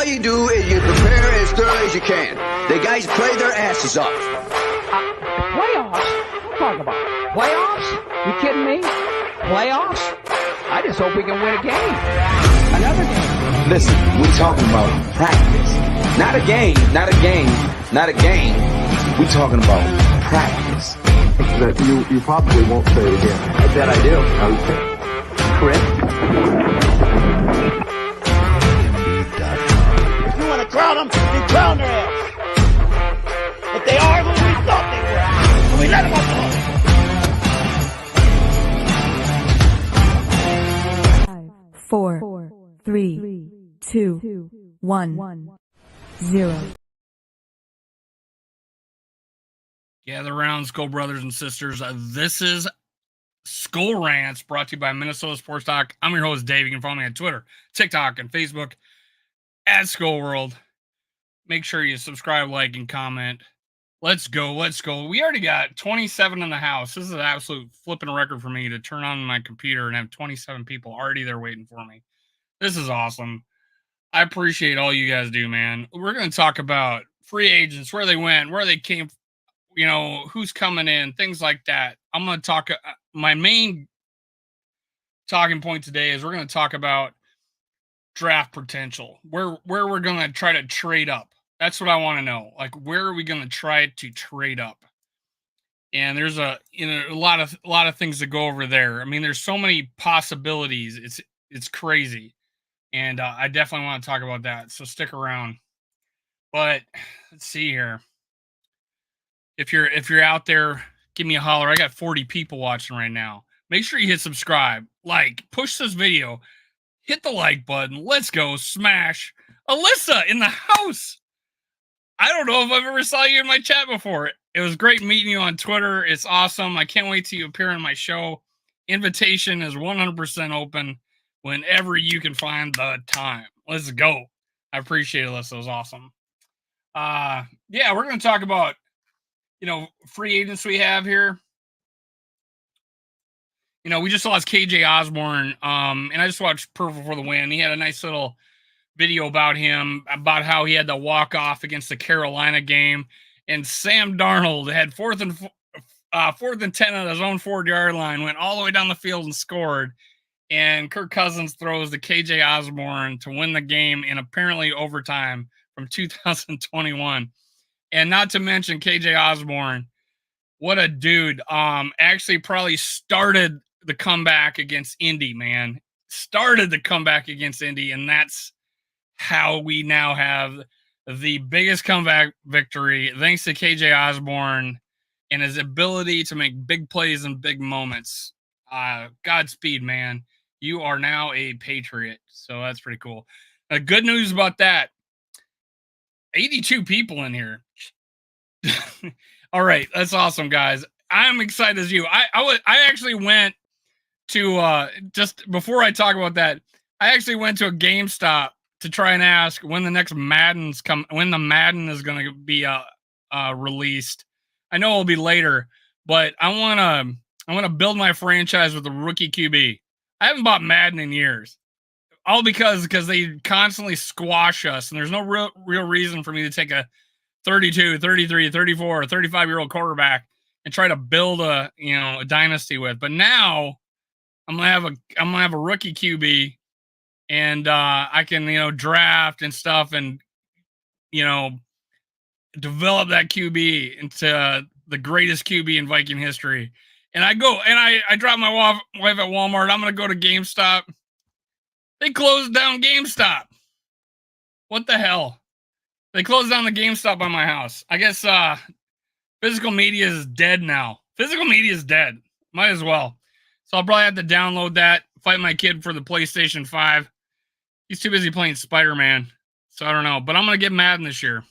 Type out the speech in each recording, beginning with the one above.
all you do is you prepare as thoroughly as you can. The guys play their asses off. Playoffs? Talk about playoffs? You kidding me? Playoffs? I just hope we can win a game. Another game. Listen, we're talking about practice. Not a game, not a game, not a game. We're talking about practice. That you probably won't say it again. I bet I do. Okay. Correct? If you want to crown them, then crown their ass. But they are who we thought they were. And we let them off the hook. 4, 3, 2, 1, 0. Gather around, Skull Brothers and Sisters. This is Skull Rants, brought to you by Minnesota Sports Talk. I'm your host, Dave. You can follow me on Twitter, TikTok, and Facebook at Skull World. Make sure you subscribe, like, and comment. Let's go. Let's go. We already got 27 in the house. This is an absolute flipping record for me to turn on my computer and have 27 people already there waiting for me. This is awesome. I appreciate all you guys do, man. We're going to talk about free agents, where they went, where they came from. You know, who's coming in, things like that. I'm going to talk, my main talking point today is we're going to talk about draft potential, where we're going to try to trade up. That's what I want to know. Like, where are we going to try to trade up? And there's a lot of things to go over there. I mean, there's so many possibilities. It's crazy. And I definitely want to talk about that. So stick around. But let's see here. If you're out there, give me a holler. I got 40 people watching right now. Make sure you hit subscribe, like, push this video, hit the like button. Let's go. Smash. Alyssa in the house. I don't know if I've ever saw you in my chat before. It was great meeting you on Twitter. It's awesome. I can't wait till you appear on my show. Invitation is 100% open whenever you can find the time. Let's go. I appreciate it, Alyssa. It was awesome. Yeah, we're going to talk about, you know, free agents we have here. You know, we just lost KJ Osborn, and I just watched Purple for the Win. He had a nice little video about him, about how he had to walk off against the Carolina game, and Sam Darnold had fourth and 10 at his own 4-yard line, went all the way down the field and scored, and Kirk Cousins throws to KJ Osborn to win the game in apparently overtime from 2021. And not to mention KJ Osborn, what a dude. Actually probably started the comeback against Indy, man. Started the comeback against Indy, and that's how we now have the biggest comeback victory, thanks to KJ Osborn and his ability to make big plays in big moments. Godspeed, man. You are now a Patriot, so that's pretty cool. Good news about that. 82 people in here. All right, that's awesome, guys. I'm excited as you. I actually went to just before I talk about that, I actually went to a GameStop to try and ask when the next Madden's when the Madden is going to be released. I know it'll be later, but I want to build my franchise with a rookie QB. I haven't bought Madden in years. All because they constantly squash us, and there's no real reason for me to take a 32, 33, 34, 35-year-old quarterback and try to build a dynasty with. But now I'm gonna have a rookie QB, and I can draft and stuff, and develop that QB into the greatest QB in Viking history. And I drop my wife at Walmart. I'm gonna go to GameStop. They closed down GameStop. What the hell? They closed down the GameStop by my house. I guess physical media is dead now. Physical media is dead. Might as well. So I'll probably have to download that, fight my kid for the PlayStation 5. He's too busy playing Spider-Man. So I don't know. But I'm going to get Madden this year.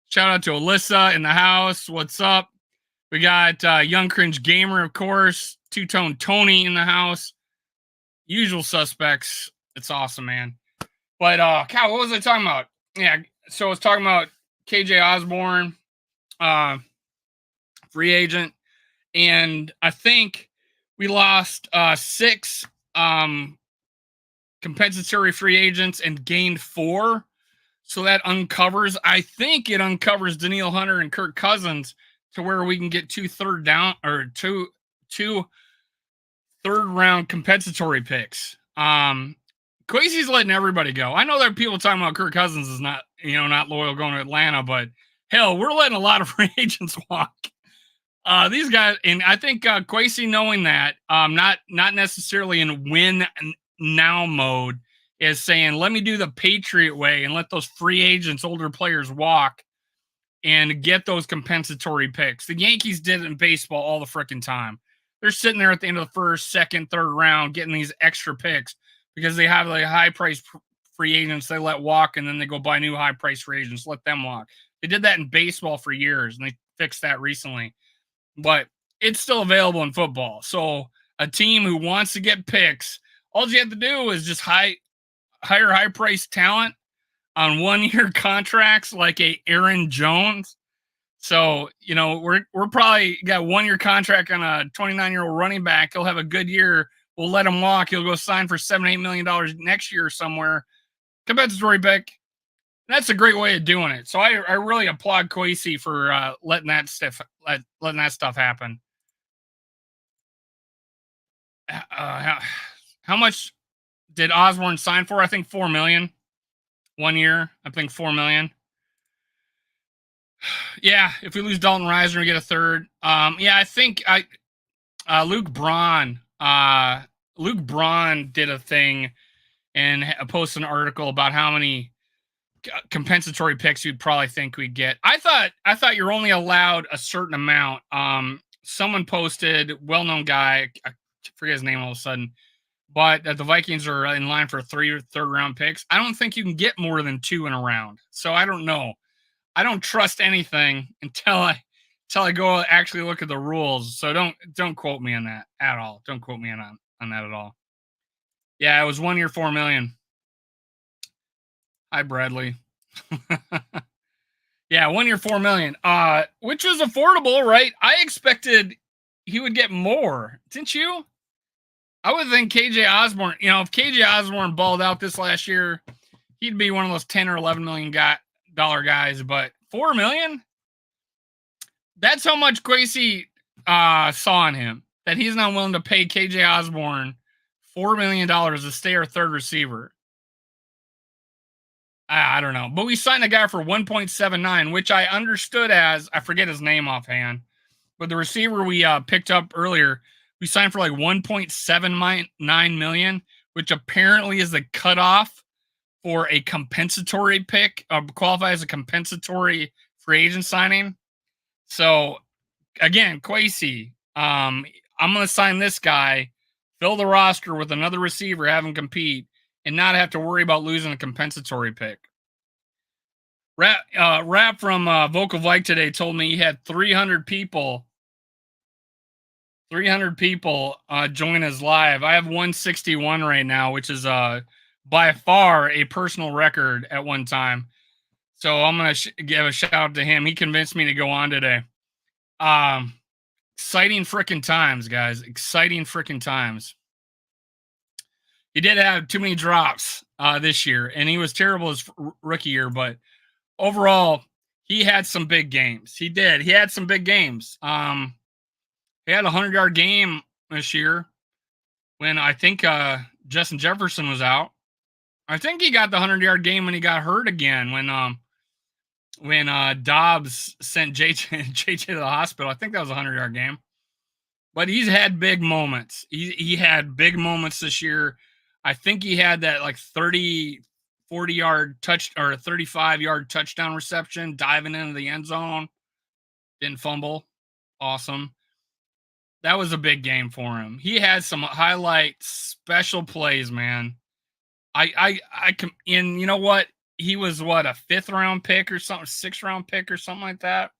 Shout out to Alyssa in the house. What's up? We got Young Cringe Gamer, of course. Two-Tone Tony in the house. Usual suspects. It's awesome, man. But, Cal, what was I talking about? Yeah, so I was talking about KJ Osborn, free agent. And I think we lost 6 compensatory free agents and gained 4. So that uncovers, I think it uncovers Danielle Hunter and Kirk Cousins to where we can get two third-round compensatory picks. Kwesi's letting everybody go. I know there are people talking about Kirk Cousins is not loyal going to Atlanta, but hell, we're letting a lot of free agents walk. These guys, and I think Kwesi knowing that, not necessarily in win now mode, is saying, let me do the Patriot way and let those free agents, older players walk and get those compensatory picks. The Yankees did it in baseball all the freaking time. They're sitting there at the end of the first, second, third round getting these extra picks because they have like high-priced free agents they let walk, and then they go buy new high-priced free agents, let them walk. They did that in baseball for years, and they fixed that recently. But it's still available in football. So a team who wants to get picks, all you have to do is just hire high-priced talent on 1-year contracts like a Aaron Jones. So, we're probably got 1-year contract on a 29-year-old running back. He'll have a good year. We'll let him walk. He'll go sign for $7-8 million next year somewhere. Compensatory pick. That's a great way of doing it. So I really applaud Kwesi for letting that stuff happen. How much did Osborn sign for? I think $4 million. 1 year. I think $4 million. Yeah, if we lose Dalton Risner, we get a third. I think Luke Braun did a thing and posted an article about how many compensatory picks you'd probably think we'd get. I thought you're only allowed a certain amount. Someone posted, well-known guy, I forget his name all of a sudden, but that the Vikings are in line for 3 third-round picks. I don't think you can get more than 2 in a round. So I don't know. I don't trust anything until I go actually look at the rules. So don't quote me on that at all. Don't quote me on that at all. Yeah, it was 1 year, $4 million. Hi, Bradley. Yeah, 1 year, $4 million. Which was affordable, right? I expected he would get more, didn't you? I would think KJ Osborn. If KJ Osborn balled out this last year, he'd be one of those $10 or $11 million dollar guys, but $4 million, that's how much Kwesi saw in him, that he's not willing to pay KJ Osborn $4 million to stay our third receiver. I don't know, but we signed a guy for 1.79, which I understood as, I forget his name offhand, but the receiver we picked up earlier, we signed for like 1.79 million, which apparently is the cutoff for a compensatory pick, qualify as a compensatory free agent signing. So, again, Kwesi, I'm going to sign this guy, fill the roster with another receiver, have him compete, and not have to worry about losing a compensatory pick. Rap from Vocal Vike today told me he had 300 people join his live. I have 161 right now, which is by far a personal record at one time. So I'm going to give a shout out to him. He convinced me to go on today. Exciting freaking times, guys. Exciting freaking times. He did have too many drops this year, and he was terrible his rookie year, but overall, he had some big games. He did. He had some big games. He had a 100-yard game this year when I think Justin Jefferson was out. I think he got the 100-yard game when he got hurt again when Dobbs sent JJ to the hospital. I think that was a 100-yard game. But he's had big moments. He had big moments this year. I think he had that like 40-yard touch or 35-yard touchdown reception, diving into the end zone. Didn't fumble. Awesome. That was a big game for him. He had some highlight special plays, man. And you know what? He was a 5th round pick or something, 6th round pick or something like that.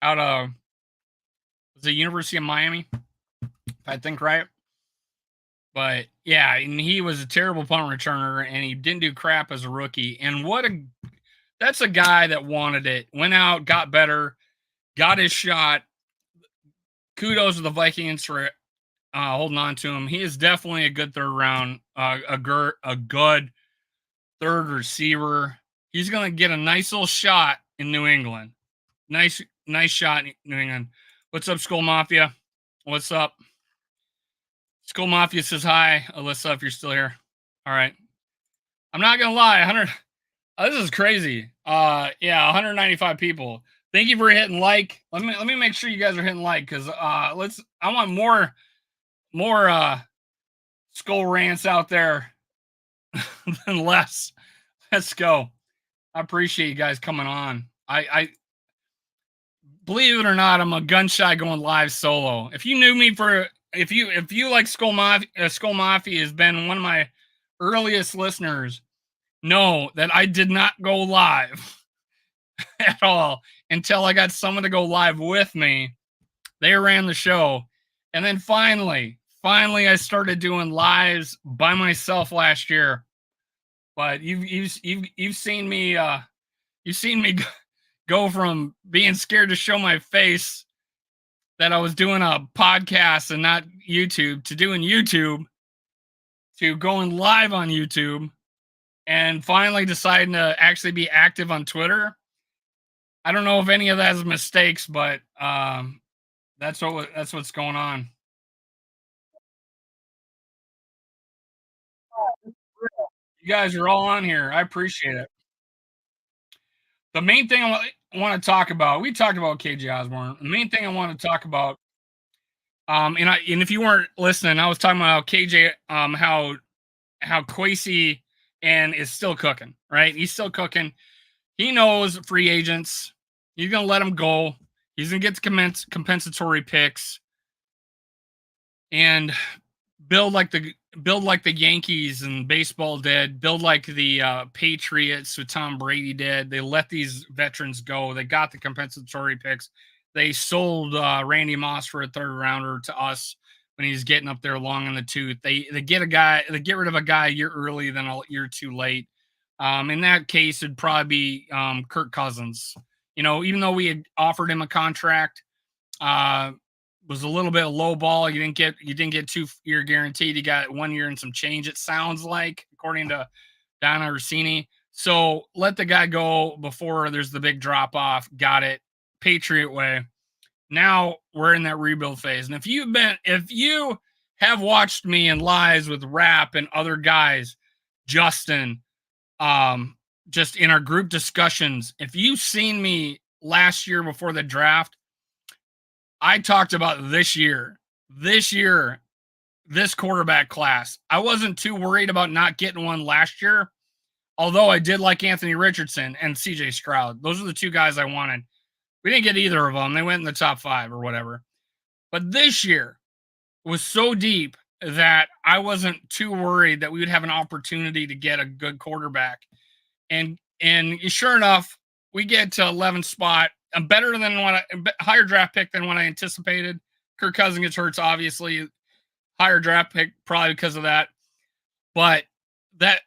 Out of the University of Miami, if I think right. But yeah, and he was a terrible punt returner, and he didn't do crap as a rookie. And that's a guy that wanted it. Went out, got better, got his shot. Kudos to the Vikings for holding on to him. He is definitely a good third round, a good third receiver. He's going to get a nice little shot in New England. Nice shot in New England. What's up, Skull Mafia? What's up? Skull Mafia says hi. Alyssa, if you're still here. All right. I'm not going to lie. 100. This is crazy. Yeah, 195 people. Thank you for hitting like. Let me make sure you guys are hitting like, because I want more skull rants out there than less. Let's go. I appreciate you guys coming on. I believe it or not, I'm a gun shy going live solo. If you knew me if you like Skull Mafia has been one of my earliest listeners, know that I did not go live at all until I got someone to go live with me. They ran the show, and then finally I started doing lives by myself last year. But you've seen me go from being scared to show my face that I was doing a podcast and not YouTube, to doing YouTube, to going live on YouTube, and finally deciding to actually be active on Twitter. I don't know if any of that is mistakes, but that's what's going on. You guys are all on here. I appreciate it. The main thing I want to talk about, we talked about KJ Osborn. The main thing I want to talk about, and if you weren't listening, I was talking about how KJ, how Kwesi and is still cooking, right? He's still cooking. He knows free agents. He's gonna let them go. He's gonna get the compensatory picks and build like the Yankees and baseball did. Build like the Patriots with Tom Brady did. They let these veterans go. They got the compensatory picks. They sold Randy Moss for a third rounder to us when he's getting up there long in the tooth. They get rid of a guy a year early than a year too late. In that case, it'd probably be Kirk Cousins. You know, even though we had offered him a contract, was a little bit of low ball. You didn't get 2-year guaranteed. You got 1 year and some change, it sounds like, according to Donna Rossini. So let the guy go before there's the big drop off. Got it. Patriot way. Now we're in that rebuild phase. And if you have watched me in lives with Rap and other guys, Justin, just in our group discussions, if you've seen me last year before the draft, I talked about this quarterback class. I wasn't too worried about not getting one last year, although I did like Anthony Richardson and CJ Stroud. Those are the two guys I wanted. We didn't get either of them. They went in the top 5 or whatever. But this year was so deep that I wasn't too worried that we would have an opportunity to get a good quarterback. And sure enough, we get to 11th spot. I'm better than higher draft pick than what I anticipated. Kirk Cousins gets hurt, obviously. Higher draft pick probably because of that. But that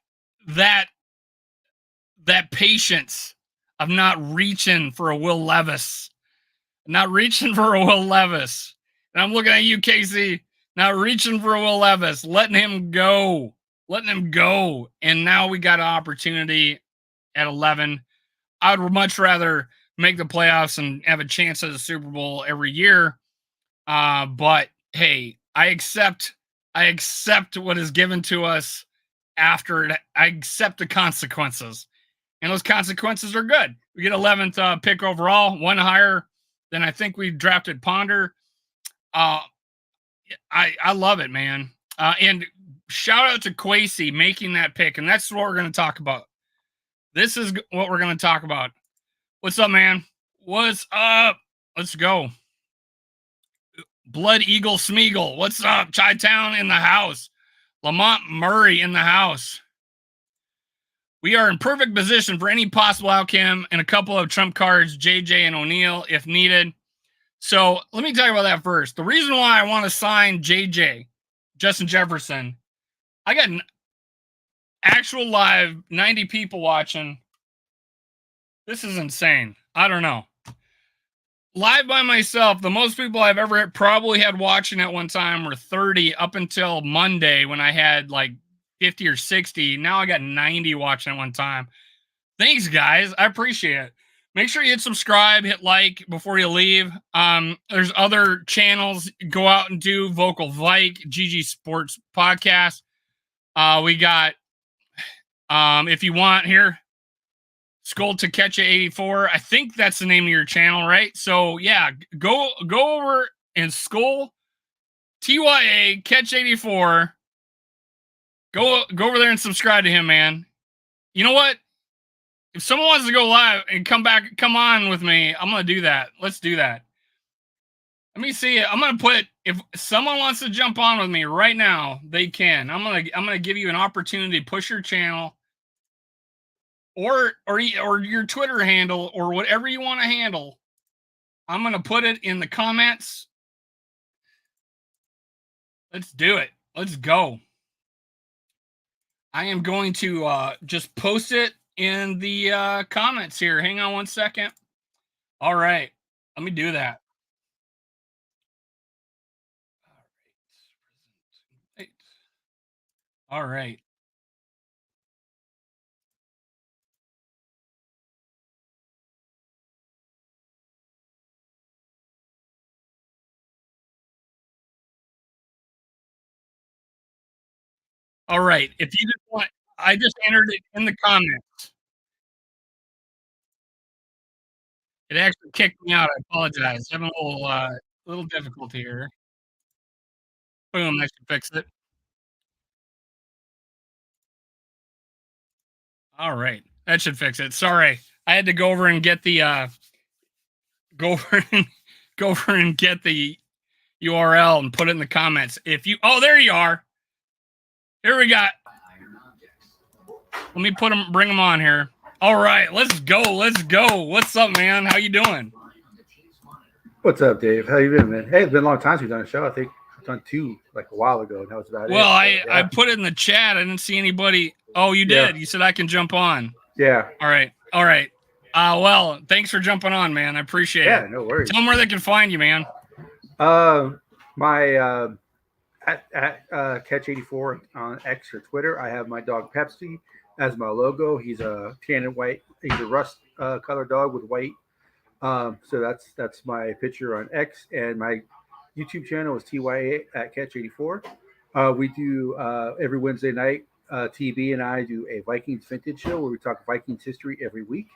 patience of not reaching for a Will Levis. And I'm looking at you, Casey, not reaching for a Will Levis, letting him go. And now we got an opportunity at 11. I would much rather make the playoffs and have a chance at the Super Bowl every year. But hey, I accept what is given to us after it. I accept the consequences, and those consequences are good. We get 11th pick overall, one higher than I think we drafted Ponder. I love it, man. And shout out to Kwesi making that pick, and that's what we're going to talk about. This is what we're going to talk about. What's up, man? What's up? Let's go. Blood Eagle Smeagol. What's up? Chi-Town in the house. Lamont Murray in the house. We are in perfect position for any possible outcome and a couple of trump cards, JJ and O'Neal, if needed. So let me talk about that first. The reason why I want to sign JJ, Justin Jefferson, I got actual live 90 people watching. This is insane. I don't know. Live by myself, the most people I've ever probably had watching at one time were 30 up until Monday when I had like 50 or 60. Now I got 90 watching at one time. Thanks, guys. I appreciate it. Make sure you hit subscribe, hit like before you leave. There's other channels. Go out and do Vocal Vike, GG Sports Podcast. We got, if you want here, Skull to Catch 84. I think that's the name of your channel, right? So yeah, go over and Skull TYA Catch 84. Go over there and subscribe to him, man. You know what? If someone wants to go live and come on with me, I'm gonna do that. Let's do that. Let me see it. I'm gonna put, if someone wants to jump on with me right now, they can. I'm gonna give you an opportunity to push your channel or your Twitter handle or whatever you want to handle. I'm gonna put it in the comments. Let's do it. Let's go. I am going to just post it in the comments here. Hang on one second. All right. Let me do that. All right. All right. If you just want, I just entered it in the comments. It actually kicked me out. I apologize. Having a little difficulty here. Boom, that should fix it. All right. That should fix it. Sorry. I had to go over and get the go over and get the URL and put it in the comments. If you there you are. Here we got. Let me bring them on here. All right, let's go. Let's go. What's up, man? How you doing? What's up, Dave? How you been, man? Hey, it's been a long time since we've done a show. I think we've done two like a while ago, and that was about it. Well, I put it in the chat. I didn't see anybody. Oh, you did. Yeah. You said I can jump on. Yeah. All right. Well, thanks for jumping on, man. I appreciate it. Yeah, no worries. Tell them where they can find you, man. My at Catch84 on X or Twitter. I have my dog Pepsi as my logo. He's a tan and white. He's a rust color dog with white. So that's my picture on X, and my YouTube channel is TYA at Catch84. We do every Wednesday night. TB and I do a Vikings vintage show where we talk Vikings history every week,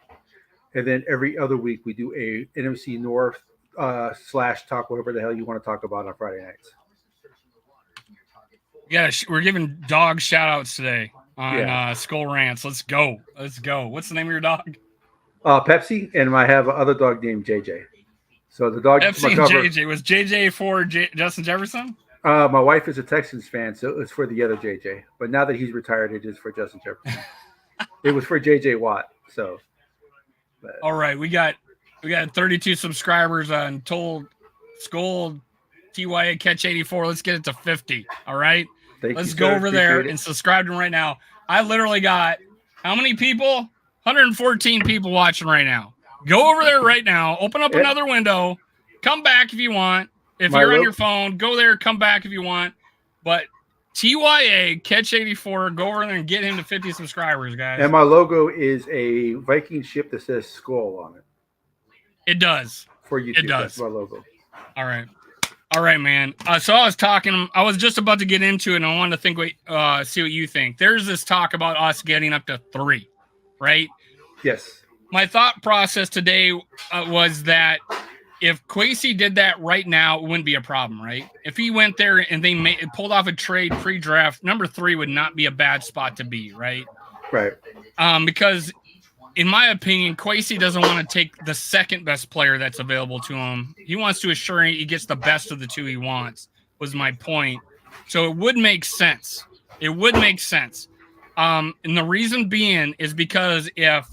and then every other week we do a NFC North / talk whatever the hell you want to talk about on Friday nights. Yeah, we're giving dog shout outs today on Skull Rants. Let's go. What's the name of your dog? Pepsi, and I have another dog named JJ. So the dog Pepsi and JJ. Was JJ for Justin Jefferson? My wife is a Texans fan, so it's for the other JJ. But now that he's retired, it is for Justin Jefferson. It was for JJ Watt. So, all right, we got 32 subscribers on Skull TYA Catch 84. Let's get it to 50. All right, let's go over there and subscribe to him right now. I literally got how many people? 114 people watching right now. Go over there right now. Open up another window. Come back if you want. If you're on your phone, go there. Come back if you want. But TYA Catch 84. Go over there and get him to 50 subscribers, guys. And my logo is a Viking ship that says Skull on it. It does. For YouTube. It does. That's my logo. All right, man. So I was just about to get into it, and I wanted to see what you think. There's this talk about us getting up to 3, right? Yes. My thought process today was that if Kwesi did that right now, it wouldn't be a problem, right? If he went there and they pulled off a trade pre-draft, number 3 would not be a bad spot to be, right? Right. Because in my opinion, Kwesi doesn't want to take the second best player that's available to him. He wants to assure he gets the best of the 2 he wants, was my point. So it would make sense. And the reason being is because if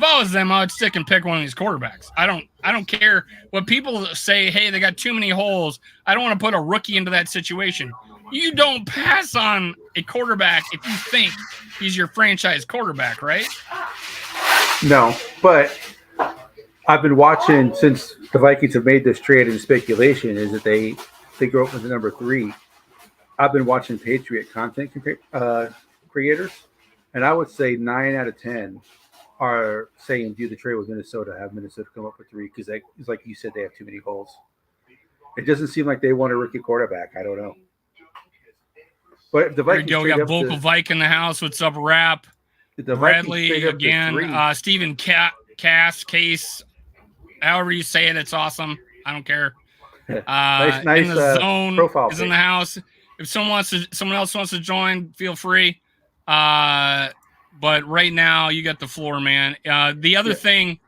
I was them, I would stick and pick one of these quarterbacks. I don't care what people say. Hey, they got too many holes. I don't want to put a rookie into that situation. You don't pass on a quarterback if you think he's your franchise quarterback, right? No, but I've been watching since the Vikings have made this trade, and speculation is that they go up with the number 3. I've been watching Patriot content creators, And I would say 9 out of 10 are saying do the trade with Minnesota, have Minnesota come up with 3 because it's like you said, they have too many holes. It doesn't seem like they want a rookie quarterback. I don't know. But if the There we Vikings go. We trade got up Vocal to, Vike in the house. What's up, Rap? if the Vikings Bradley trade up to again. 3, Stephen Case. However you say it, it's awesome. I don't care. nice in the zone profile is in pic. the house. If someone else wants to join, feel free. But right now, you got the floor, man. The other thing.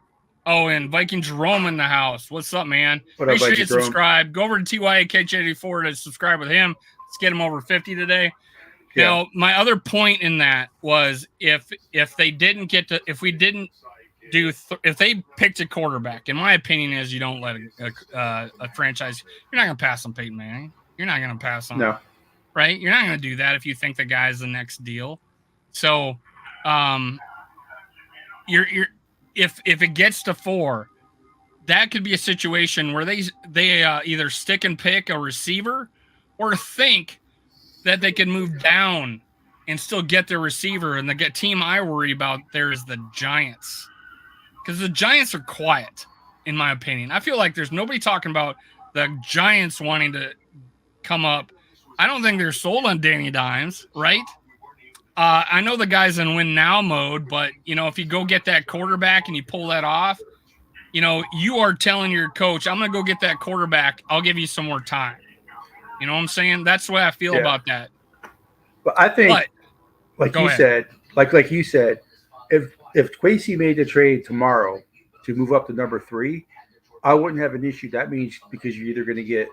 Oh, and Viking Jerome in the house. What's up, man? What Make up, sure you Viking Jerome? subscribe. Go over to TYAKJ84 to subscribe with him. Let's get him over 50 today. Yeah. Now, my other point in that was if they didn't get to, if we didn't do, if they picked a quarterback, in my opinion, is you don't let a franchise, you're not going to pass on Peyton Manning. You're not going to pass on, No. right? You're not going to do that if you think the guy's the next deal. So, if it gets to 4, that could be a situation where they either stick and pick a receiver or think that they can move down and still get their receiver. And the team I worry about there is the Giants, because the Giants are quiet, in my opinion. I feel like there's nobody talking about the Giants wanting to come up. I don't think they're sold on Danny Dimes, right? I know the guy's in win now mode, but, if you go get that quarterback and you pull that off, you are telling your coach, I'm going to go get that quarterback. I'll give you some more time. You know what I'm saying? That's the way I feel about that. But I think, like you said, if Kwesi made the trade tomorrow to move up to number 3, I wouldn't have an issue. That means because you're either going to get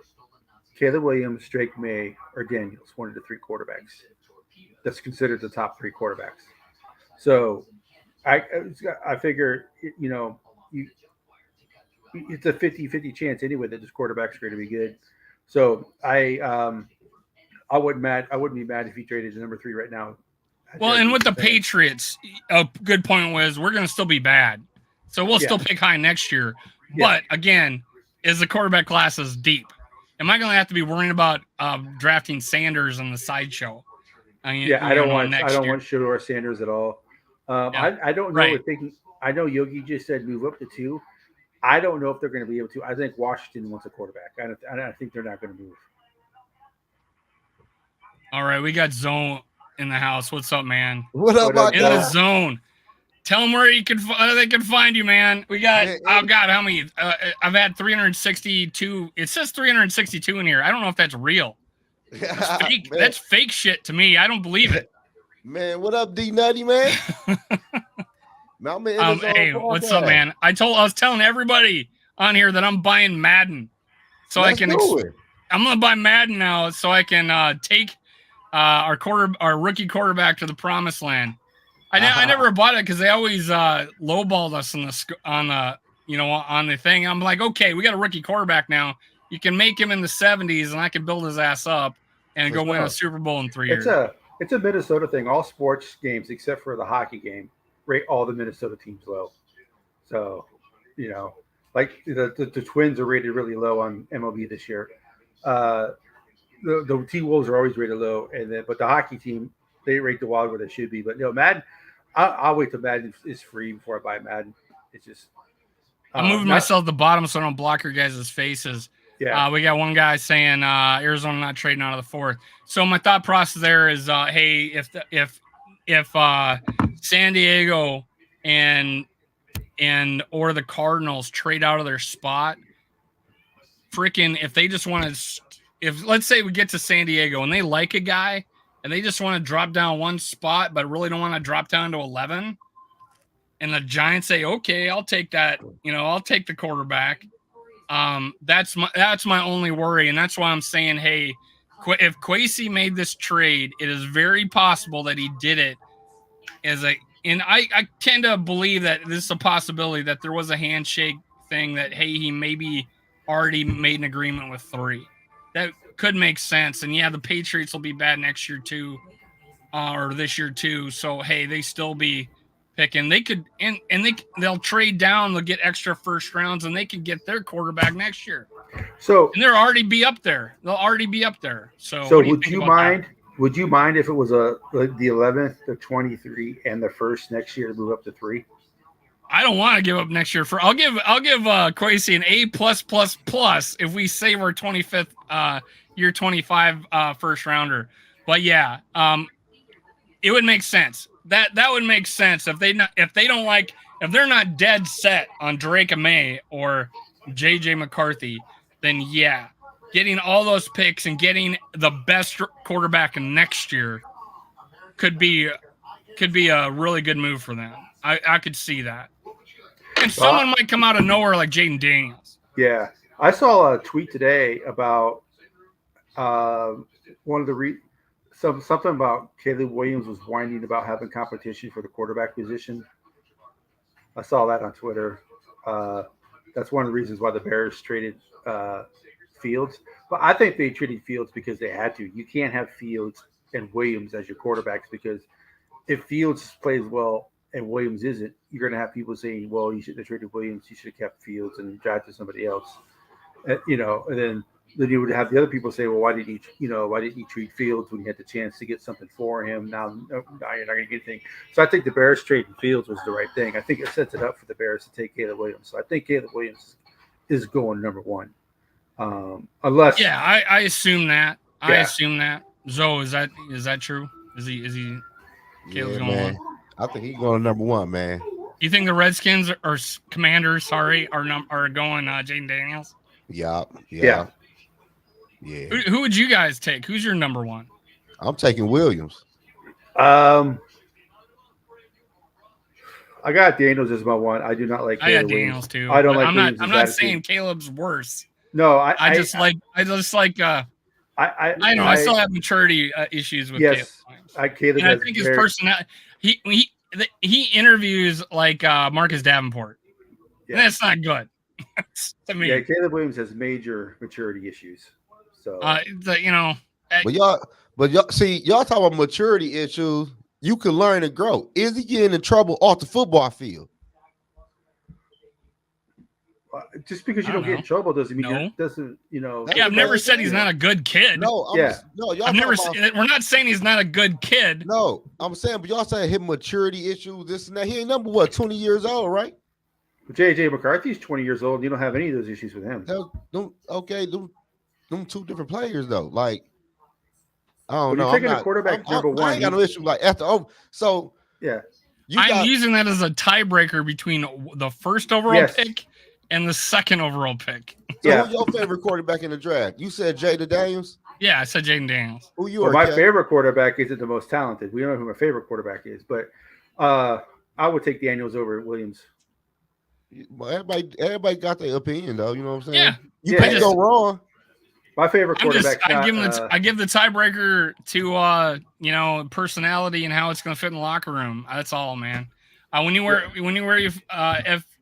Caleb Williams, Drake May, or Daniels, one of the 3 quarterbacks. That's considered the top 3 quarterbacks. So I figure, it's a 50-50 chance anyway that this quarterback's going to be good. So I wouldn't be mad if he traded to number 3 right now. Well, and with the Patriots, a good point was we're going to still be bad. So we'll still pick high next year. Yeah. But again, is the quarterback class is deep? Am I going to have to be worrying about drafting Sanders in the sideshow? I don't want Shador Sanders at all. I don't know if they can. I know Yogi just said move up to 2. I don't know if they're going to be able to. I think Washington wants a quarterback. I think they're not going to move. All right, we got Zone in the house. What's up, man? What up, my in the zone? Tell them where they can find you, man. We got. Oh God, how many? I've had 362. It says 362 in here. I don't know if that's real. That's fake. That's fake shit to me. I don't believe it. Man, what up, D Nutty, man? Hey, what's up, man? I was telling everybody on here that I'm buying Madden, so I can. I'm gonna buy Madden now, so I can take our rookie quarterback to the promised land. I never bought it because they always lowballed us on the thing. I'm like, okay, we got a rookie quarterback now. You can make him in the 70s, and I can build his ass up and go win a Super Bowl in 3 years. It's a Minnesota thing. All sports games, except for the hockey game, rate all the Minnesota teams low. So, like the Twins are rated really low on MLB this year. The T-Wolves are always rated low, but the hockey team, they rate the Wild where they should be. But Madden, I'll wait till Madden is free before I buy Madden. It's just I'm moving myself to the bottom so I don't block your guys' faces. Yeah, we got one guy saying Arizona not trading out of the 4th. So my thought process there is, hey, if San Diego and or the Cardinals trade out of their spot, if they just want to, if let's say we get to San Diego and they like a guy and they just want to drop down one spot but really don't want to drop down to 11, and the Giants say, okay, I'll take that, I'll take the quarterback. That's my only worry, and that's why I'm saying, hey, if Kwesi made this trade, it is very possible that he did it and I tend to believe that this is a possibility that there was a handshake thing that, hey, he maybe already made an agreement with 3. That could make sense. And the Patriots will be bad next year too, or this year too. So, hey, they still be picking. They could, and they'll trade down. They'll get extra first rounds, and they can get their quarterback next year. So, and they'll already be up there. They'll already be up there. So would you mind Would you mind if it was the 11th, the 23, and the first next year to move up to 3? I don't want to give up next year. I'll give Kwesi an A+++ if we save our 25th year 25 first rounder. But yeah, it would make sense. That would make sense if they're not dead set on Drake May or JJ McCarthy, then yeah, getting all those picks and getting the best quarterback next year could be a really good move for them. I could see that. And someone might come out of nowhere like Jaden Daniels. Yeah. I saw a tweet today about one of the something about Caleb Williams was whining about having competition for the quarterback position. I saw that on Twitter. That's one of the reasons why the Bears traded Fields. But I think they traded Fields because they had to. You can't have Fields and Williams as your quarterbacks because if Fields plays well and Williams isn't, you're going to have people saying, well, you shouldn't have traded Williams. You should have kept Fields and drafted somebody else. And then you would have the other people say, well, why didn't you treat Fields when you had the chance to get something for him? Now you're not going to get anything. So I think the Bears trading Fields was the right thing. I think it sets it up for the Bears to take Caleb Williams. So I think Caleb Williams is going number 1. Unless. Yeah, I assume that. Yeah. I assume that. Zoe, is that true? Is he Caleb's going man. I think he's going number 1, man. You think the Redskins or Commanders, are going Jaden Daniels? Yeah. Who would you guys take? Who's your number 1? I'm taking Williams. I got Daniels as my 1. I do not like Caleb I got Daniels too. I don't like. I'm not saying Caleb's worse. No, I just like. I know. I still have maturity issues with Caleb. Caleb. I think his personality. He interviews like Marcus Davenport. Yeah. That's not good. To me. Yeah, Caleb Williams has major maturity issues. So but y'all see, y'all talk about maturity issues. You can learn and grow. Is he getting in trouble off the football field? Just because you don't get in trouble doesn't mean Yeah, I've never said he's not a good kid. I've never. We're not saying he's not a good kid. No, I'm saying, but y'all saying his maturity issues, this and that. He ain't number 20 years old, right? JJ McCarthy's 20 years old. And you don't have any of those issues with him. Them two different players though. Like, I don't know. You're taking a quarterback number 1. I ain't got no issue like after. So yeah, I'm using that as a tiebreaker between the first overall pick and the second overall pick. So who's your favorite quarterback in the draft? You said Jaden Daniels? Yeah, I said Jaden Daniels. Who you are? My favorite quarterback isn't the most talented. We don't know who my favorite quarterback is, but I would take Daniels over Williams. Well, everybody got their opinion though. You know what I'm saying? Yeah. You can't go wrong. My favorite quarterback. I give the tiebreaker to personality and how it's going to fit in the locker room. That's all, man. When you wear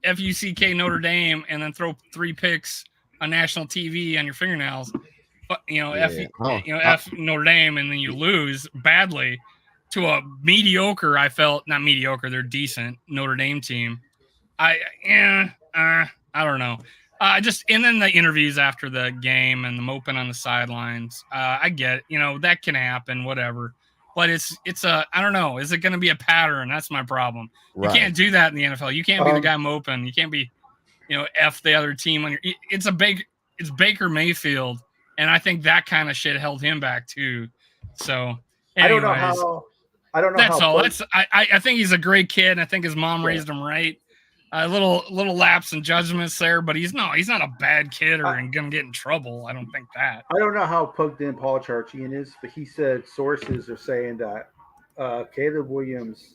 FUCK Notre Dame and then throw 3 picks on national TV on your fingernails, but F Notre Dame, and then you lose badly to a mediocre. Not mediocre. They're decent Notre Dame team. I don't know. And then the interviews after the game and the moping on the sidelines. I get it. That can happen, whatever. But I don't know. Is it going to be a pattern? That's my problem. Right. You can't do that in the NFL. You can't be the guy moping. You can't be, F the other team. It's Baker Mayfield. And I think that kind of shit held him back too. So anyways, I don't know. That's all. I think he's a great kid. I think his mom raised him right. A little lapse in judgments there, but he's not a bad kid or going to get in trouble. I don't think that. I don't know how plugged in Paul Charchian is, but he said sources are saying that Caleb Williams.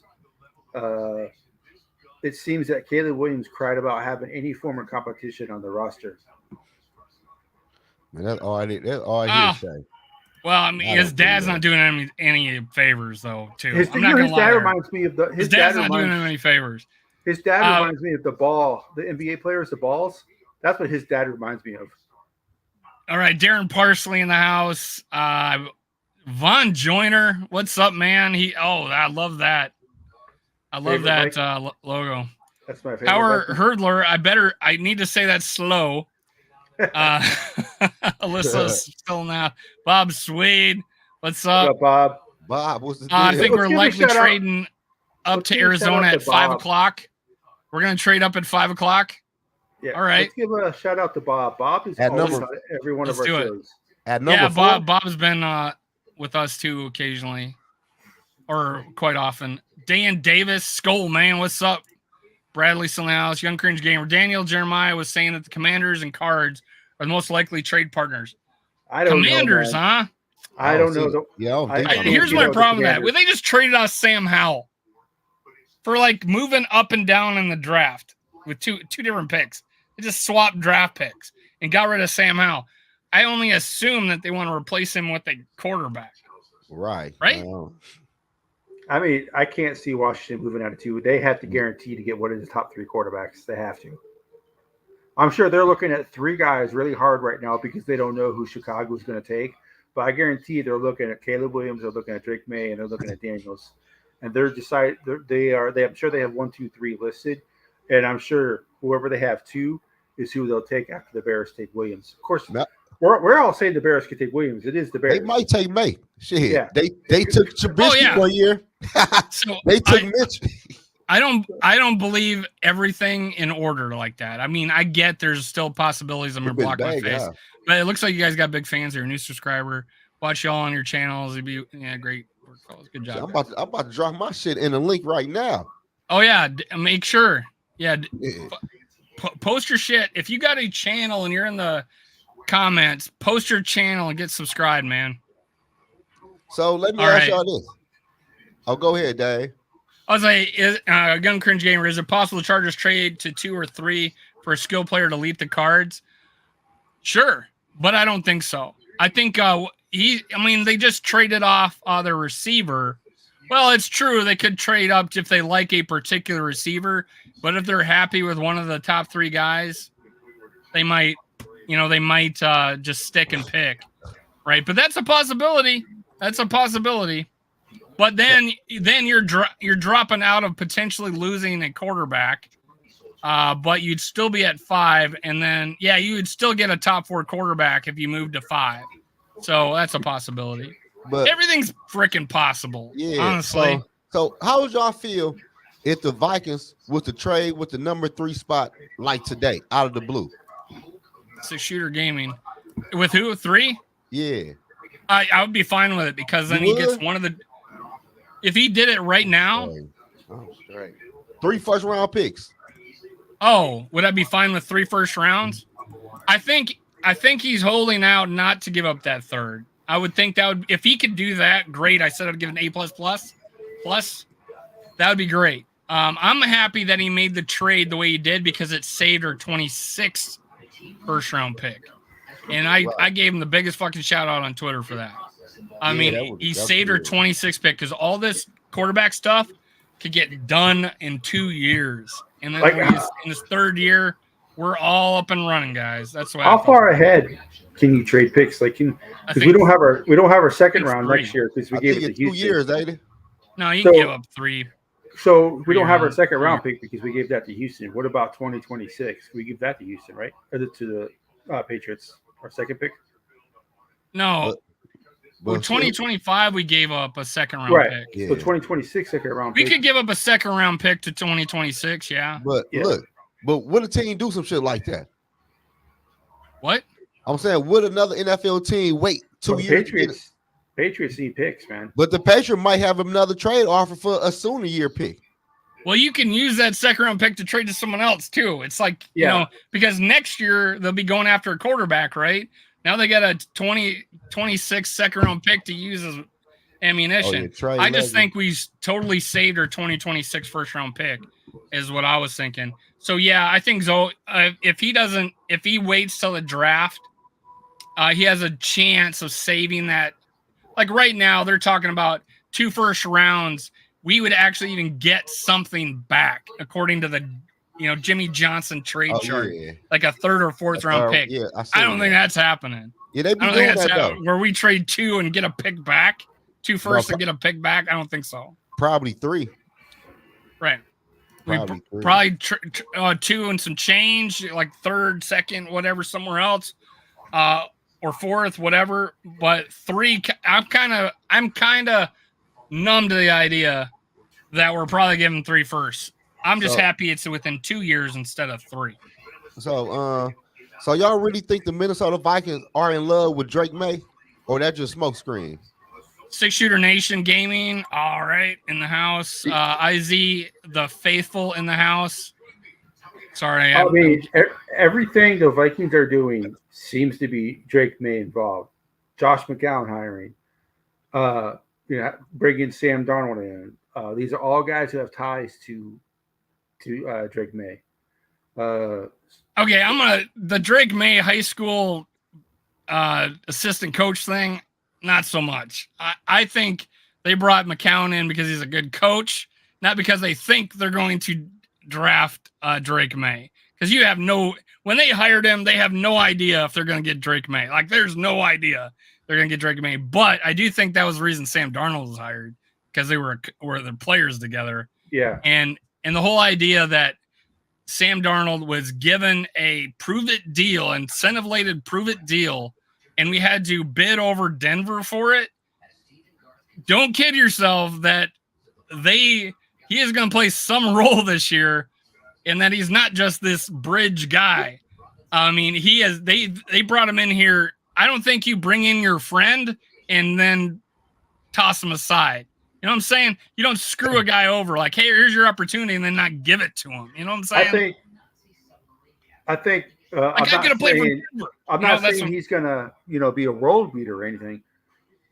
It seems that Caleb Williams cried about having any form of competition on the roster. Man, that's all I hear to say. Well, I mean, his dad's not doing any favors though. Too. His dad reminds me of his dad's not doing him any favors. His dad reminds me of the NBA players, the balls. That's what his dad reminds me of. All right, Darren Parsley in the house. Von Joyner, what's up, man? I love that. I love that logo. That's my favorite. Howard Hurdler. I need to say that slow. Alyssa's still now. Bob Swede. What's up? What's up, Bob? Bob, what's the deal? I think we're Let's give a likely shout out. trading up Let's to give a shout Arizona out at to 5 Bob. o'clock. We're going to trade up at 5 o'clock. Yeah. All right. Let's give a shout out to Bob. Bob is At always number- on every one of Let's our do it. shows. At number Yeah, 4? Bob's been with us too occasionally, or quite often. Dan Davis, Skull Man, what's up? Bradley Solanas, Young Cringe Gamer. Daniel Jeremiah was saying that the Commanders and Cards are the most likely trade partners. I don't Commanders, know, man. huh? I don't know. Yeah, I don't think I so. can't Here's get my over the problem with that. Commanders. Well, they just traded out Sam Howell for like moving up and down in the draft with two different picks. They just swapped draft picks and got rid of Sam Howell. I only assume that they want to replace him with a quarterback. Right. Right? I mean, I can't see Washington moving out of 2. They have to guarantee to get one of the top 3 quarterbacks. They have to. I'm sure they're looking at 3 guys really hard right now because they don't know who Chicago is going to take. But I guarantee they're looking at Caleb Williams, they're looking at Drake May, and they're looking at Daniels. And they're decided I'm sure they have 1, 2, 3 listed. And I'm sure whoever they have 2 is who they'll take after the Bears take Williams. Of course, we're all saying the Bears could take Williams. It is the Bears. They might take May. Shit. Yeah. They took Trubisky 1 year. So They took Mitch. I don't believe everything in order like that. I mean, I get there's still possibilities I'm gonna block my face. But it looks like you guys got big fans here, new subscriber. Watch y'all on your channels. It'd be great work, fellas. Good job. I'm about to drop my shit in the link right now. Oh yeah, make sure. Yeah, post your shit. If you got a channel and you're in the comments, post your channel and get subscribed, man. So let me ask y'all this. Oh, go ahead, Dave. I was like, Young Cringe Gamer, is it possible the Chargers trade to 2 or 3 for a skill player to leap the cards? Sure, but I don't think so. I think they just traded off their receiver. Well, it's true. They could trade up if they like a particular receiver, but if they're happy with one of the top 3 guys, they might just stick and pick, right? But that's a possibility. That's a possibility. But then you're dropping out of potentially losing a quarterback, but you'd still be at 5, and then you would still get a top 4 quarterback if you moved to 5. So that's a possibility. But everything's freaking possible. Yeah, honestly. So how would y'all feel if the Vikings was to trade with the number 3 spot like today, out of the blue? 6-shooter gaming with who? 3? Yeah, I would be fine with it because then he gets one of the. If he did it right now, 3 first-round picks. Oh, would I be fine with 3 first rounds? I think he's holding out not to give up that 3rd. I would think that would, if he could do that, great. I said I'd give an A++. That would be great. I'm happy that he made the trade the way he did because it saved our 26th first-round pick, and I gave him the biggest fucking shout out on Twitter for that. I mean, he saved her 26th pick because all this quarterback stuff could get done in 2 years. And then in his 3rd year, we're all up and running, guys. That's why. How far ahead can you trade picks? Like, because we don't have our second round 3. next year because we gave it to Houston. 2 years, ain't it? No, you can give up 3. So we don't have our second round pick because we gave that to Houston. What about 2026? We give that to Houston, right? Or to the Patriots, our second pick? No. Well, 2025, we gave up a second round pick. Yeah. So 2026 second round pick. We pick. could give up a second round pick to 2026, yeah. But look, would a team do some shit like that? What? I'm saying, would another NFL team wait 2 years? Patriots need picks, man. But the Patriots might have another trade offer for a sooner year pick. Well, you can use that second round pick to trade to someone else too. It's like, you know, because next year they'll be going after a quarterback, right? Now they got a 2026 second round pick to use as ammunition. I just think we totally saved our 2026 first round pick is what I was thinking. So yeah, I think if he waits till the draft, he has a chance of saving that. Like right now, they're talking about 2 first rounds. We would actually even get something back according to the, Jimmy Johnson trade chart, like a 3rd or 4th round pick. Yeah, I don't think that's happening. Yeah, they be doing that though. Where we trade 2 and get a pick back, 2 first and get a pick back. I don't think so. Probably 3. Right. Probably 2 and some change, like 3rd, 2nd, whatever, somewhere else. or 4th, whatever. But 3, I'm kind of numb to the idea that we're probably giving 3 firsts. I'm just happy it's within 2 years instead of 3. So y'all really think the Minnesota Vikings are in love with Drake May, or that just smoke screen? 6-Shooter Nation Gaming, all right, in the house. IZ the Faithful in the house. Sorry, I mean, everything the Vikings are doing seems to be Drake May involved. Josh McCown hiring, bringing Sam Darnold in. These are all guys who have ties to Drake May. Okay, the Drake May high school assistant coach thing. Not so much. I think they brought McCown in because he's a good coach, not because they think they're going to draft Drake May. Because when they hired him, they have no idea if they're going to get Drake May. Like, there's no idea they're going to get Drake May. But I do think that was the reason Sam Darnold was hired, because they were the players together. Yeah. And the whole idea that Sam Darnold was given a prove-it deal, incentive-laden prove-it deal, and we had to bid over Denver for it. Don't kid yourself that he is going to play some role this year, and that he's not just this bridge guy. I mean, they brought him in here. I don't think you bring in your friend and then toss him aside. You know what I'm saying? You don't screw a guy over like, hey, here's your opportunity, and then not give it to him. You know what I'm saying? I think I'm not saying he's gonna, be a role beater or anything.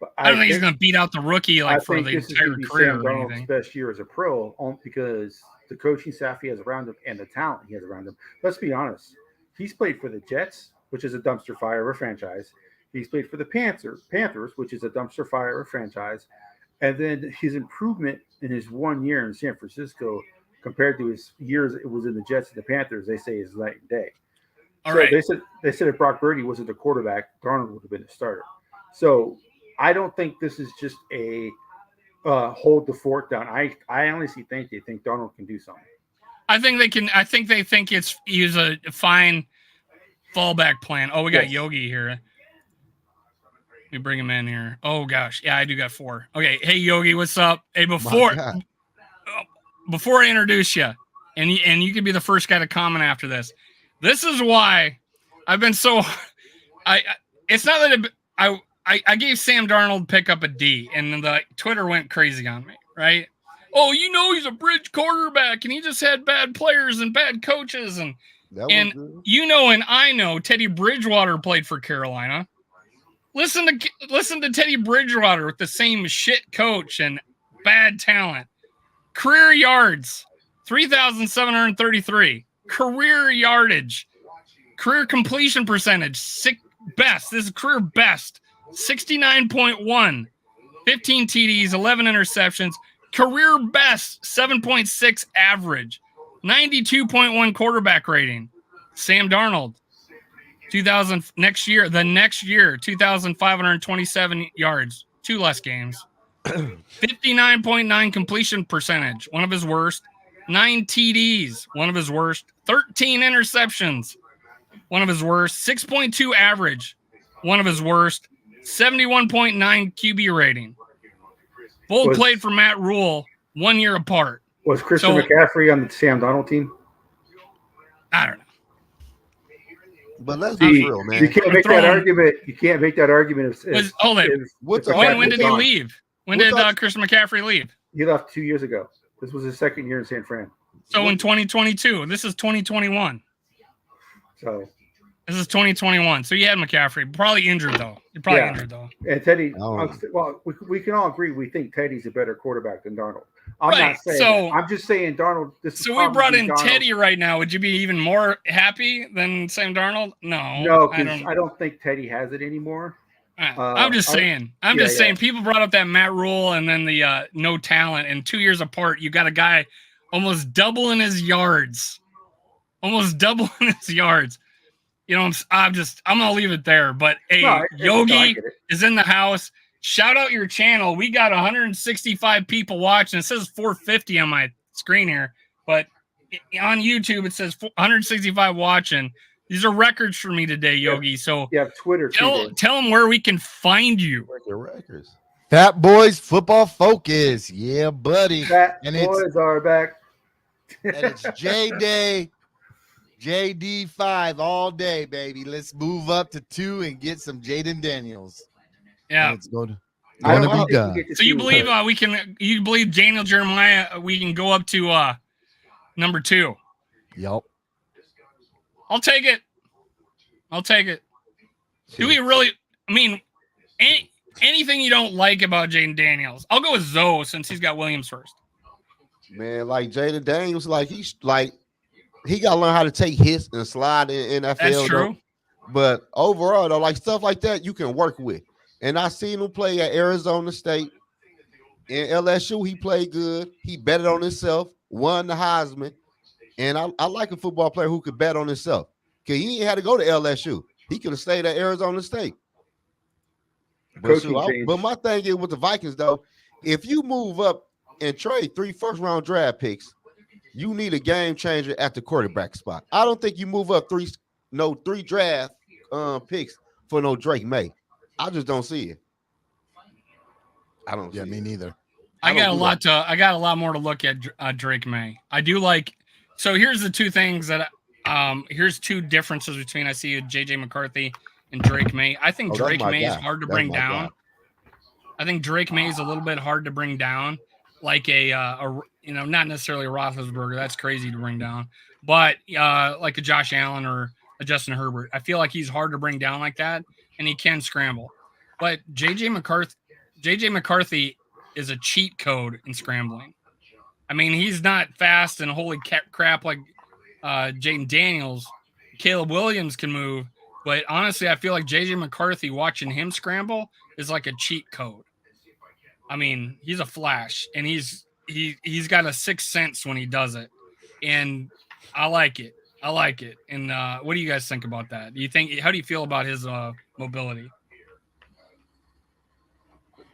But I don't think he's gonna beat out the rookie for the entire career or anything. Best year as a pro, because the coaching staff he has around him and the talent he has around him. Let's be honest. He's played for the Jets, which is a dumpster fire of a franchise. He's played for the Panthers, which is a dumpster fire of a franchise. And then his improvement in his 1 year in San Francisco compared to his years it was in the Jets and the Panthers, they say is night and day. All right. They said if Brock Purdy wasn't the quarterback, Darnold would have been the starter. So I don't think this is just a hold the fort down. I honestly think they think Darnold can do something. I think they can. I think they think he's a fine fallback plan. Oh, we got Yogi here. Let me bring him in here. Oh gosh, yeah, I do got 4. Okay, hey Yogi, what's up? Hey, before I introduce you, and you can be the first guy to comment after this. This is why I've been so. It's not that I gave Sam Darnold pick up a D, and then the Twitter went crazy on me, right? Oh, he's a bridge quarterback, and he just had bad players and bad coaches, and and I know Teddy Bridgewater played for Carolina. Listen to Teddy Bridgewater with the same shit coach and bad talent. Career yards, 3,733. Career yardage. Career completion percentage, best. This is career best. 69.1. 15 TDs, 11 interceptions. Career best, 7.6 average. 92.1 quarterback rating. Sam Darnold. The next year, 2,527 yards, 2 less games. 59.9 completion percentage, one of his worst. 9 TDs, one of his worst. 13 interceptions, one of his worst. 6.2 average, one of his worst. 71.9 QB rating. Both played for Matt Rule 1 year apart. Was Christian McCaffrey on the Sam Darnold team? I don't know. But let's be real, man. You can't make that argument. You can't make that argument. When did he leave? When did Christian McCaffrey leave? He left 2 years ago. This was his second year in San Fran. So in 2022, this is 2021. So this is 2021. So you had McCaffrey, probably injured though. You're probably injured though. And Teddy, well, we can all agree we think Teddy's a better quarterback than Darnold. I'm not saying. So I'm just saying Darnold. So we brought in Darnold. Teddy right now. Would you be even more happy than Sam Darnold? No, I don't think Teddy has it anymore. I'm just saying. I'm just saying. People brought up that Matt Rule and then the no talent. And 2 years apart, you got a guy almost doubling his yards. You know, I'm gonna leave it there. But hey, Yogi is in the house. Shout out your channel. We got 165 people watching. It says 450 on my screen here, but on YouTube it says 165 watching. These are records for me today, Yogi. So you have Twitter. Tell them where we can find you. Records. Fat Boys Football Focus. Yeah, buddy. Fat Boys are back. And it's J-Day, JD5 all day, baby. Let's move up to 2 and get some Jaden Daniels. Yeah. It's going to be done. So you believe you believe Daniel Jeremiah, we can go up to number 2? Yep. I'll take it. Do we really, I mean, anything you don't like about Jaden Daniels? I'll go with Zoe since he's got Williams first. Man, like Jaden Daniels, he got to learn how to take hits and slide in NFL. That's true. Though. But overall, though, like stuff like that, you can work with. And I seen him play at Arizona State. In LSU, he played good. He betted on himself, won the Heisman. And I like a football player who could bet on himself. Because he ain't had to go to LSU. He could have stayed at Arizona State. But my thing is with the Vikings, though, if you move up and trade 3 first-round draft picks, you need a game changer at the quarterback spot. I don't think you move up 3 draft picks for no Drake May. I just don't see it. I don't. Yeah, me neither. I got a lot more to look at Drake May. I do like. So here's the 2 things that. Here's 2 differences between I see JJ McCarthy and Drake May. I think Drake May is hard to bring down. I think Drake May is a little bit hard to bring down, like not necessarily a Roethlisberger. That's crazy to bring down, but like a Josh Allen or a Justin Herbert. I feel like he's hard to bring down like that, and he can scramble. But JJ McCarthy is a cheat code in scrambling. I mean, he's not fast and holy crap like Jaden Daniels. Caleb Williams can move, but honestly, I feel like JJ McCarthy, watching him scramble is like a cheat code. I mean, he's a flash, and he's got a sixth sense when he does it, and I like it. And what do you guys think about that? How do you feel about his mobility?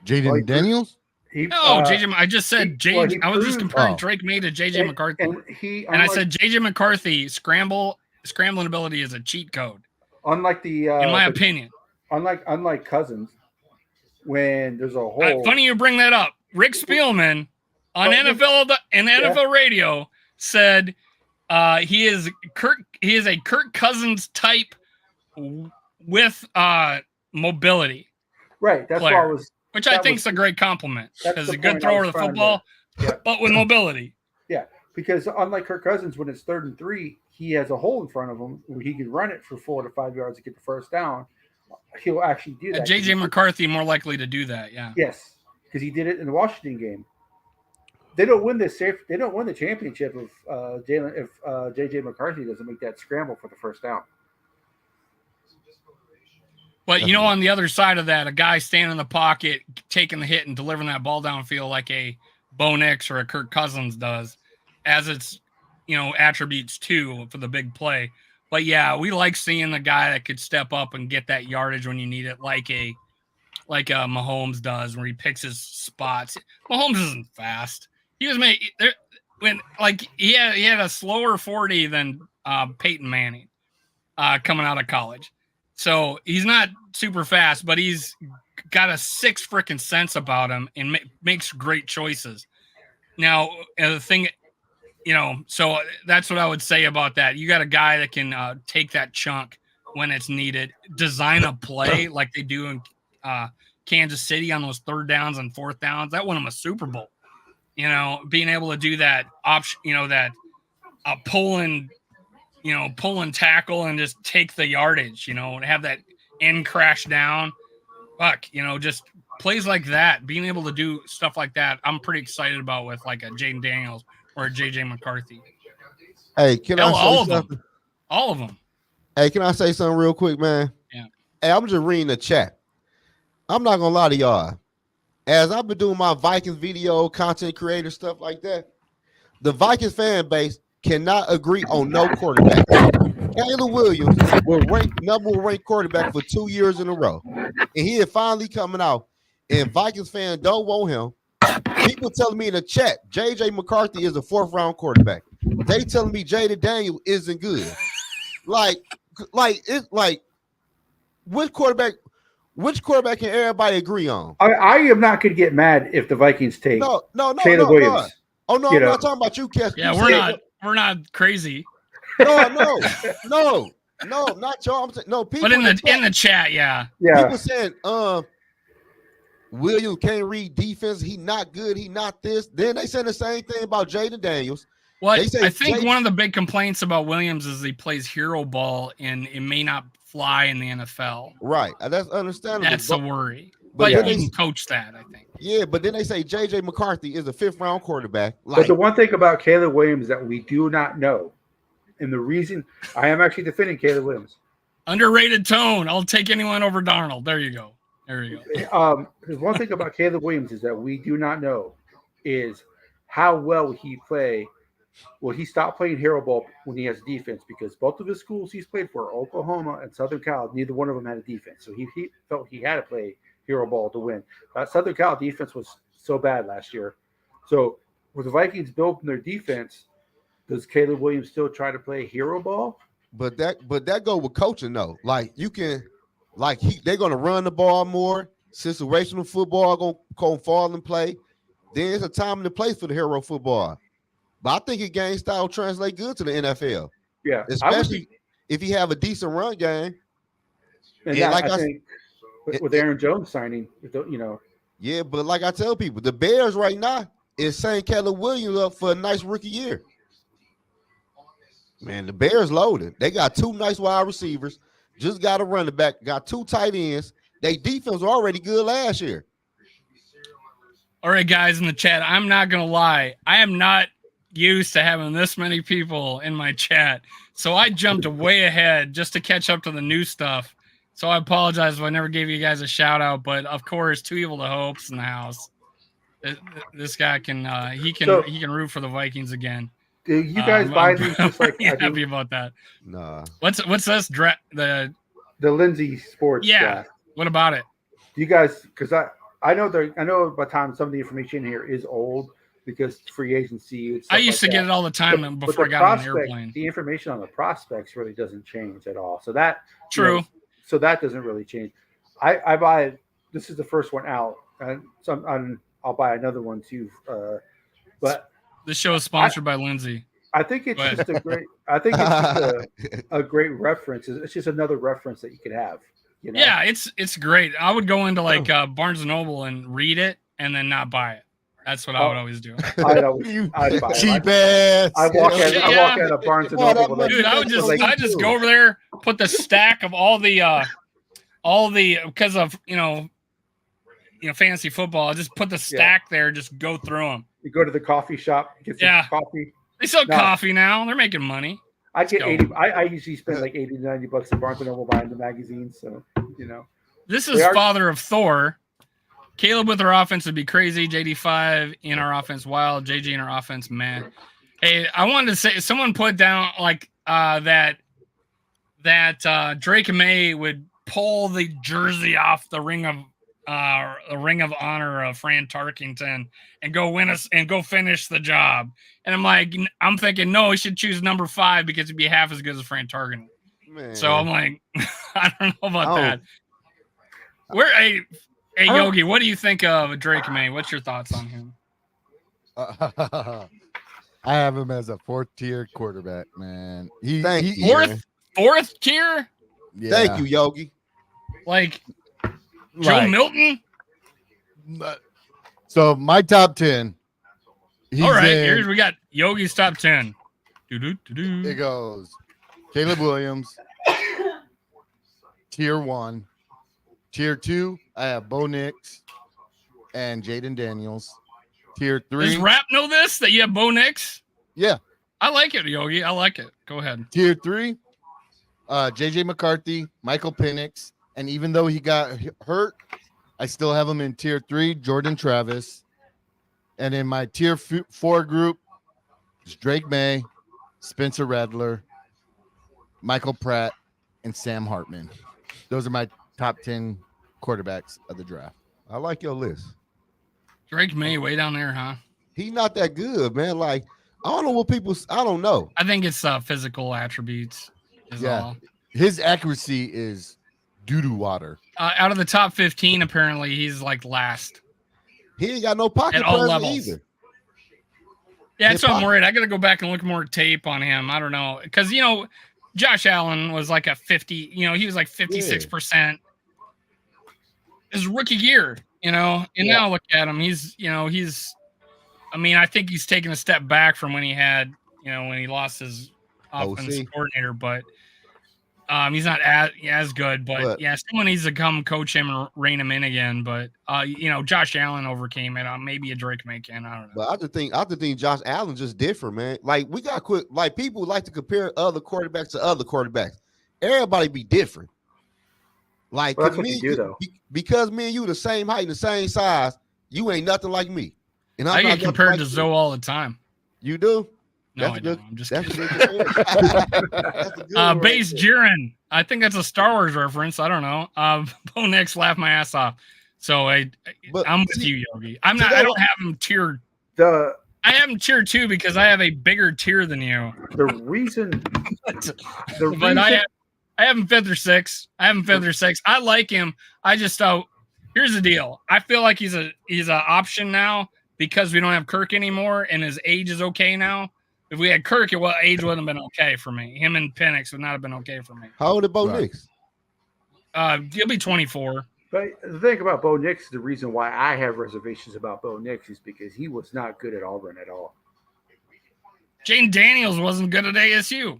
Jaden Daniels? JJ. I just said JJ. I was just comparing Drake May to JJ McCarthy, and I said JJ McCarthy scrambling ability is a cheat code. Unlike in my opinion, unlike Cousins, when there's a hole. Funny you bring that up. Rick Spielman on NFL radio said he is a Kirk Cousins type with mobility. Right. That's player. why I was. Which I think is a great compliment because he's a good thrower of the football, but with mobility. Yeah, because unlike Kirk Cousins, when it's 3rd and 3, he has a hole in front of him where he can run it for 4 to 5 yards to get the first down. He'll actually do that. JJ McCarthy more likely to do that. Yeah. Yes, because he did it in the Washington game. They don't win the championship if JJ McCarthy doesn't make that scramble for the first down. But, on the other side of that, a guy standing in the pocket, taking the hit and delivering that ball downfield like a Bo Nix or a Kirk Cousins does, as its, attributes too for the big play. But, yeah, we like seeing the guy that could step up and get that yardage when you need it, like a Mahomes does, where he picks his spots. Mahomes isn't fast. He was he had a slower 40 than Peyton Manning coming out of college. So he's not super fast, but he's got a sixth freaking sense about him and makes great choices. Now, the thing, so that's what I would say about that. You got a guy that can take that chunk when it's needed, design a play like they do in Kansas City on those 3rd downs and 4th downs. That won them a Super Bowl. Being able to do that option, that pulling tackle and just take the yardage, and have that end crash down. Just plays like that, being able to do stuff like that. I'm pretty excited about with like a Jaden Daniels or a JJ McCarthy. Hey, can I say something? All of them. Hey, can I say something real quick, man? Yeah. Hey, I'm just reading the chat. I'm not gonna lie to y'all. As I've been doing my Vikings video, content creator stuff like that, the Vikings fan base cannot agree on no quarterback. Caleb Williams will rank number 1 ranked quarterback for 2 years in a row. And he is finally coming out. And Vikings fans don't want him. People telling me in the chat, JJ McCarthy is a 4th round quarterback. They telling me Jaden Daniel isn't good. Like, like it's like which quarterback can everybody agree on? I am not going to get mad if the Vikings take No. Caleb Williams. Oh no, I'm not talking about you, Kes. Yeah, we're not crazy. No, not y'all. I'm saying no people. But in the chat, yeah. People saying, Williams can't read defense. He not good. He not this. Then they said the same thing about Jaden Daniels. Well, I think one of the big complaints about Williams is he plays hero ball and it may not fly in the NFL. Right. That's understandable. That's a worry. But you can coach that, I think. Yeah, but then they say J.J. McCarthy is a 5th-round quarterback. But the one thing about Caleb Williams that we do not know, and the reason I am actually defending Caleb Williams. Underrated tone. I'll take anyone over Darnold. There you go. There's one thing about Caleb Williams is that we do not know is how well he play. Well, he stopped playing hero ball when he has defense because both of his schools he's played for, Oklahoma and Southern Cal, neither one of them had a defense. So he felt he had to play hero ball to win. Southern Cal defense was so bad last year. So with the Vikings building their defense, does Caleb Williams still try to play hero ball? But that go with coaching though. Like you can, they're gonna run the ball more. Situational football gonna fall in play. Then it's a time and a place for the hero football. But I think his game style translate good to the NFL. Yeah, especially if you have a decent run game. And I think with Aaron Jones signing, Yeah, but like I tell people, the Bears right now is saying Caleb Williams up for a nice rookie year. Man, the Bears loaded. They got 2 nice wide receivers, just got a running back, got 2 tight ends. They defense was already good last year. All right, guys in the chat, I'm not going to lie. I am not used to having this many people in my chat. So I jumped way ahead just to catch up to the new stuff. So I apologize if I never gave you guys a shout out, but of course, Too Evil to Hope's in the house. This guy can root for the Vikings again. Do you guys buy these just like I happy about that? Nah. What's this the Lindsay Sports? Yeah. What about it? Do you guys? Because I know by the time some of the information here is old because free agency. I used to get it all the time before I got on an airplane. The information on the prospects really doesn't change at all. So that true. So that doesn't really change. I buy. This is the first one out, and I'll buy another one too. But this show is sponsored by Lindsay. I think it's just a great. I think it's just a great reference. It's just another reference that you could have. Yeah, it's great. I would go into like Barnes and Noble and read it and then not buy it. That's what I would always do. I'd buy cheap ass. I walk out of Barnes and Noble. Dude, I just go over there, put the stack of all the because of fantasy football. I just put the stack there, just go through them. You go to the coffee shop, get some coffee. They sell coffee now. They're making money. I get 80. I usually spend like $80 to $90 at Barnes and Noble buying the magazines. So this is father of Thor. Caleb with our offense would be crazy. JD5 in our offense wild. JJ in our offense man. Hey, I wanted to say someone put down like that Drake May would pull the jersey off the ring of honor of Fran Tarkington and go win us and go finish the job. And I'm thinking, no, he should choose number 5 because he'd be half as good as Fran Tarkington. Man. So I'm like, I don't know about that. Hey, Yogi, what do you think of Drake May? What's your thoughts on him? I have him as a 4th-tier quarterback, man. Fourth tier? Yeah. Thank you, Yogi. Like Joe Milton? So my top 10. All right, here's we got Yogi's top 10. It goes Caleb Williams, tier 1. Tier 2, I have Bo Nix and Jaden Daniels. Tier 3. Does Rap know this, that you have Bo Nix? Yeah. I like it, Yogi. I like it. Go ahead. Tier 3, JJ McCarthy, Michael Penix. And even though he got hurt, I still have him in tier 3, Jordan Travis. And in my tier 4 group, it's Drake May, Spencer Rattler, Michael Pratt, and Sam Hartman. Those are my top 10 quarterbacks of the draft. I like your list. Drake May way down there, huh? He's not that good, man. Like, I don't know what I don't know. I think it's physical attributes. All. his accuracy is doo-doo water. Out of the top 15, apparently he's like last. He ain't got no pocket At all presence levels. either. Yeah, that's what I'm worried. I got to go back and look more tape on him. I don't know. Because, Josh Allen was like a 50, he was like 56%. His rookie year, and now look at him. He's I think he's taken a step back from when he had, when he lost his offensive coordinator, but he's not as good. But someone needs to come coach him and rein him in again. But Josh Allen overcame it. Maybe a Drake May can. I don't know. But I just think Josh Allen just different, man. Like we got quick. Like people like to compare other quarterbacks to other quarterbacks. Everybody be different. Like that's what you do, though. Because me and you the same height and the same size, you ain't nothing like me. And I get compared to Zoe all the time. You do? No, I don't. I'm just kidding. Good Base Jiren. I think that's a Star Wars reference. I don't know. Bo Nix laughed my ass off. So I'm with you, Yogi. I don't have him tiered. I have him tier 2 because I have a bigger tier than you. The reason I have him 5th or 6th. I like him. I just here's the deal. I feel like he's an option now because we don't have Kirk anymore, and his age is okay now. If we had Kirk, age wouldn't have been okay for me. Him and Penix would not have been okay for me. How old is Bo Nix? He'll be 24. But the thing about Bo Nix, the reason why I have reservations about Bo Nix is because he was not good at Auburn at all. Jane Daniels wasn't good at ASU.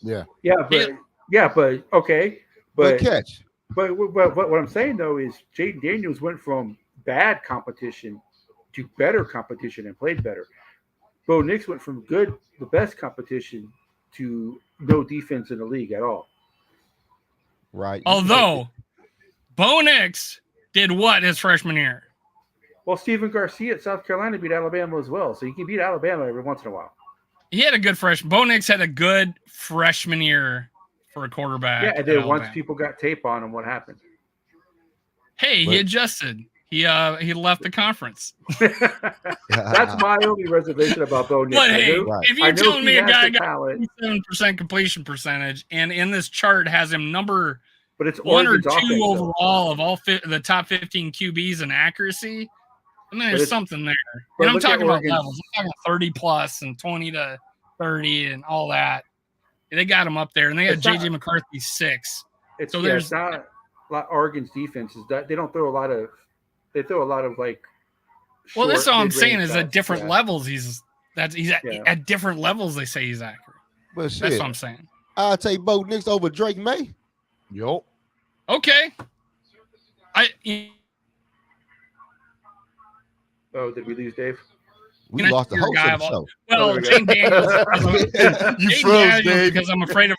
Yeah. But okay. Good catch. But what I'm saying though is Jaden Daniels went from bad competition to better competition and played better. Bo Nix went from the best competition to no defense in the league at all. Right. Although Bo Nix did what his freshman year? Well, Stephen Garcia at South Carolina beat Alabama as well, so you can beat Alabama every once in a while. He had a good freshman. Bo Nix had a good freshman year for a quarterback. Yeah, and then once people got tape on him, what happened? Hey, he adjusted. He left the conference. That's my only reservation about Bo Nix. But hey, if you're telling me a guy got 7% completion percentage, and in this chart has him number but it's 1 or 2 overall of all the top 15 QBs in accuracy, I mean, there's something there. And I'm talking about levels. I'm talking 30 plus and 20 to 30 and all that. They got him up there, and they got JJ McCarthy 6. So there's not like Oregon's defense is that they don't throw a lot of. They throw a lot of like. Well, that's all I'm saying is at different levels. He's at different levels. They say he's accurate. But shit, that's what I'm saying. I'll take Bo Nix over Drake May. Yup. Okay. Oh, did we lose Dave? We lost the host of the show. Well, Jane Daniels. You froze, Dave. Because I'm afraid of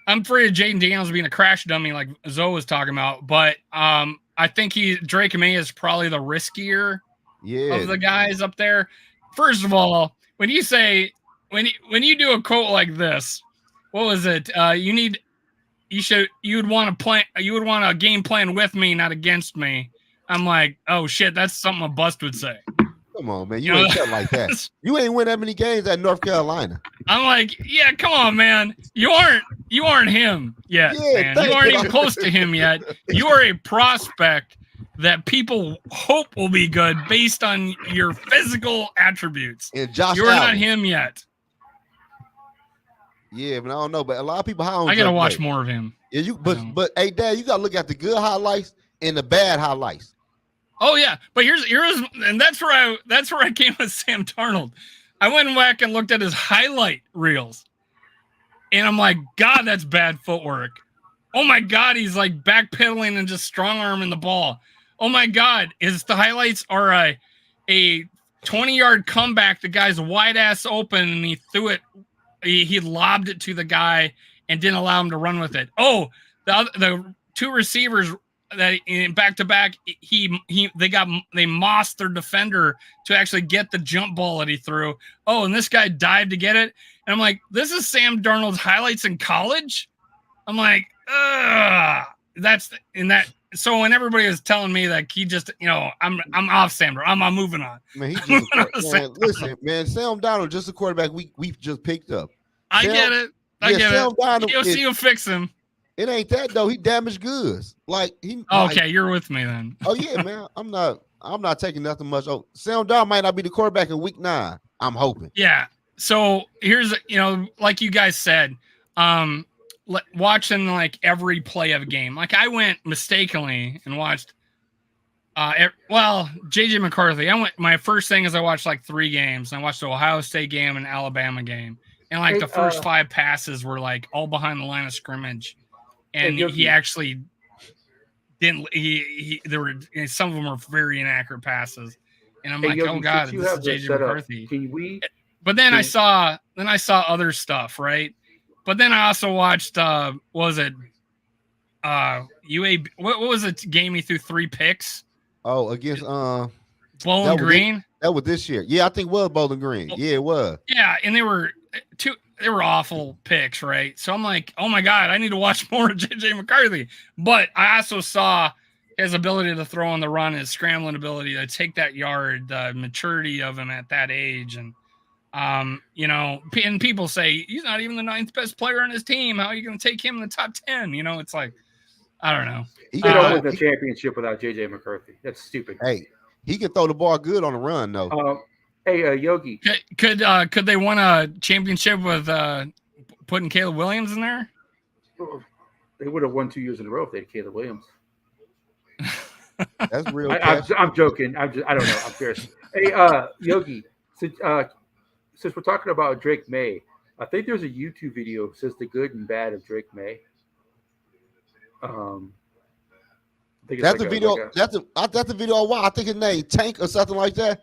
Jaden Daniels being a crash dummy like Zoe was talking about. But I think Drake May is probably the riskier of the guys up there. First of all, when you say when you do a quote like this, what was it? You would want a game plan with me, not against me. I'm like, oh shit, that's something a bust would say. Come on, man. You ain't cut like that. You ain't win that many games at North Carolina. I'm like, yeah, come on, man. You aren't him yet, man. You aren't even close to him yet. You are a prospect that people hope will be good based on your physical attributes. And Josh You're Allen. not him yet. Yeah, but I don't know. But a lot of people, I gotta watch more of him. Yeah, but hey, Dad, you gotta look at the good highlights and the bad highlights. Oh yeah, but here's and that's where I came with Sam Darnold. I went back and looked at his highlight reels, and I'm like, God, that's bad footwork. Oh my God, he's like backpedaling and just strong arming the ball. Oh my God, the highlights are a 20-yard comeback. The guy's wide ass open, and he threw it. He lobbed it to the guy and didn't allow him to run with it. Oh, the two receivers that in back-to-back, they mossed their defender to actually get the jump ball that he threw. Oh, and this guy dived to get it. And I'm like, this is Sam Darnold's highlights in college? I'm like, so when everybody was telling me that he just, I'm off Sam Darnold. I'm moving on. Man, listen, man, Sam Darnold just a quarterback we just picked up. I get it. Sam Darnold You'll see him fix him. It ain't that though. He damaged goods. Like he. Okay, like, you're with me then. oh yeah, man. I'm not taking nothing much. Oh, Sam Darnold might not be the quarterback in week 9. I'm hoping. Yeah. So here's, like you guys said, watching like every play of a game. Like I went mistakenly and watched. JJ McCarthy. My first thing is I watched like 3 games. I watched the Ohio State game and Alabama game, and like the first 5 passes were like all behind the line of scrimmage, and he actually didn't. There were some of them were very inaccurate passes, and I'm like, oh god, this is JJ McCarthy. But then I saw other stuff, right? But then I also watched what was it? UAB. What was it? Game he threw 3 picks. Oh, against Bowling Green. That was this year. Yeah, I think it was Bowling Green. Yeah, it was. Yeah, and they were awful picks, right? So I'm like, oh my god, I need to watch more of JJ McCarthy. But I also saw his ability to throw on the run, his scrambling ability to take that yard, the maturity of him at that age, and and people say he's not even the 9th best player on his team. How are you going to take him in the top 10? It's like, I don't know. They don't win the championship without JJ McCarthy. That's stupid. Hey, he can throw the ball good on the run, though. Yogi. Could they win a championship with putting Caleb Williams in there? They would have won 2 years in a row if they had Caleb Williams. That's real. I'm joking. I don't know. I'm serious. Hey, Yogi. Since we're talking about Drake May, I think there's a YouTube video that says the good and bad of Drake May. That's the video. That's the video. Wow, I think his name Tank or something like that.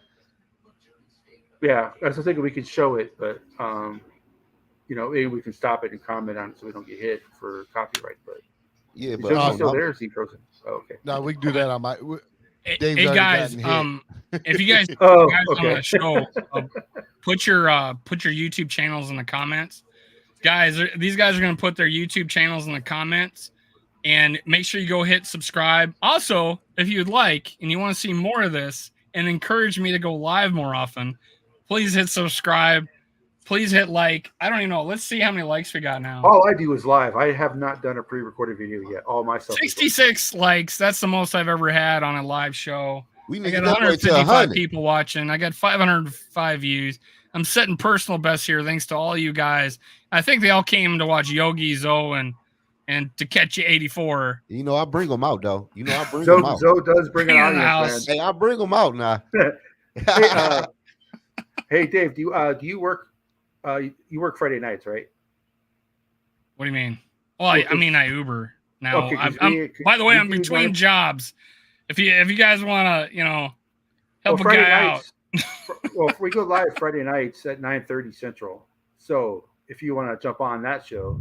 Yeah, I was thinking we could show it, but maybe we can stop it and comment on it so we don't get hit for copyright. But yeah, but he's still there. Is he frozen? Oh, okay. No, we can do that on my. Hey guys, if you guys, on the show, put your YouTube channels in the comments, guys. These guys are going to put their YouTube channels in the comments, and make sure you go hit subscribe. Also, if you'd like and you want to see more of this and encourage me to go live more often, please hit subscribe. Please hit like. I don't even know. Let's see how many likes we got now. All I do is live. I have not done a pre-recorded video yet. All my stuff. 66 likes. That's the most I've ever had on a live show. I got 155 people watching. I got 505 views. I'm setting personal best here thanks to all you guys. I think they all came to watch Yogi, Zoe, and to catch you 84. I bring them out though. I bring them out. Zoe does bring an audience, man. Hey, I bring them out now. Hey, Dave, do you work? You work Friday nights, right? What do you mean? Well, I Uber now. Okay, by the way, I'm between jobs. If you guys want to, help a guy out. Well, we go live Friday nights at 9:30 Central. So if you want to jump on that show,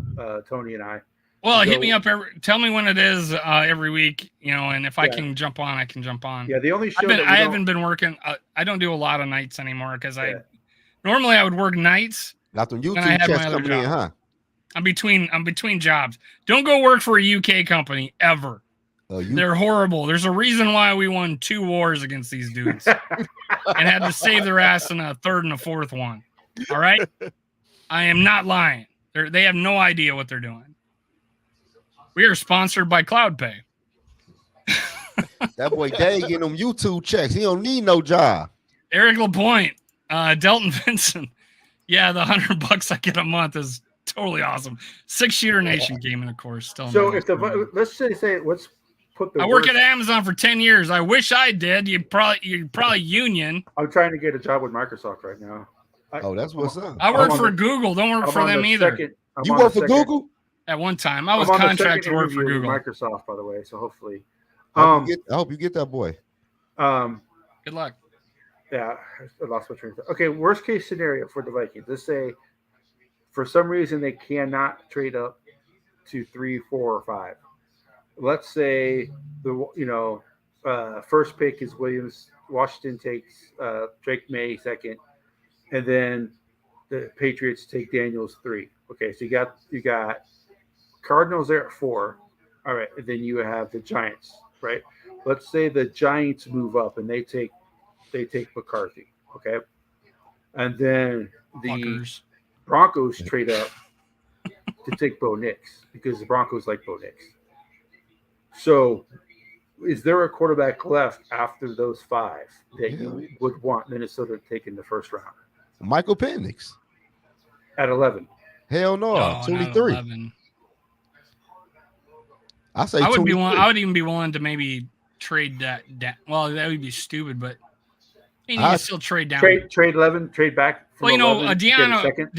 Tony and I. Well, hit me up. Tell me when it is every week, and if I can jump on, I can jump on. Yeah, the only show I haven't been working. I don't do a lot of nights anymore because normally I would work nights. Got them YouTube checks coming in, huh? I'm between jobs. Don't go work for a UK company ever. They're horrible. There's a reason why we won 2 wars against these dudes and had to save their ass in a 3rd and a 4th one. All right, I am not lying. They have no idea what they're doing. We are sponsored by CloudPay. That boy Dave getting them YouTube checks. He don't need no job. Eric LaPointe, Delton Vincent. Yeah, the $100 I get a month is totally awesome. 6-shooter nation gaming, of course. Still. So if let's put the. I work at Amazon for 10 years. I wish I did. You're probably union. I'm trying to get a job with Microsoft right now. That's what's up. I work for Google. Don't work for them either. You work for Google? At one time, I was contracted to work for Google. Microsoft, by the way. So hopefully, I hope you get that boy. Good luck. Yeah, I lost my train of thought. Okay, worst case scenario for the Vikings. Let's say, for some reason, they cannot trade up to 3, 4, or 5. Let's say the first pick is Williams. Washington takes Drake May 2nd, and then the Patriots take Daniels 3. Okay, so you got Cardinals there at 4. All right, and then you have the Giants, right? Let's say the Giants move up and they take McCarthy, okay? And then the Broncos trade up to take Bo Nix because the Broncos like Bo Nix. So, is there a quarterback left after those 5 that you would want Minnesota to take in the first round? Michael Penix At 11. Hell no, No, not 23. 11. I say I would 23. I would even be willing to maybe trade that. Well, that would be stupid, but you need to still trade down. Trade 11, trade back. Well, you know, Deanna second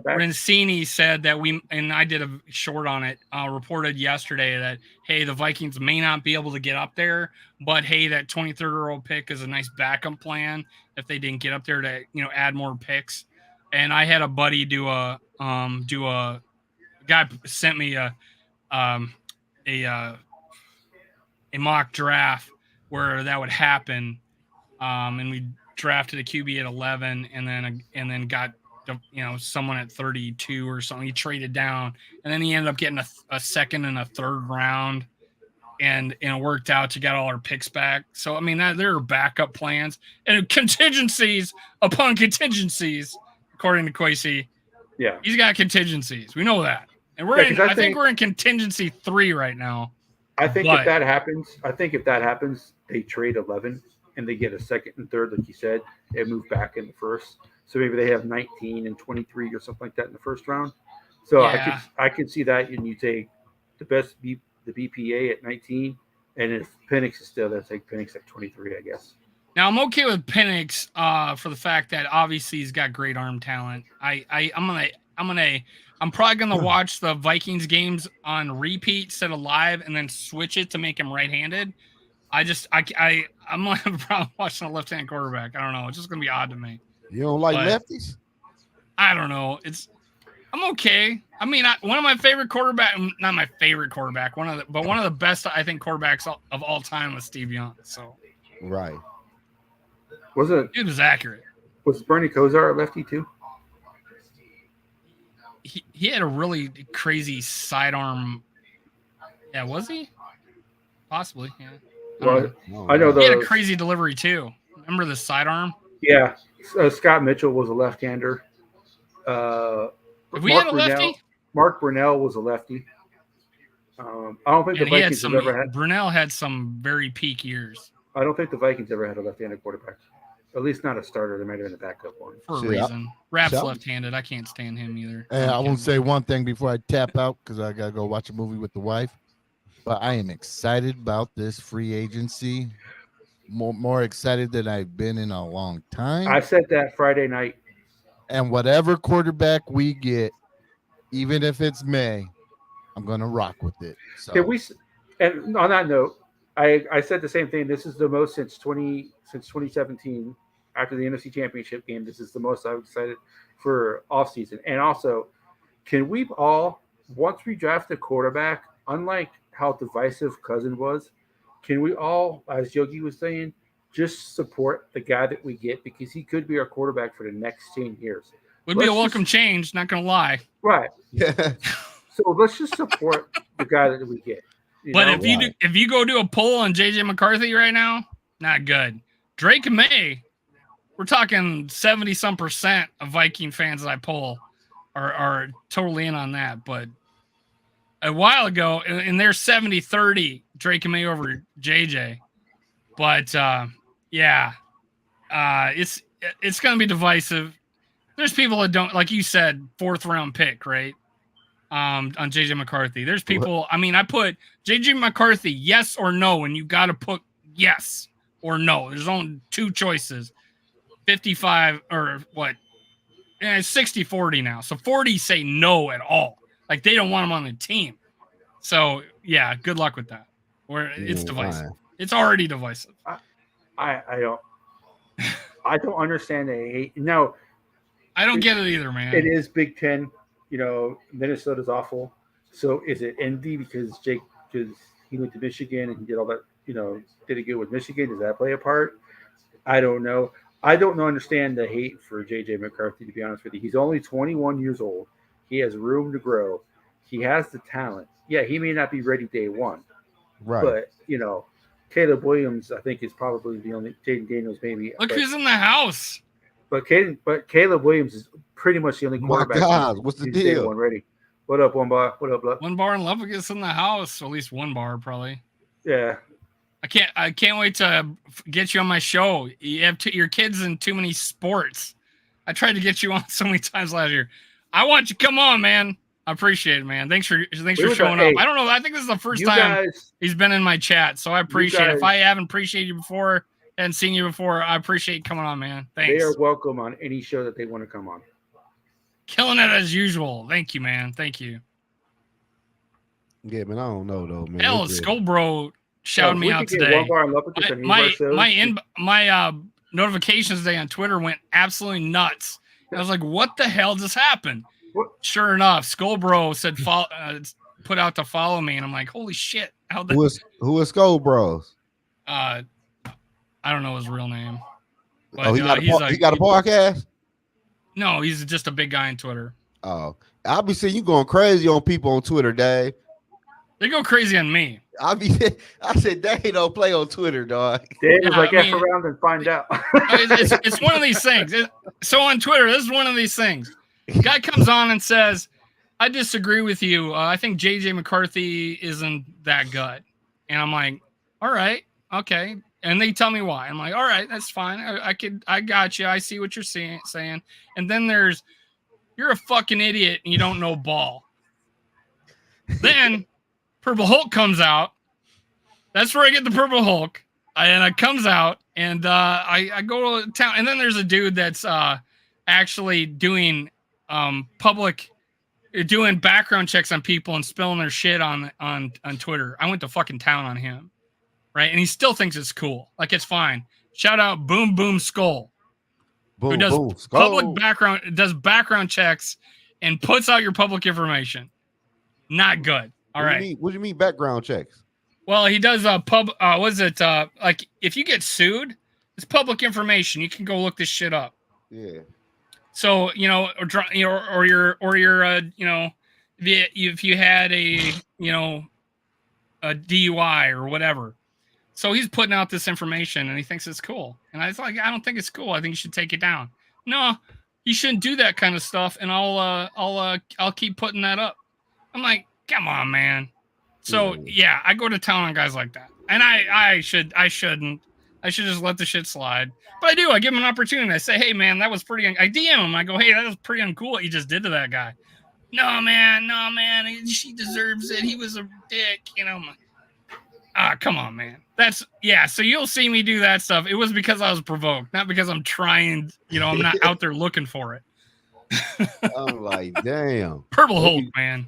back. Rancini said that and I did a short on it, reported yesterday that, hey, the Vikings may not be able to get up there, but hey, that 23rd overall pick is a nice backup plan if they didn't get up there to, add more picks. And I had a buddy do a guy sent me a mock draft where that would happen. And we drafted a QB at 11 and then got, someone at 32 or something. He traded down and then he ended up getting a second and a third round and it worked out to get all our picks back. So, I mean, there are backup plans and contingencies upon contingencies, according to Kwesi. Yeah. He's got contingencies. We know that. And I think we're in contingency 3 right now. If that happens, they trade 11 and they get a second and third, like you said, and move back in the first. So maybe they have 19 and 23 or something like that in the first round. So yeah. I could see that, and you take the best the BPA at 19, and if Penix is still there, take Penix at 23, I guess. Now I'm okay with Penix for the fact that obviously he's got great arm talent. I'm probably gonna watch the Vikings games on repeat instead of live, and then switch it to make him right-handed. I'm gonna have a problem watching a left-handed quarterback. I don't know. It's just gonna be odd to me. You don't like lefties? I don't know. I'm okay. I mean, one of my favorite not my favorite quarterback, one of the best I think quarterbacks of all time was Steve Young. So right. It was accurate. Was Bernie Kosar a lefty too? He had a really crazy sidearm. Yeah, was he? Possibly, yeah. I know he had a crazy delivery too. Remember the sidearm? Yeah. Scott Mitchell was a left-hander. We had a lefty? Mark Brunell was a lefty. I don't think the Vikings have ever had. Brunell had some very peak years. I don't think the Vikings ever had a left-handed quarterback. At least not a starter. They might have been a backup one. For a reason. Rapp's left-handed. I can't stand him either. And I won't say one thing before I tap out because I got to go watch a movie with the wife. But I am excited about this free agency. More excited than I've been in a long time. I said that Friday night. And whatever quarterback we get, even if it's May, I'm going to rock with it. So. And on that note, I said the same thing. This is the most since 2017 after the NFC Championship game. This is the most I'm excited for offseason. And also, can we all, once we draft a quarterback, unlike how divisive Cousin was, can we all, as Yogi was saying, just support the guy that we get because he could be our quarterback for the next 10 years? Would be a welcome change, not going to lie. Right. Yeah. So let's just support the guy that we get. But if you go do a poll on JJ McCarthy right now, not good. Drake May, we're talking 70-some% of Viking fans that I poll are totally in on that. But a while ago, and they're 70-30, Drake May over JJ. But it's going to be divisive. There's people that don't, like you said, 4th round pick, right? On JJ McCarthy. There's people, I mean, I put JJ McCarthy, yes or no, and you got to put yes or no. There's only 2 choices. 55 or what? Yeah, it's 60-40 now. So 40 say no at all. Like they don't want him on the team. So yeah, good luck with that. It's divisive. It's already divisive. I don't understand the hate. No, I don't get it either, man. It is Big Ten. Minnesota's awful. So is it envy because he went to Michigan and he did all that, did it good with Michigan? Does that play a part? I don't know. I don't understand the hate for JJ McCarthy, to be honest with you. He's only 21 years old. He has room to grow. He has the talent. Yeah, he may not be ready day one. Right. But, Caleb Williams, I think, is probably the only – Jaden Daniels maybe. Look who's in the house. But Caleb Williams is pretty much the only quarterback. My God, what's the deal? Ready. What up, one bar? What up, Luck? One bar and Lubbock is in the house. Or at least one bar, probably. Yeah. I can't wait to get you on my show. You have your kids in too many sports. I tried to get you on so many times last year. I want you. Come on, man. I appreciate it, man. Thanks for showing up. I don't know. I think this is the first time he's been in my chat, so I appreciate it. If I haven't appreciated you before and seen you before, I appreciate you coming on, man. Thanks. They are welcome on any show that they want to come on. Killing it as usual. Thank you, man. Thank you. Yeah, man. I don't know though, man. Hell, Skullbro shouted me out today. My notifications today on Twitter went absolutely nuts. I was like, "What the hell just happened?" Sure enough, Skullbro said put out to follow me, and I'm like, "Holy shit!" Who is Skullbros? I don't know his real name. But, he got a podcast. No, he's just a big guy on Twitter. Oh, I'll be seeing you going crazy on people on Twitter, Dave. They go crazy on me. I said Dave don't play on Twitter, dog. Dave was like, F around and find out. it's one of these things. So on Twitter, this is one of these things. Guy comes on and says, I disagree with you. I think JJ McCarthy isn't that good. And I'm like, all right, okay. And they tell me why. I'm like, all right, that's fine. I got you. I see what you're saying. And then you're a fucking idiot and you don't know ball. Then Purple Hulk comes out. That's where I get the Purple Hulk. And it comes out and I go to town. And then there's a dude that's actually doing doing background checks on people and spilling their shit on Twitter. I went to fucking town on him. Right. And he still thinks it's cool. Like it's fine. Shout out Boom Boom Skull. Who does background checks and puts out your public information. Not good. All right. What do you mean background checks? Well, he does like if you get sued, it's public information. You can go look this shit up. Yeah. So, if you had a DUI or whatever. So he's putting out this information and he thinks it's cool. And I was like, I don't think it's cool. I think you should take it down. No, you shouldn't do that kind of stuff. And I'll keep putting that up. I'm like, come on, man. So yeah, I go to town on guys like that. And I shouldn't. I should just let the shit slide. But I do. I give him an opportunity. I say, hey man, that was pretty. I DM him. I go, hey, that was pretty uncool what you just did to that guy. No man. She deserves it. He was a dick. Come on, man. So you'll see me do that stuff. It was because I was provoked, not because I'm trying, I'm not out there looking for it. I'm like, damn. Purple Hulk, man.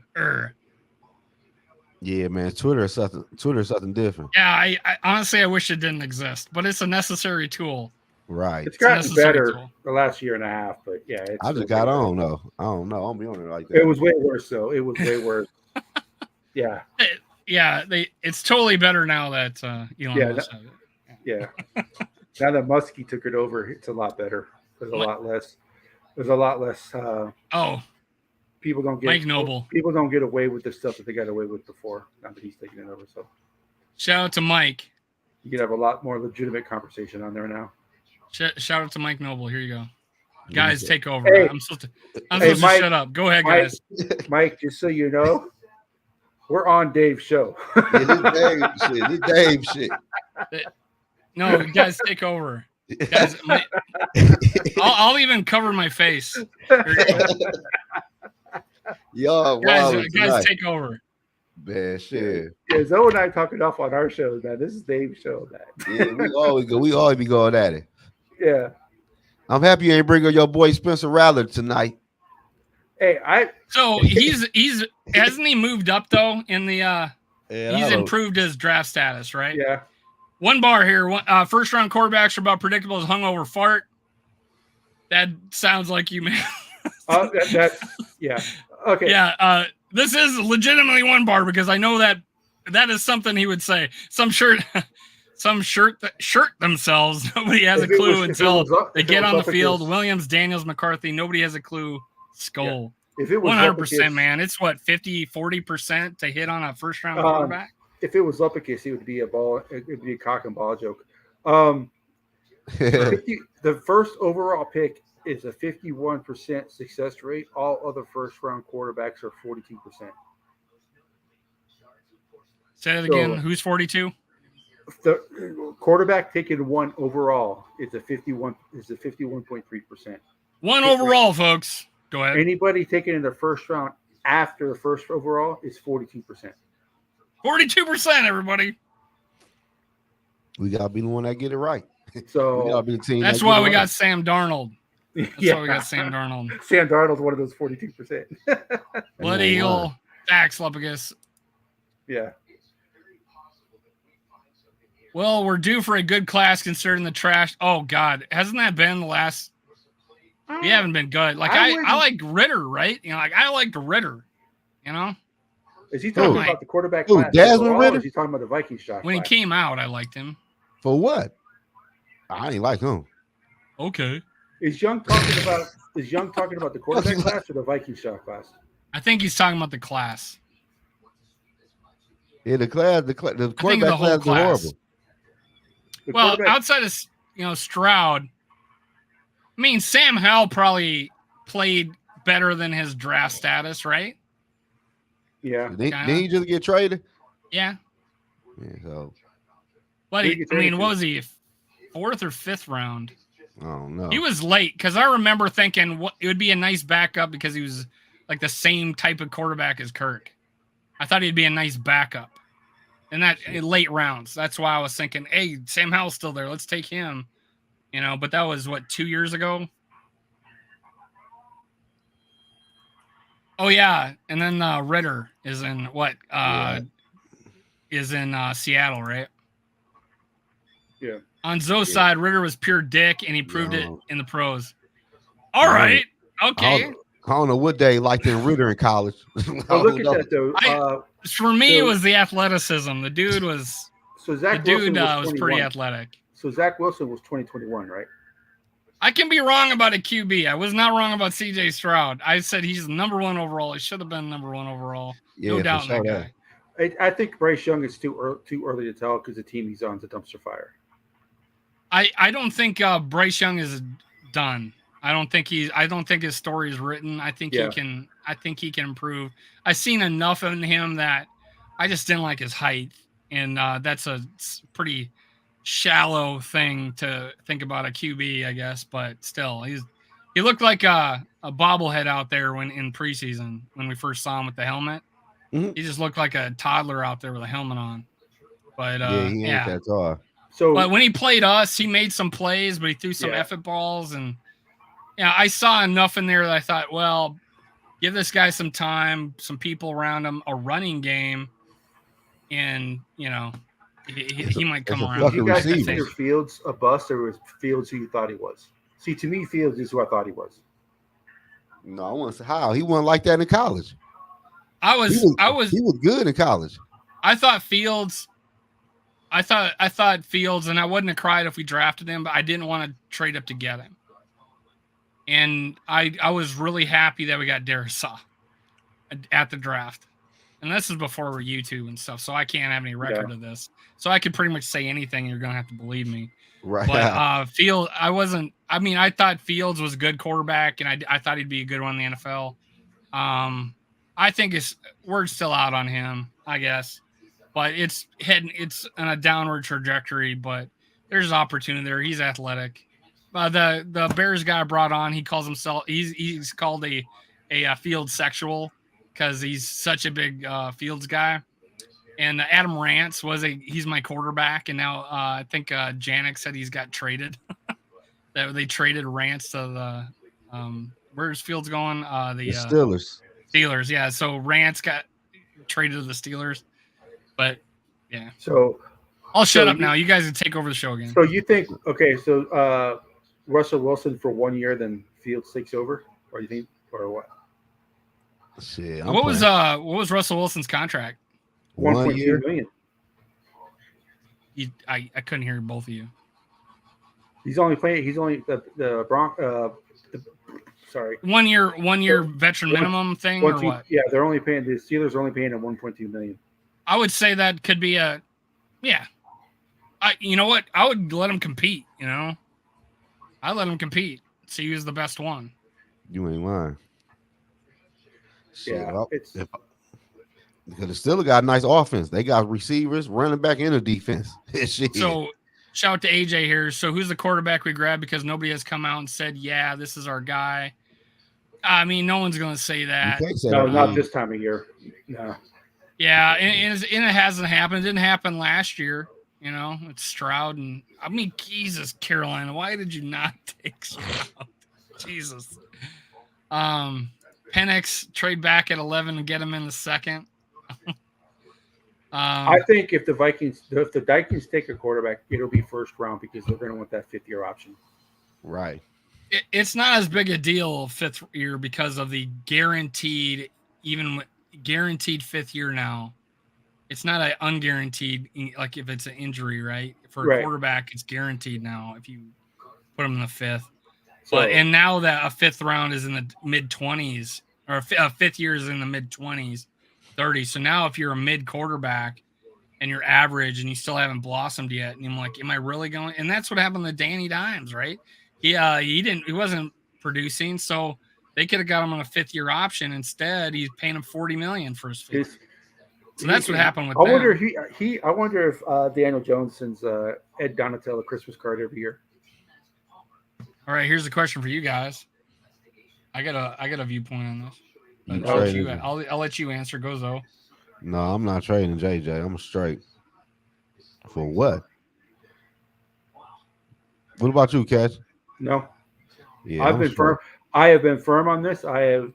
Yeah, man. Twitter is something different. Yeah, I honestly, I wish it didn't exist, but it's a necessary tool. Right. It's gotten better the last year and a half, but yeah. I just got on, though. I don't know. I'll be on it like that. It was way worse, though. It was way worse. Yeah. It's totally better now that Elon Musk has it. Yeah. Now that Muskie took it over, it's a lot better. There's a lot less. People don't get Mike Noble. People don't get away with the stuff that they got away with before. Now that he's taking it over, so shout out to Mike. You can have a lot more legitimate conversation on there now. Shout out to Mike Noble. Here you go, guys. Take over. Hey, I'm supposed to shut up. Go ahead, guys. Mike, just so you know, we're on Dave's show. This Dave shit. No, guys, take over. Guys, I'll even cover my face. Yo, guys, take over. Man, shit. Yeah, Zoe and I talking off on our show, man. This is Dave's show, man. Yeah, we always be going at it. Yeah. I'm happy you ain't bringing your boy Spencer Rattler tonight. Hey, So he's hasn't he moved up though in the he's improved his draft status, right? Yeah. One bar here. First round quarterbacks are about predictable as hungover fart. That sounds like you, man. That's yeah. Okay. Yeah. This is legitimately one bar because I know that is something he would say. Some shirt themselves. Nobody has a clue until they get on the field. Williams, Daniels, McCarthy. Nobody has a clue. Skull. Yeah. If it was 100%, man. It's what 50-40% to hit on a first round quarterback. If it was Lupicus, it would be a ball. It would be a cock and ball joke. The first overall pick is a 51% success rate. All other first-round quarterbacks are 42%. Say that again. Who's 42? The quarterback taken 1 overall is a 51.3%. 1 overall, folks. Go ahead. Anybody taken in the first round after the first overall is 42%. 42%, everybody. We gotta be the one that get it right. So we gotta be the team. That's why we got Sam Darnold. That's why we got Sam Darnold. Sam Darnold's one of those 42%. Blood Eagle, Dax Lupagus. Yeah. Well, we're due for a good class considering the trash. Oh God, hasn't that been the last? We haven't been good. Like I like Ritter, right? You know, like I liked Ritter. You know. Is he talking about the quarterback Who, class? Desmond Ritter? Or is he talking about the Vikings shot? When he came out, I liked him. For what? I ain't like him. Okay. Is Young talking about the quarterback class or the Vikings shot class? I think he's talking about the class. Yeah, the quarterback class is horrible. Well, outside of Stroud, I mean Sam Howell probably played better than his draft status, right? Yeah. Didn't he just get traded? Yeah. Yeah. So. But what was he? 4th or 5th round? I don't know. He was late because I remember thinking it would be a nice backup because he was like the same type of quarterback as Kirk. I thought he'd be a nice backup. And that in late rounds. That's why I was thinking, hey, Sam Howell's still there. Let's take him. You know, but that was 2 years ago. Oh yeah, and then Ritter is in what? Is in Seattle, right? Yeah. On Zoe's side, Ritter was pure dick, and he proved it in the pros. All right, okay. I don't know what they liked in Ritter in college. Oh, look at that though. For me, it was the athleticism. The dude was. So Zach the dude Wilson was pretty athletic. So Zach Wilson was 2021, right? I can be wrong about a QB. I was not wrong about CJ Stroud. I said he's number 1 overall. He should have been number 1 overall. No doubt in that guy. I think Bryce Young is too early to tell because the team he's on is a dumpster fire. I don't think Bryce Young is done. I don't think his story is written. I think he can improve. I've seen enough in him that I just didn't like his height, and that's a pretty shallow thing to think about a QB, I guess. But still, he looked like a bobblehead out there when in preseason when we first saw him with the helmet. Mm-hmm. He just looked like a toddler out there with a helmet on. But he ain't that tall. But when he played us, he made some plays, but he threw some effort balls, and I saw enough in there that I thought, well, give this guy some time, some people around him, a running game, and he might come around. You guys consider Fields a bust, or was Fields who you thought he was? See, to me, Fields is who I thought he was. No, I want to say how he wasn't like that in college. He was good in college. I thought Fields, and I wouldn't have cried if we drafted him, but I didn't want to trade up to get him. And I was really happy that we got Darisaw at the draft. And this is before we're YouTube and stuff, so I can't have any record of this. So I could pretty much say anything. You're going to have to believe me. Right. But I thought Fields was a good quarterback, and I thought he'd be a good one in the NFL. I think we're still out on him, I guess. But it's on a downward trajectory, but there's opportunity there. He's athletic. The Bears guy brought on, he calls himself, he's called a field sexual because he's such a big Fields guy. And Adam Rantz he's my quarterback, and now I think Janik said he's got traded. That they traded Rantz to the where's Fields going? The Steelers. Steelers, yeah. So Rantz got traded to the Steelers, but yeah. So I'll shut up now. You guys can take over the show again. So you think Russell Wilson for 1 year, then Fields takes over, or you think, or what? Shit, what was Russell Wilson's contract? 1.2 million. I couldn't hear both of you. He's only the Bronx. Sorry. 1 year veteran minimum thing or what? Yeah, the Steelers are only paying him 1.2 million. I would say that could be you know what? I would let him compete. I'd let him compete. So he was the best one. You ain't lying. Shit, Yeah, because the Steelers got a nice offense. They got receivers, running back, and a defense. Shit. So shout out to AJ here. So who's the quarterback we grabbed? Because nobody has come out and said, yeah, this is our guy. I mean, no one's going to say that. No, not this time of year. No. Yeah, and it hasn't happened. It didn't happen last year. You know, it's Stroud. And I mean, Jesus, Carolina, why did you not take Stroud? Jesus. Penix trade back at 11 and get him in the second. I think if the Vikings take a quarterback, it'll be first round because they're going to want that 5th-year option. Right. It's not as big a deal 5th year because of the guaranteed 5th year now. It's not an unguaranteed, like if it's an injury, right? For a quarterback, it's guaranteed now if you put him in the 5th. And now that a 5th round is in the mid-20s, or a 5th year is in the mid-20s, 30. So now if you're a mid quarterback and you're average and you still haven't blossomed yet, and I'm like, am I really going? And that's what happened to Danny Dimes, right? He wasn't producing, so they could have got him on a 5th-year option. Instead, he's paying him $40 million for his 5th. So that's what happened with I wonder if Daniel Jones sends Ed Donatello a Christmas card every year. All right, here's a question for you guys. I got a viewpoint on this. I'll let you answer. Go Zo. No, I'm not trading JJ. I'm straight. For what? What about you, Catch? No. Yeah, I've been firm. I have been firm on this.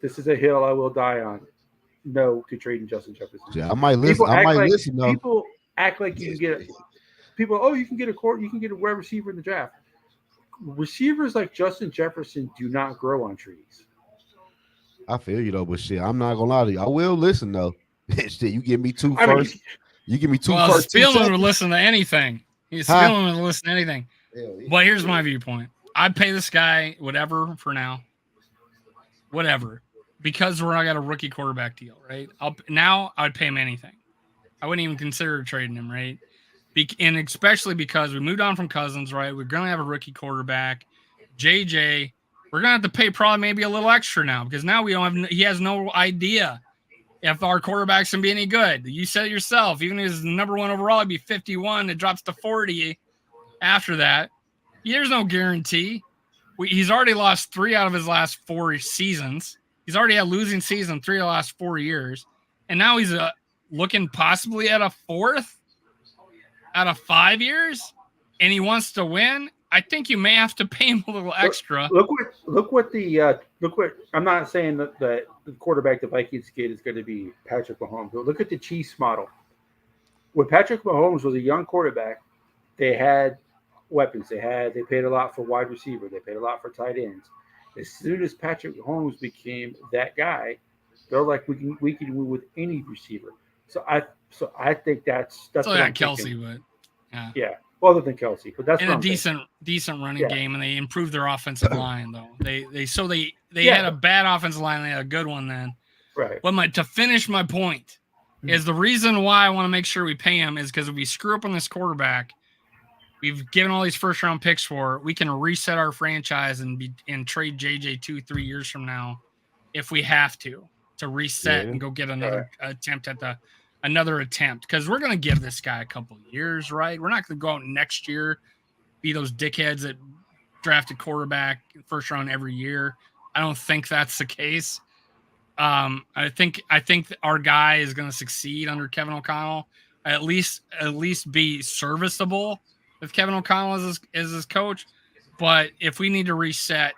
This is a hill I will die on. No to trading Justin Jefferson. Yeah, I might listen. People act like you can get you can get a wide receiver in the draft. Receivers like Justin Jefferson do not grow on trees. I feel you though, but shit, I'm not gonna lie to you. I will listen though. Shit, you give me two first. You give me two first. Spielman would listen to anything. Spielman would listen to anything. Yeah. But here's my viewpoint. I'd pay this guy whatever for now. Whatever. Because we're not got a rookie quarterback deal, right? I'd pay him anything. I wouldn't even consider trading him, right? And especially because we moved on from Cousins, right? We're going to have a rookie quarterback. JJ, we're going to have to pay probably maybe a little extra now because now he has no idea if our quarterback's going to be any good. You said it yourself. Even if his number 1 overall, it'd be 51. It drops to 40 after that. There's no guarantee. He's already lost 3 out of his last 4 seasons. He's already had losing season 3 of the last 4 years. And now he's looking possibly at a 4th out of 5 years. And he wants to win. I think you may have to pay him a little extra. Look what I'm not saying that the quarterback the Vikings get is going to be Patrick Mahomes, but look at the Chiefs model. When Patrick Mahomes was a young quarterback, they had weapons. They paid a lot for wide receiver. They paid a lot for tight ends. As soon as Patrick Mahomes became that guy, they're like, we can win with any receiver. So I think that's what I'm Kelsey, thinking. but yeah. Well, other than Kelsey, but that's in a decent running game, and they improved their offensive line though. They had a bad offensive line, they had a good one then. Right. But to finish my point is the reason why I want to make sure we pay him is because if we screw up on this quarterback, we've given all these first round picks for, we can reset our franchise and trade JJ 2-3 years from now if we have to reset and go get another attempt at another attempt, because we're going to give this guy a couple of years, right? We're not going to go out next year, be those dickheads that draft a quarterback first round every year. I don't think that's the case. I think our guy is going to succeed under Kevin O'Connell, at least be serviceable with Kevin O'Connell as his coach. But if we need to reset,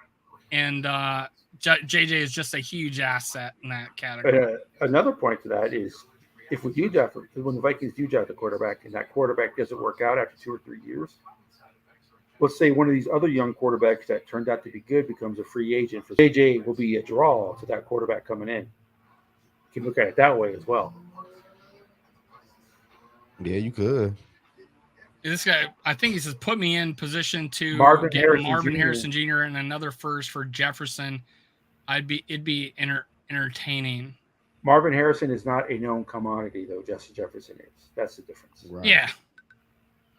and JJ is just a huge asset in that category. Another point to that is, if we do draft, when the Vikings do draft a quarterback and that quarterback doesn't work out after 2 or 3 years, let's say one of these other young quarterbacks that turned out to be good becomes a free agent. For JJ will be a draw to that quarterback coming in. You can look at it that way as well. Yeah, you could. This guy, I think he says, put me in position to get Marvin Harrison Jr. and another first for Jefferson. It'd be entertaining. Marvin Harrison is not a known commodity, though. Justin Jefferson is. That's the difference. Right. Yeah.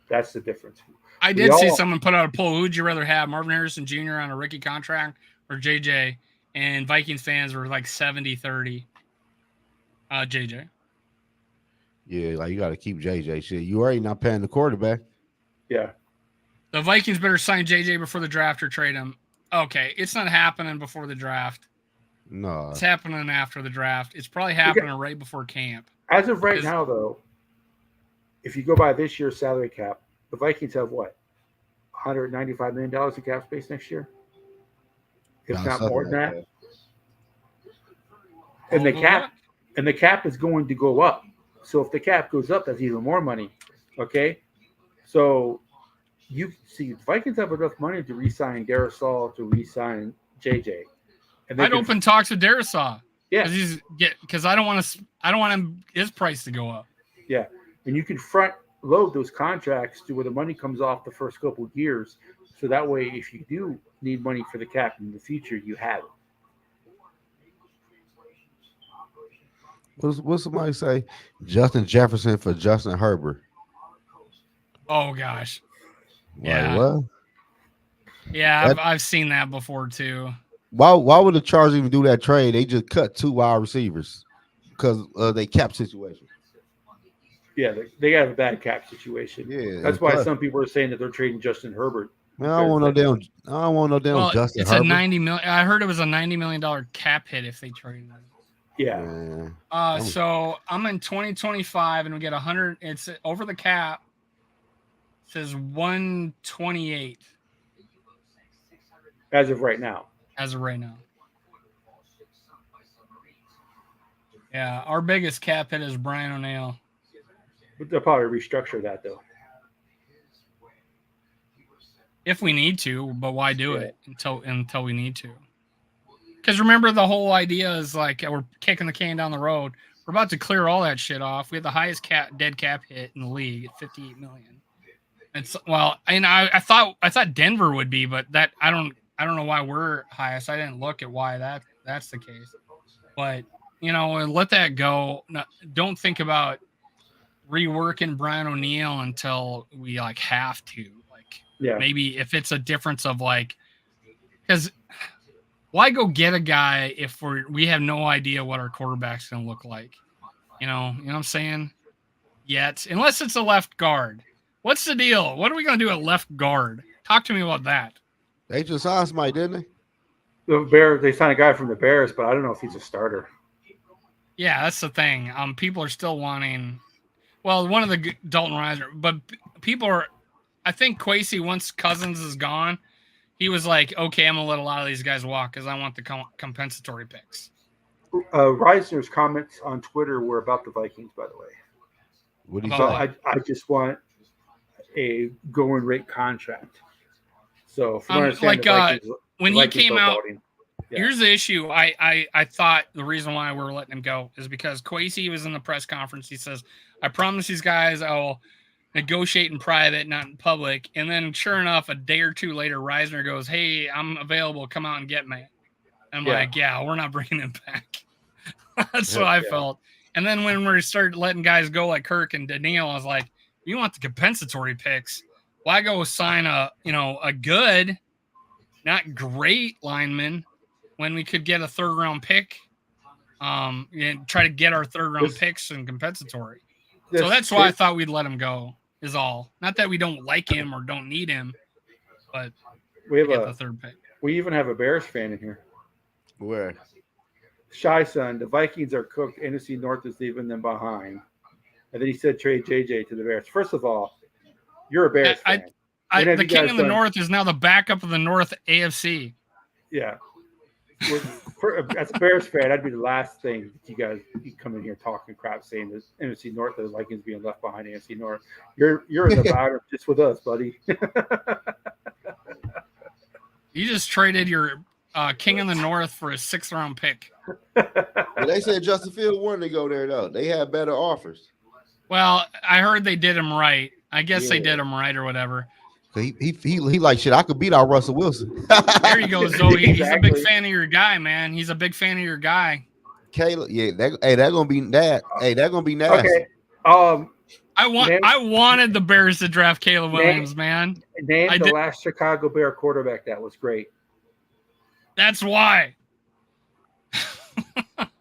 That's the difference. I did see someone put out a poll. Who would you rather have, Marvin Harrison Jr. on a rookie contract or JJ? And Vikings fans were like 70-30. JJ. Yeah, like you got to keep JJ. Shit, you already not paying the quarterback. Yeah. The Vikings better sign JJ before the draft or trade him. Okay, it's not happening before the draft. No. It's happening after the draft. It's probably happening right before camp. As of right now, though, if you go by this year's salary cap, the Vikings have what? $195 million in cap space next year? If not more than that. And the cap is going to go up. So if the cap goes up, that's even more money. Okay? So you see, the Vikings have enough money to re-sign Darrisaw, to re-sign JJ. And I'd open talks with Darrisaw. Yeah. Because I don't want his price to go up. Yeah. And you can front load those contracts to where the money comes off the first couple of years. So that way, if you do need money for the cap in the future, you have it. What somebody say? Justin Jefferson for Justin Herbert. Oh gosh. Like, yeah. What? Yeah, I've seen that before too. Why would the Chargers even do that trade? They just cut 2 wide receivers because of their cap situation. Yeah, they have a bad cap situation. Yeah, that's why some people are saying that they're trading Justin Herbert. Man, I don't want no damn Justin it's Herbert. A $90 million. I heard it was a $90 million cap hit if they trade him. Yeah. So I'm in 2025 and we get 100. It's over the cap. It says 128. As of right now. Yeah, our biggest cap hit is Brian O'Neill. But they'll probably restructure that though. If we need to, but why do it until we need to? Because remember, the whole idea is like we're kicking the can down the road. We're about to clear all that shit off. We have the highest dead cap hit in the league at $58 million. It's I thought Denver would be, but that I don't know why we're highest. I didn't look at why that's the case. But let that go. No, don't think about reworking Brian O'Neill until we have to. Maybe if it's a difference of because why go get a guy if we have no idea what our quarterback's going to look like? You know what I'm saying? Yet, unless it's a left guard. What's the deal? What are we going to do at left guard? Talk to me about that. They just signed somebody, didn't they? The Bears, they signed a guy from the Bears, but I don't know if he's a starter. Yeah, that's the thing. People are still wanting. Well, one of the Dalton Risner, but people are. I think Kwesi, once Cousins is gone, he was like, okay, I'm going to let a lot of these guys walk because I want the compensatory picks. Reisner's comments on Twitter were about the Vikings, by the way. What do you say? I just want a going rate contract. So when he came out, here's the issue. I thought the reason why we're letting him go is because Kwesi was in the press conference. He says, I promise these guys I'll negotiate in private, not in public. And then sure enough, a day or two later, Reisner goes, hey, I'm available. Come out and get me. I'm like, yeah, we're not bringing him back. That's what I felt. And then when we started letting guys go like Kirk and Daniil, I was like, you want the compensatory picks? Why go sign a good, not great lineman when we could get a 3rd round pick? And try to get our 3rd round picks and compensatory. So that's why I thought we'd let him go. Is all. Not that we don't like him or don't need him, but we have the 3rd pick. We even have a Bears fan in here. Where? Shy Son, the Vikings are cooked. NFC North is leaving them behind. And then he said trade JJ to the Bears. First of all, you're a Bears fan. The king of the North is now the backup of the North AFC. Yeah. As a Bears fan, that'd be the last thing that you guys come in here talking crap, saying this NFC North, the Vikings being left behind NFC North. You're in the bottom just with us, buddy. You just traded your king of the North for a 6th round pick. Well, they said Justin Fields wanted to go there though. They had better offers. Well, I heard they did him right. I guess they did him right or whatever. He like shit. I could beat out Russell Wilson. There you go, Zoe. He's a big fan of your guy, man. He's a big fan of your guy. Caleb, yeah, that's gonna be that. Hey, that's gonna be nasty. Okay. I wanted the Bears to draft Caleb Williams, man. Name the last Chicago Bear quarterback that was great. That's why.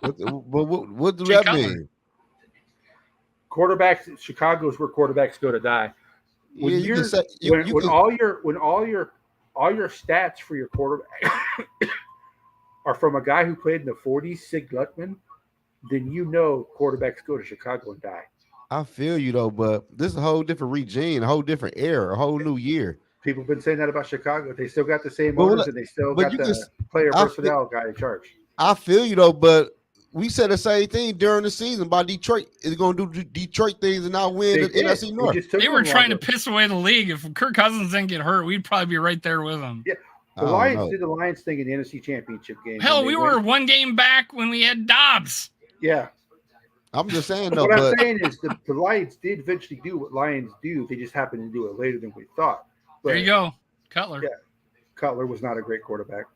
What does that mean? Quarterbacks, Chicago is where quarterbacks go to die. When all your stats for your quarterback are from a guy who played in the 40s, Sig Luckman, then you know quarterbacks go to Chicago and die. I feel you though, but this is a whole different regime, a whole different era, a whole new year. People have been saying that about Chicago. They still got the same owners and they still got the player personnel guy in charge. I feel you though, but we said the same thing during the season about Detroit is going to do Detroit things and not win the NFC North. They were trying to piss away the league. If Kirk Cousins didn't get hurt, we'd probably be right there with them. Yeah, the Lions did the Lions thing in the NFC Championship game. Hell, we were one game back when we had Dobbs. Yeah. I'm just saying though. What I'm saying is the Lions did eventually do what Lions do. They just happened to do it later than we thought. But, there you go. Cutler. Yeah. Cutler was not a great quarterback.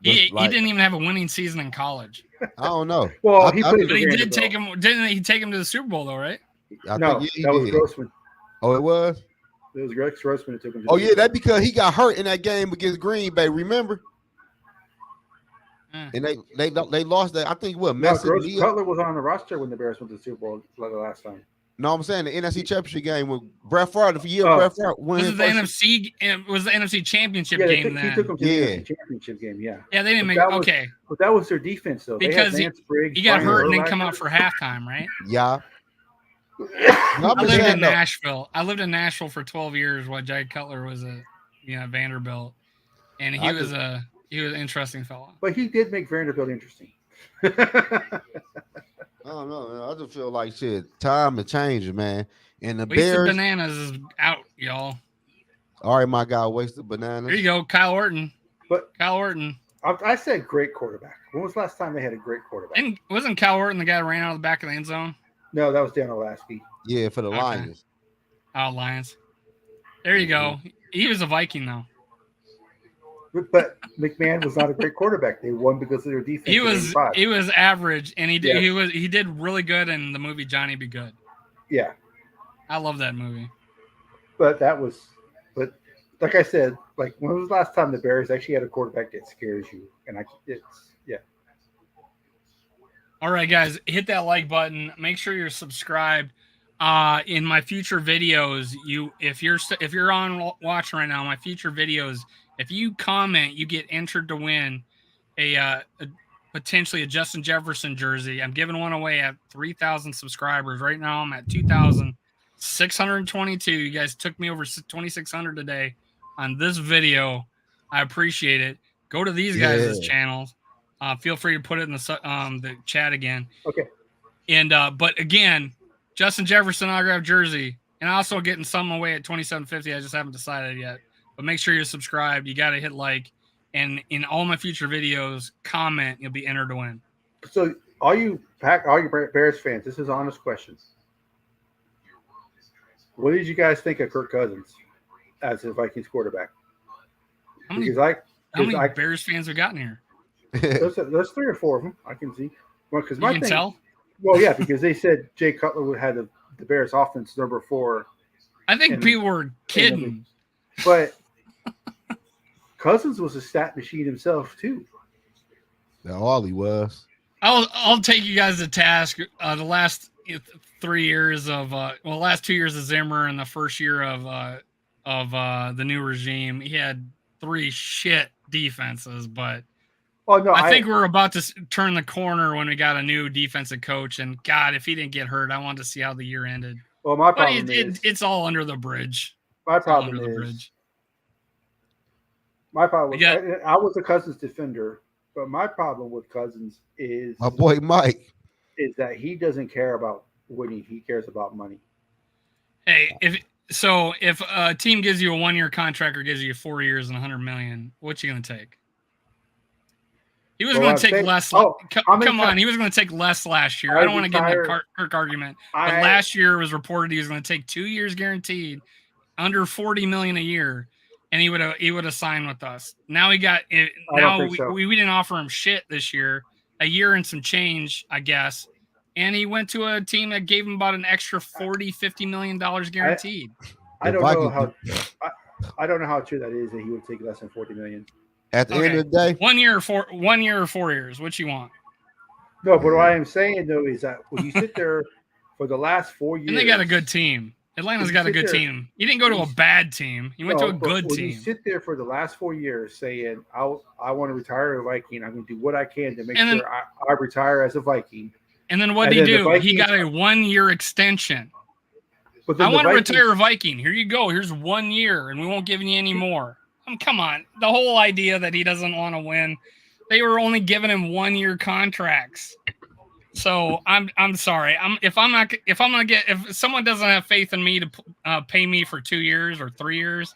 He didn't even have a winning season in college. I don't know. Well, he did take him. Didn't he take him to the Super Bowl though? Right? No, that was Grossman. Oh, it was. It was Rex Grossman that took him. Oh yeah, that's because he got hurt in that game against Green Bay. Remember? And they lost that. I think what Messi. Cutler was on the roster when the Bears went to the Super Bowl the last time. No, I'm saying the NFC Championship game with Brett Favre. The year Brett Favre was the NFC. It was the NFC Championship game. He took them to the NFC Championship game. Yeah. Yeah, they didn't but that was their defense though. Because he got hurt and then come out for halftime, right? Yeah. I lived in Nashville. I lived in Nashville for 12 years while Jay Cutler was Vanderbilt, and he was an interesting fellow. But he did make Vanderbilt interesting. I don't know, man. I just feel like shit. Time is changing, man. And the Wasted Bears Bananas is out, y'all. All right, my guy, Wasted Bananas. There you go, Kyle Orton. Kyle Orton. I said great quarterback. When was the last time they had a great quarterback? And wasn't Kyle Orton the guy that ran out of the back of the end zone? No, that was Dan Olasky. Yeah, for the Lions. Oh, Lions. There you go. He was a Viking though. But McMahon was not a great quarterback. They won because of their defense. He was average, and he did really good in the movie Johnny Be Good. Yeah, I love that movie. But like I said, like when was the last time the Bears actually had a quarterback that scares you? And yeah. All right, guys, hit that like button. Make sure you're subscribed. In my future videos, if you're on watching right now, my future videos. If you comment, you get entered to win potentially a Justin Jefferson jersey. I'm giving one away at 3,000 subscribers. Right now, I'm at 2,622. You guys took me over 2,600 today on this video. I appreciate it. Go to these guys' channels. Feel free to put it in the chat again. Okay. And but again, Justin Jefferson autograph jersey, and also getting some away at 2,750. I just haven't decided yet. But make sure you're subscribed. You got to hit like. And in all my future videos, comment. You'll be entered to win. So all you Bears fans, this is honest questions. What did you guys think of Kirk Cousins as a Vikings quarterback? How many Bears fans have gotten here? There's 3 or 4 of them. I can see. Well, because you can tell? Well, yeah, because they said Jay Cutler had the Bears offense number 4. I think people were kidding. But Cousins was a stat machine himself too. All he was. I'll take you guys to task. The last 3 years of last 2 years of Zimmer and the first year of the new regime, he had 3 shit defenses. But I think we're about to turn the corner when we got a new defensive coach. And God, if he didn't get hurt, I wanted to see how the year ended. Well, my problem is it's all under the bridge. My problem is. My problem was I was a Cousins defender, but my problem with Cousins is my boy Mike is that he doesn't care about winning; he cares about money. Hey, if a team gives you a 1-year contract or gives you 4 years and $100 million, what you gonna take? He was going to take less. Come on, he was going to take less last year. I don't want to get in the Kirk argument, but last year it was reported he was going to take 2 years guaranteed, under $40 million a year. And he would have signed with us. Now we didn't offer him shit this year. A year and some change, I guess. and he went to a team that gave him about an extra $40-50 million guaranteed. I don't know how. I don't know how true that is that he would take less than $40 million. At the end of the day, 1 year or 4 years. What you want? No, but what I am saying though is that when you sit there for the last 4 years, and they got a good team. Atlanta's got a good team. He didn't go to a bad team. He went to a good team. You sit there for the last 4 years saying, I want to retire a Viking. I'm going to do what I can to make sure I retire as a Viking. And then what did he do? He got a 1 year extension. I want to retire a Viking. Here you go. Here's 1 year, and we won't give you any more. Come on. The whole idea that he doesn't want to win, they were only giving him 1 year contracts. So I'm sorry. If someone doesn't have faith in me to pay me for 2 years or 3 years,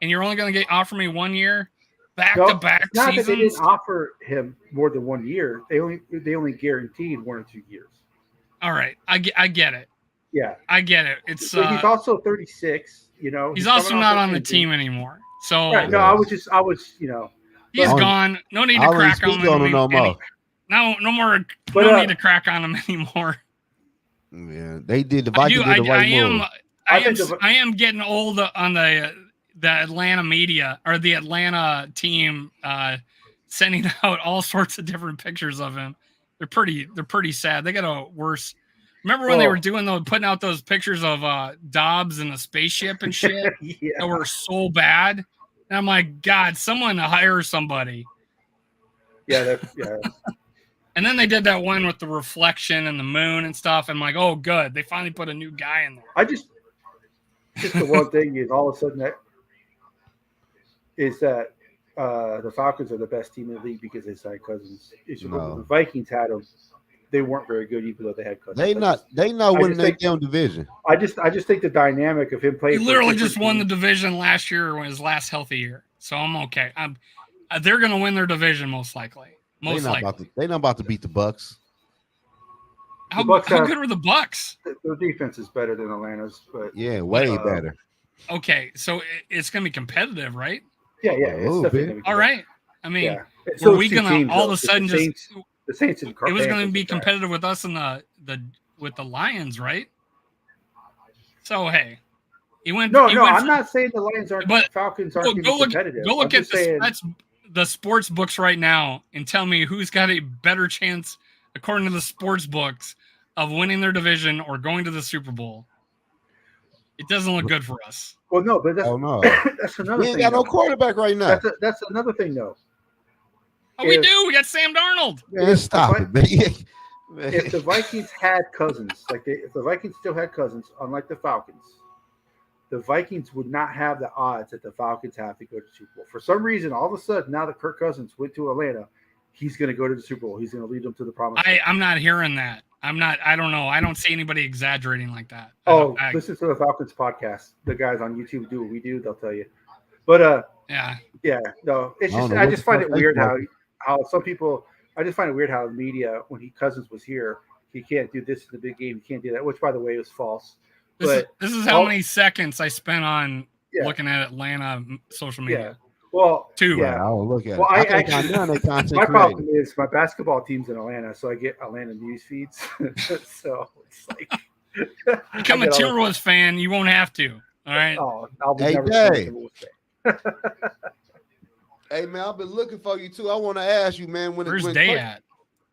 and you're only going to offer me 1 year back-to-back seasons. Not that they didn't offer him more than 1 year. They only guaranteed 1 or 2 years. All right, I get it. Yeah, I get it. It's he's also 36. You know, he's also not on the team anymore. So right, no, I was. He's gone. No need to crack on him no more. No more. No need to crack on him anymore. Yeah, they did. The Vikings did the right move. I am getting old on the Atlanta media or the Atlanta team sending out all sorts of different pictures of him. They're pretty sad. They got a worse. Remember when they were putting out those pictures of Dobbs in a spaceship and shit that were so bad? And I'm like, God, someone hire somebody. Yeah. And then they did that one with the reflection and the moon and stuff. I'm like, oh, good. They finally put a new guy in there. Just the one thing is all of a sudden that the Falcons are the best team in the league because they signed Cousins. The Vikings had them. They weren't very good, even though they had Cousins. They not winning their damn division. I just think the dynamic of him playing. He literally just won the division last year, when his last healthy year. So I'm okay. They're going to win their division most likely. They're not about to beat the Bucks. How good were the Bucks? Their defense is better than Atlanta's, but way better. Okay, so it's going to be competitive, right? Yeah. It's definitely all right. I mean, were we going to all of a sudden the Saints and it was going to be competitive with us and with the Lions, right? So hey, he went. No, I'm not saying the Lions aren't, but Falcons aren't even competitive. Go look at the sports books right now and tell me who's got a better chance, according to the sports books, of winning their division or going to the Super Bowl. It doesn't look good for us. Well, no, but that's another thing. We ain't got no quarterback right now. That's another thing, though. Oh, we do. We got Sam Darnold. Man, stop it, man. If the Vikings had Cousins, if the Vikings still had Cousins, unlike the Falcons, the Vikings would not have the odds that the Falcons have to go to the Super Bowl. For some reason, all of a sudden, now that Kirk Cousins went to Atlanta, he's going to go to the Super Bowl. He's going to lead them to the promised land. I'm not hearing that. I don't know. I don't see anybody exaggerating like that. Listen to the Falcons podcast. The guys on YouTube do what we do. They'll tell you. But yeah. No, it's just I just find it weird how some people. I just find it weird how the media, when Cousins was here, he can't do this in the big game. He can't do that, which by the way is false. This is how many seconds I spent on looking at Atlanta social media. Yeah. Well, 2. Yeah, I'll look at it. My problem is my basketball team's in Atlanta, so I get Atlanta news feeds. So it's like become a Timberwolves fan. You won't have to. All right. Oh, I'll be never fan. Hey man, I've been looking for you too. I want to ask you, man. Where's Dave at?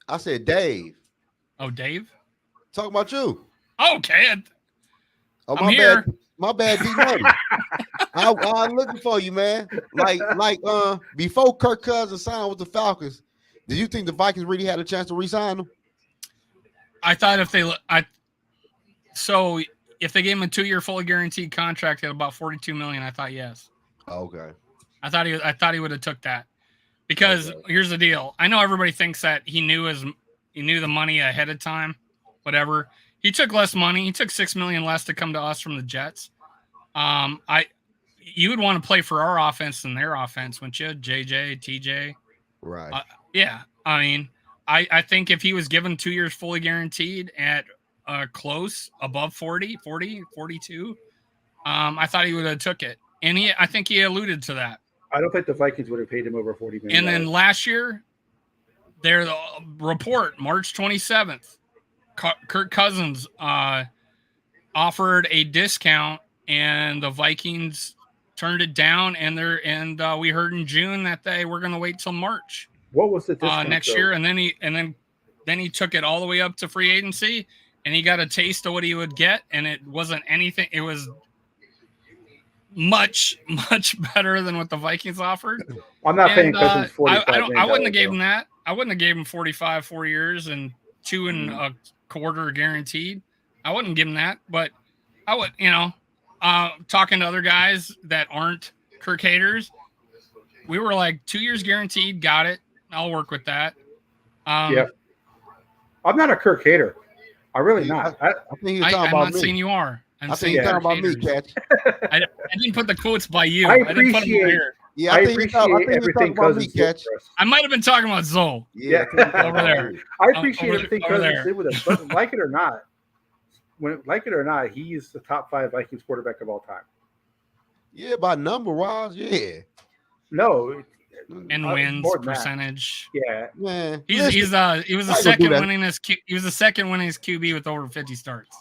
I said Dave. Oh, Dave. Talking about you. Okay. I'm here. My bad, D-Money. I'm looking for you, man. Like before Kirk Cousins signed with the Falcons, did you think the Vikings really had a chance to re-sign him? I thought if they gave him a 2-year fully guaranteed contract at about $42 million, I thought yes. Okay. I thought he would have took that, because here's the deal. I know everybody thinks that he knew the money ahead of time, whatever. He took less money. He took $6 million less to come to us from the Jets. You would want to play for our offense than their offense, wouldn't you? JJ, TJ. Right. Yeah. I mean, I think if he was given 2 years fully guaranteed at close above 40, 42, I thought he would have took it. And I think he alluded to that. I don't think the Vikings would have paid him over $40 million. And then last year, the report, March 27th, Kirk Cousins offered a discount, and the Vikings turned it down. And we heard in June that they were going to wait till March. What was the discount next year? And then he took it all the way up to free agency, and he got a taste of what he would get, and it wasn't anything. It was much better than what the Vikings offered. I'm not paying Cousins $45 I wouldn't have gave him that. I wouldn't have gave him 45 4 years and 2 and a quarter guaranteed. I wouldn't give him that, but I would, talking to other guys that aren't Kirk haters, we were like 2 years guaranteed. Got it. I'll work with that. Yeah. I'm not a Kirk hater. I really not. I think you're talking I'm about not me. saying you are. I think you're talking about me, Catch. I didn't put the quotes by you. I didn't put them appreciate- here. Yeah, I I think you're talking appreciate everything about me, Cousins did Catch. for us. I might have been talking about Zoe. Yeah. Over there. I appreciate Over everything there. Cousins did with us, but like it or not, he is the top 5 Vikings quarterback of all time. Yeah, by number wise, yeah. No, And wins more than that. percentage. Yeah, Man, He was the I ain't gonna second do that. winningest QB with over 50 starts.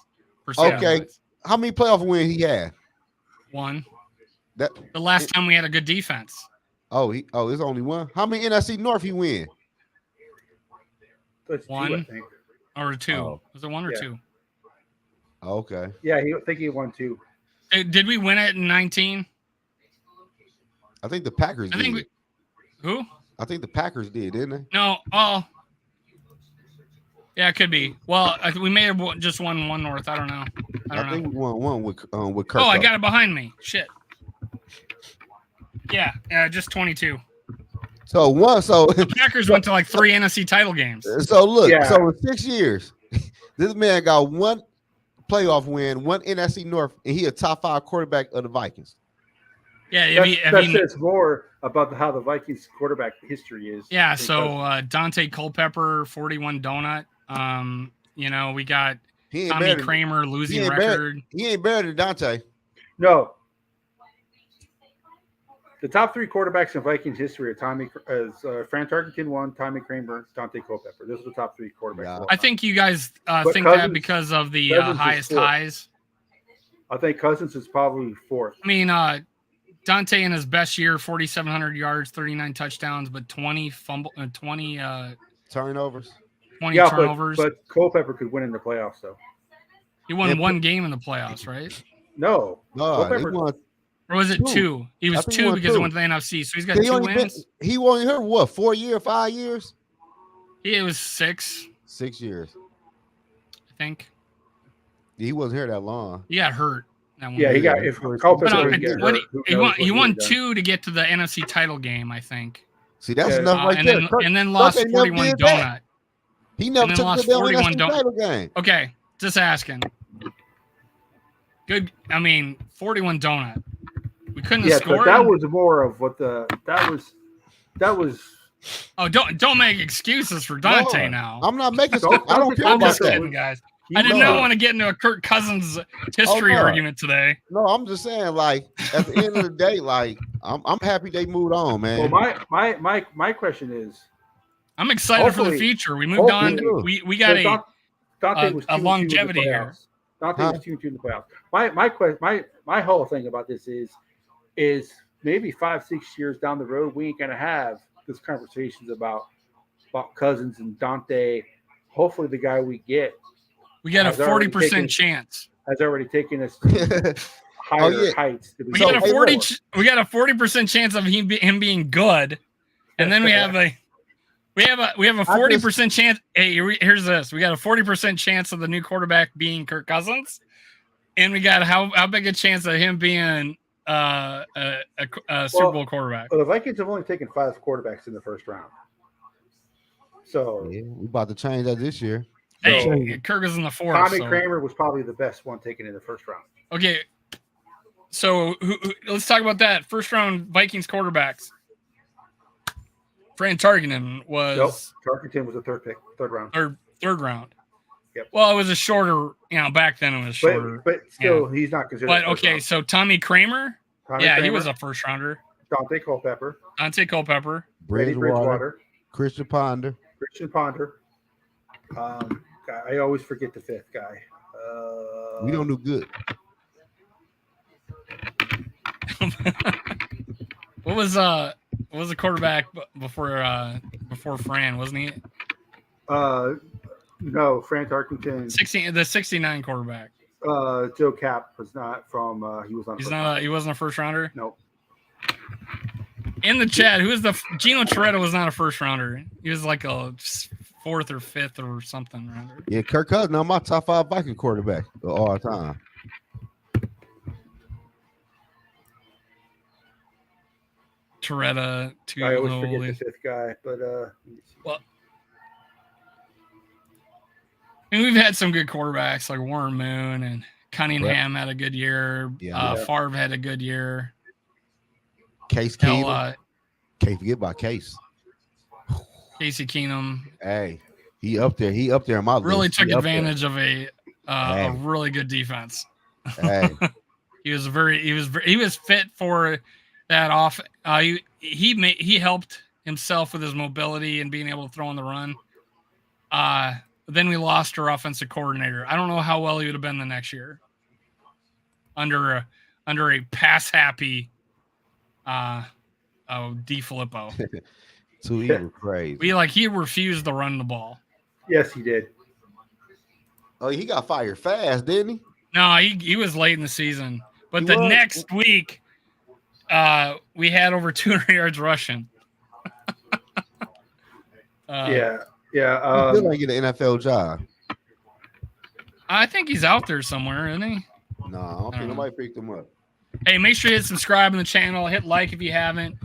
percentage. Okay. How many playoff wins he had? One. That The last time we had a good defense. it's only one. How many NFC North he win? that's 2, I One. think. Or 2. Oh. Was it 1 or Yeah. 2? Okay. Yeah, I think he won 2. Did we win it in 19? I think the Packers I did. think who? I think the Packers did, didn't they? No. Oh. Yeah, it could be. Well, we may have just won one North. I don't know. I think we won one with Kirk. Oh, I got it behind me. Shit. Yeah, just 22. So The Packers went to like 3 NFC title games. So look, Yeah. so in 6 years, this man got 1 playoff win, 1 NFC North, and he a top 5 quarterback of the Vikings. Yeah, That says more about how the Vikings quarterback history is. yeah. than So Cousins. Dante Culpepper, 41 donut. We got He ain't Tommy better than- Kramer he losing ain't record. He ain't better than Dante. No. The top 3 quarterbacks in Vikings history are Fran Tarkenton 1, Tommy Kramer, Dante Culpepper. Those are the top 3 quarterbacks. Yeah. of all I time. think you guys But think that Cousins- because of the Cousins is highest 4th. highs. I think Cousins is probably 4th. I mean, Dante in his best year, 4,700 yards, 39 touchdowns, but 20 Turnovers. Yeah, turnovers. but Culpepper could win in the playoffs, though. He won Yeah, one game in the playoffs, right? No. No, he Culpepper, won. Or was it 2? He was I think he 2 won because he 2. went to the NFC. So he's got He 2 only wins. he only here what 4 years, 5 years, He was 6, 6 years. I think. He wasn't here that long. He got hurt. That one yeah, he year. got if But, Culpepper But, didn't get what hurt, who he knows won, what he won would've done. 2 to get to the NFC title game, I think. See, that's Yeah. enough right and there. then Kirk- and then Kirk lost ain't never 41 did donut. that. He never and then took lost the damn 41 NFC donut. title game. Okay, just asking. Good. I mean, 41 donut. We couldn't have Yeah, scored. but that was more of what that was. Oh, don't make excuses for Dante No, now. I'm not making. Don't- I don't care I'm about just that. kidding, guys. He I did was- not want to get into a Kirk Cousins history no. argument today. No, I'm just saying, like at the end of the day, like I'm happy they moved on, man. Well, my question is, I'm excited for the Hopefully- future. We moved on. hopefully. We got so Dante a was 2-2 in the longevity here. playoffs. Dante was 2-2 in the playoffs. My whole thing about this is maybe 5-6 years down the road, we ain't gonna have this conversations about Cousins and Dante. Hopefully, the guy we get we got a has already 40% taken- chance. has already taken us to higher yeah. heights. To be We got a hey, 40% chance of him being good, and then we have a 40% chance. Hey, here's this: we got a 40% chance of the new quarterback being Kirk Cousins, and we got how big a chance of him being a Super Bowl quarterback? Well, the Vikings have only taken 5 quarterbacks in the first round. So Yeah, we about to change that this year. Hey, Kirk is in the 4th. Tommy so. Kramer was probably the best one taken in the first round. Okay, so let's talk about that. First round Vikings quarterbacks. Fran Tarkenton was Nope. Tarkenton was the third round. third round. Yep. Well, it was a shorter, back then it was shorter. But still, he's not considered. But first okay, round. so Tommy Kramer, Tommy he Kramer, was a first rounder. Dante Culpepper, Dante Culpepper, Brady Bridgewater, Christian Ponder. Christian Ponder, guy. I always forget the fifth guy. We don't do good. What was the quarterback before Fran, wasn't he? No, Frank Tarkenton. 69 quarterback. Joe Cap was not from. He was on. He wasn't a first rounder. Nope. In the chat, who is Gino Toretto was not a first rounder. He was like a fourth or fifth or something rounder. Yeah, Kirk Cousins, now my top 5 Viking quarterback of all time. Toretto, I always forget the fifth guy, but well, I mean, we've had some good quarterbacks like Warren Moon and Cunningham had a good year. Favre had a good year. Case Keenum. Can't forget about Case. Casey Keenum. Hey, he up there. He up there in my list. Really took advantage of a really good defense. Hey. he was fit for that off. He helped himself with his mobility and being able to throw on the run. Then we lost our offensive coordinator. I don't know how well he would have been the next year under a pass happy D Filippo. So he was crazy. He refused to run the ball. Yes, he did. Oh, he got fired fast, didn't he? No, he was late in the season. But next week, we had over 200 yards rushing. Yeah. He still ain't get an NFL job. I think he's out there somewhere, isn't he? No, I don't think nobody picked him up. Hey, make sure you hit subscribe on the channel. Hit like if you haven't.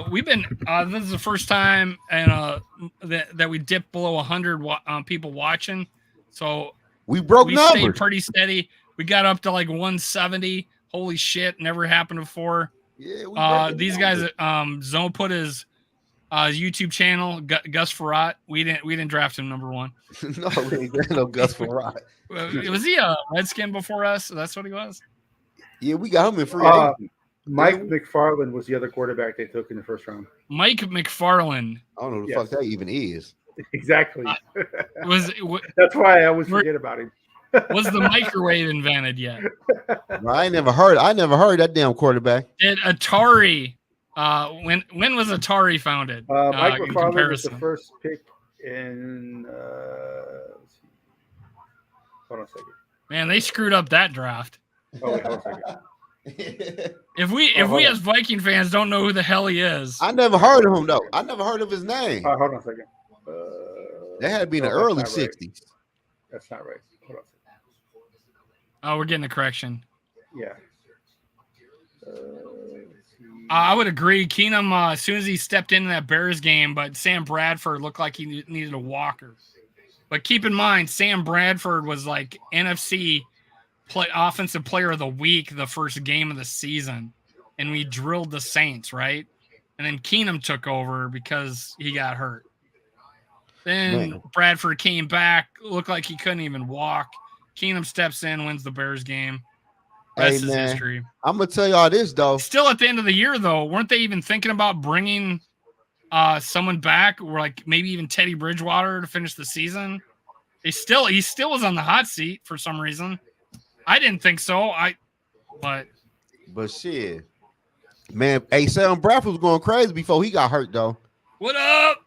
We've been this is the first time that we dipped below 100 people watching. So we numbers. Stayed pretty steady. We got up to like 170. Holy shit! Never happened before. Yeah. These guys. Zone put his YouTube channel. Gus Farrat. We didn't draft him number 1. No, we ain't got no Gus Farrat. Was he a Redskin before us? That's what he was. Yeah, we got him in free agency. Mike McFarland was the other quarterback they took in the first round. Mike McFarland. I don't know who the fuck that even is. Exactly. That's why I always forget about him. Was the microwave invented yet? No, I never heard that damn quarterback. Did Atari? When was Atari founded? Mike McFarland was the first pick in. Hold on a second. Man, they screwed up that draft. Oh, wait, hold on a second. If we as Viking fans don't know who the hell he is, I never heard of him though. I never heard of his name. Hold on a second. That had to be in the early '60s. Right. That's not right. Hold on a second. Oh, we're getting a correction. Yeah. I would agree. Keenum, as soon as he stepped into that Bears game, but Sam Bradford looked like he needed a walker. But keep in mind, Sam Bradford was like NFC offensive player of the week the first game of the season, and we drilled the Saints, right? And then Keenum took over because he got hurt. Then Bradford came back, looked like he couldn't even walk. Keenum steps in, wins the Bears game. Rest is history. I'm gonna tell y'all this though. Still at the end of the year, though, weren't they even thinking about bringing someone back, or like maybe even Teddy Bridgewater to finish the season? He still was on the hot seat for some reason. I didn't think so. But shit, man. Hey, Sam Bradford was going crazy before he got hurt though. What up?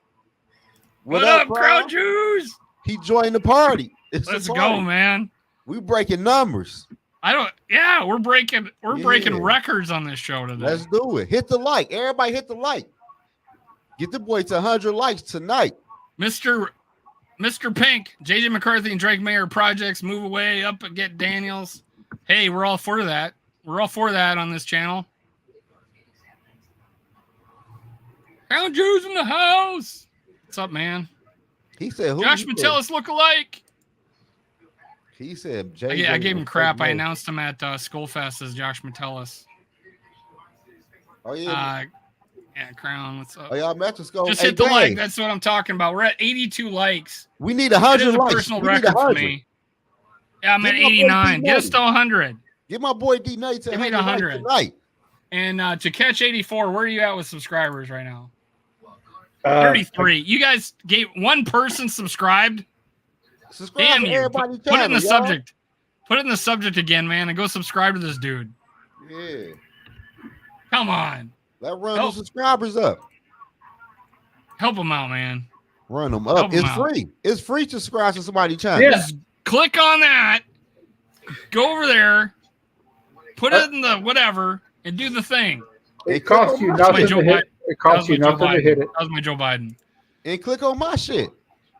What up, crowd Jews? He joined the party. Let's go, man. We breaking numbers. We're breaking records on this show today. Let's do it. Hit the like. Everybody hit the like. Get the boy to 100 likes tonight. Mr. Pink, JJ McCarthy and Drake Mayer projects move away up and get Daniels. Hey, we're all for that. We're all for that on this channel. Crown Jews in the house. What's up, man? He said, who Josh Metellus look alike. He said, JJ. I gave him crap. I announced him at Skullfest as Josh Metellus. Oh, yeah. Crown, what's up? Oh, y'all met to Skull. Just hit the like. That's what I'm talking about. We're at 82 likes. We need 100 likes. Personal record for me. Yeah, I'm at 89. Get us to 100. Get my boy D Knight to 100 tonight. And to catch 84, where are you at with subscribers right now? 33. You guys gave one person subscribed. Subscribe Damn to you. everybody Put it in the channel, y'all. subject. Put it in the subject again, man, and go subscribe to this dude. Yeah. Come on. Let's run those subscribers up. Help them out, man. Run them up. Help 'em It's out. free. It's free to subscribe to somebody's channel. Yeah. Just click on that. Go over there. Put it in the whatever and do the thing. It costs you nothing to hit. It costs you nothing to hit it. That was my Joe Biden. And click on my shit.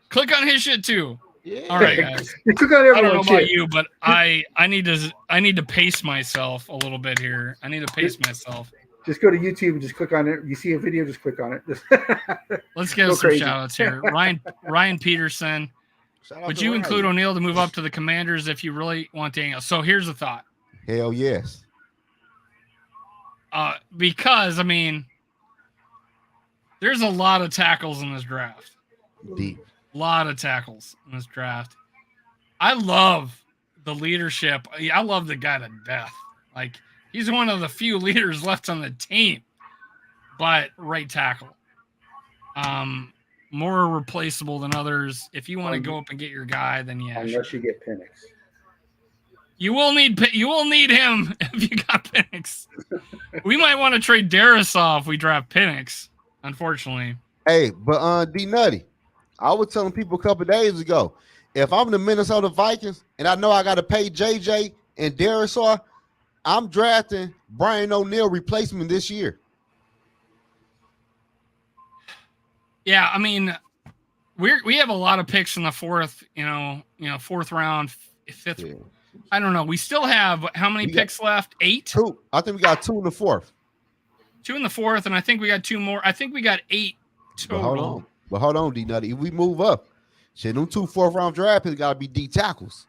Click on his shit too. Yeah. All right, guys. You click on I don't know everyone's about shit. you, but I need to pace myself a little bit here. I need to pace myself. Just go to YouTube and just click on it. You see a video, just click on it. Let's get Go some crazy. shout outs here. Ryan Peterson. Shout out Would to you Ryan. include O'Neal to move up to the Commanders if you really want Daniel? So here's the thought. Hell yes. Because I mean, there's a lot of tackles in this draft. Deep. A lot of tackles in this draft. I love the leadership. I love the guy to death. Like, he's one of the few leaders left on the team. But right tackle. More replaceable than others. If you want to go up and get your guy, then yeah. Unless you get Penix. You will need him if you got Penix. We might want to trade Darisaw if we draft Penix, unfortunately. Hey, but D Nutty, I was telling people a couple of days ago, if I'm the Minnesota Vikings and I know I got to pay JJ and Darisaw, I'm drafting Brian O'Neill replacement this year. Yeah, I mean, we have a lot of picks in the fourth round, fifth. Yeah. I don't know. We still have how many picks left? 8? 2. I think we got 2 in the fourth. 2 in the fourth, and I think we got 2 more. I think we got 8 total. But hold on, D Nutty. If we move up, shit, them 2 4th-round draft picks got to be D tackles.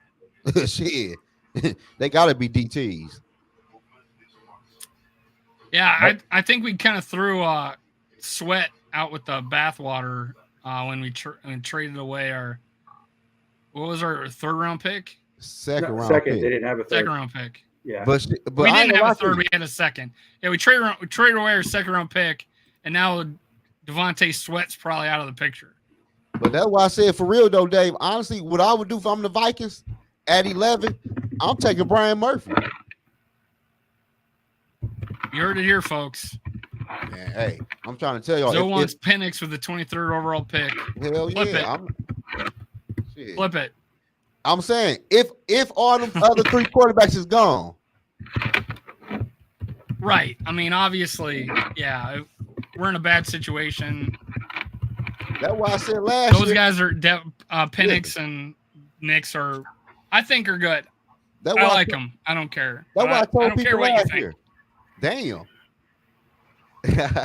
Shit, they got to be DTs. Yeah, I think we kind of threw Sweat out with the bathwater when we traded away our. What was our 3rd round pick? Second round. Second, pick. they didn't have a 3rd. 2nd round pick. Yeah, but We I didn't ain't have a gonna lie 3rd. to We had a 2nd. Yeah, we traded away our 2nd round pick, and now Devontae Sweat's probably out of the picture. But that's why I said, for real though, Dave, honestly, what I would do if I'm the Vikings at 11, I'm taking Brian Murphy. You heard it here, folks. Man, hey, I'm trying to tell y'all. Joe wants Penix with the 23rd overall pick. Hell Flip yeah. it. Flip it. I'm saying, if all them other 3 quarterbacks is gone. Right. I mean, obviously, yeah, we're in a bad situation. That's why I said last Those year. guys are Penix and Knicks are, I think, are good. That's I why like them. I don't care. That's why I told don't care people what you last think. year. Damn.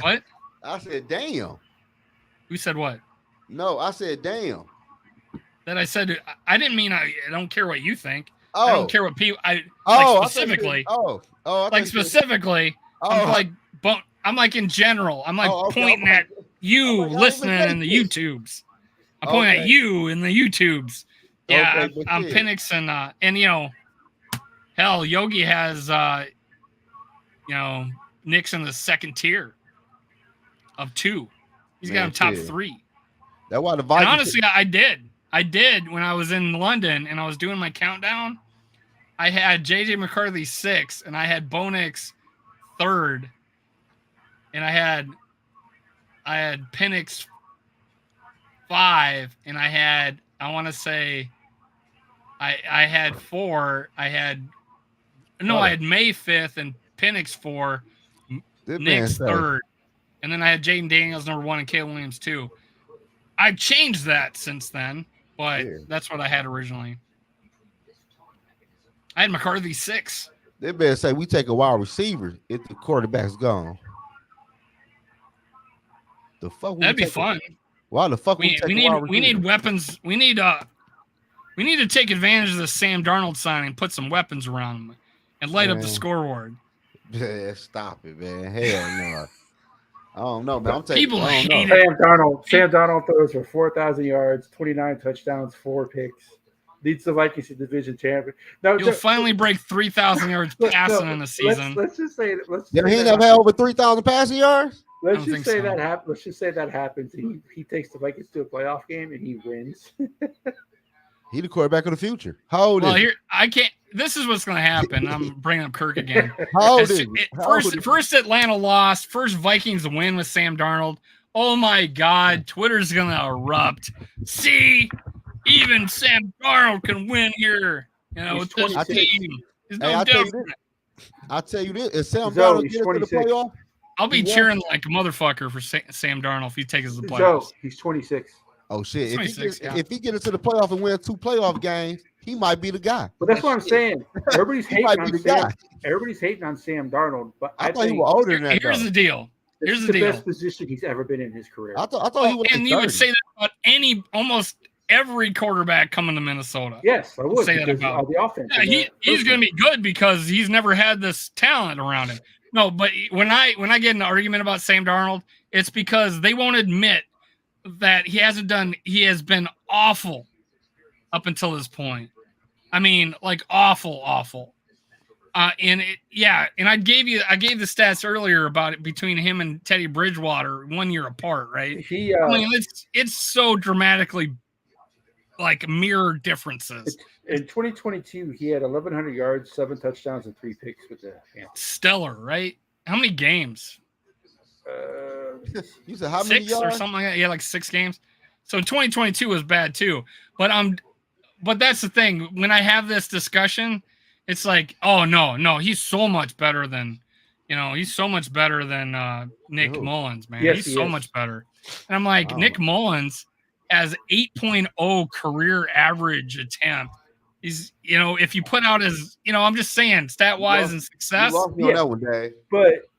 What? I said, damn. Who said what? No, I said, damn. That I said, I didn't mean I don't care what you think. Oh. I don't care what people, specifically. Specifically, I'm like in general. I'm like pointing at you listening in the YouTubes. I'm pointing at you in the YouTubes. Yeah, I'm Penix and hell, Yogi has Knicks in the 2nd tier of 2. He's got him top 3. That's why the Vikings. And honestly, I did when I was in London and I was doing my countdown. I had JJ McCarthy 6, and I had Bo Nix 3rd, and I had Penix 5, and I had I had 4. I had May 5th and Penix 4, Knicks 3rd, and then I had Jaden Daniels number 1 and Caleb Williams 2. I've changed that since then, but that's what I had originally. I had McCarthy 6. They better say we take a wide receiver if the quarterback's gone. The fuck? That'd be fun. Why the fuck we need weapons. We need to take advantage of the Sam Darnold signing and put some weapons around him and light up the scoreboard. Yeah, stop it, man. Hell no. I don't know, man. I'm taking people hate it. Sam Darnold throws for 4,000 yards, 29 touchdowns, 4 picks. Leads the Vikings to division champion. Now, You'll finally break 3,000 yards passing in the season. Let's just say he never had over 3,000 passing yards. Let's just say that happens. Let's just say that happens. He takes the Vikings to a playoff game and he wins. He the quarterback of the future. How old Well, is he? here I can't. This is what's going to happen. I'm bringing up Kirk again. How old is he? First Atlanta lost. First Vikings win with Sam Darnold. Oh my God, Twitter's going to erupt. See, even Sam Darnold can win here. You know, with this team. It's no different. I'll tell you this. If Sam Zoe, Darnold gets to the playoff, I'll be cheering like a motherfucker for Sam Darnold if he takes us to the playoffs. So he's 26. Oh shit! If he gets into the playoff and wins 2 playoff games, he might be the guy. But that's what I'm saying. Everybody's hating on Sam. Everybody's hating on Sam Darnold. But I thought he was older than that. Here's the deal. This is the best position he's ever been in his career. I thought he was. And you would say that about almost every quarterback coming to Minnesota. Yes, I would say that about the offense. Yeah, he's going to be good because he's never had this talent around him. No, but when I get in an argument about Sam Darnold, it's because they won't admit that he has been awful up until this point. I mean, like awful. And I gave the stats earlier about it between him and Teddy Bridgewater 1 year apart, right? I mean, it's so dramatically like mirror differences. In 2022, he had 1,100 yards, 7 touchdowns, and 3 picks with the Panthers. Stellar, right? How many games? You said how many 6 yards? or something like that? Yeah, like 6 games. So 2022 was bad too. But that's the thing. When I have this discussion, it's like, oh no, he's so much better than, Nick Mullins, man. Yes, he's so much better. And I'm like, Nick Mullins has 8.0 career average attempt. He's, if you put out his, I'm just saying, stat wise and success. You lost me on that one, Dave. But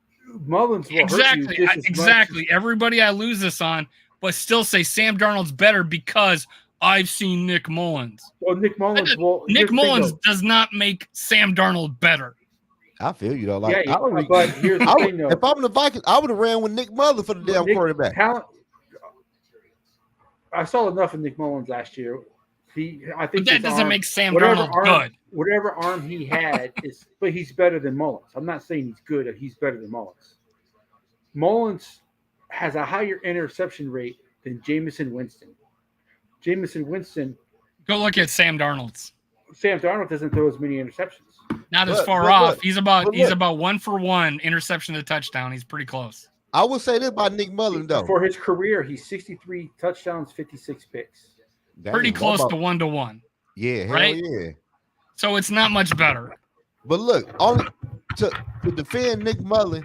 Mullins will exactly. hurt you Exactly. Everybody I lose this on, but still say Sam Darnold's better because I've seen Nick Mullins. Well, Nick Mullins does not make Sam Darnold better. I feel you though. Like, but here's the thing, though. If I'm the Vikings, I would have ran with Nick Mullins for the damn quarterback. I saw enough of Nick Mullins last year. I think but that doesn't make Sam Darnold good. Whatever arm he had but he's better than Mullins. I'm not saying he's good. He's better than Mullins. Mullins has a higher interception rate than Jameson Winston. Go look at Sam Darnold's. Sam Darnold doesn't throw as many interceptions. Not as far off. He's about 1-for-1 interception to touchdown. He's pretty close. I will say this about Nick Mullins though. For his career, he's 63 touchdowns, 56 picks. Pretty close to 1-to-1. Yeah, right? Hell yeah. So it's not much better. But look, only to defend Nick Mullins,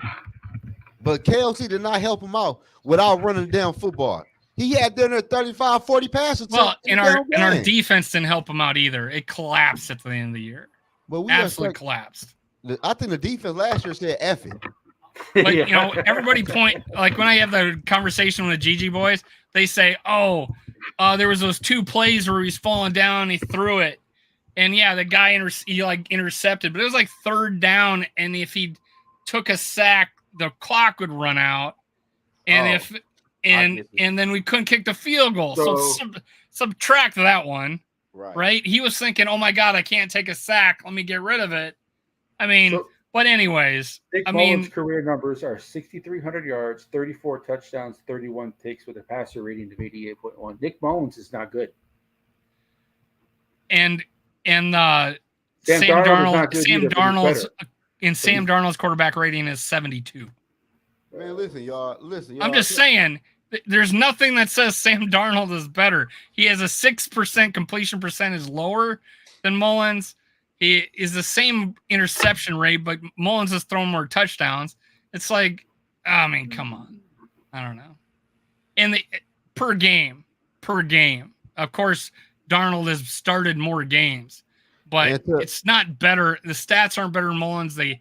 but KLC did not help him out without running down football. He had there 35, 40 passes. Well, and our defense didn't help him out either. It collapsed at the end of the year. But absolutely collapsed. I think the defense last year said F it. But everybody like when I have the conversation with the GG boys, they say, there was those 2 plays where he's falling down and he threw it. And yeah, the guy intercepted, but it was like 3rd down, and if he took a sack, the clock would run out. And and then we couldn't kick the field goal. So subtract that one. Right? He was thinking, oh my God, I can't take a sack. Let me get rid of it. I mean, but anyways, Nick Mullins' career numbers are 6,300 yards, 34 touchdowns, 31 picks with a passer rating of 88.1. Nick Mullins is not good. And Sam Darnold's quarterback rating is 72. Man, listen, y'all. I'm just saying, there's nothing that says Sam Darnold is better. He has a 6% completion percentage lower than Mullins. He is the same interception rate, but Mullins has thrown more touchdowns. It's like, I mean, come on. I don't know. And per game. Of course, Darnold has started more games, but it's not better. The stats aren't better than Mullins. The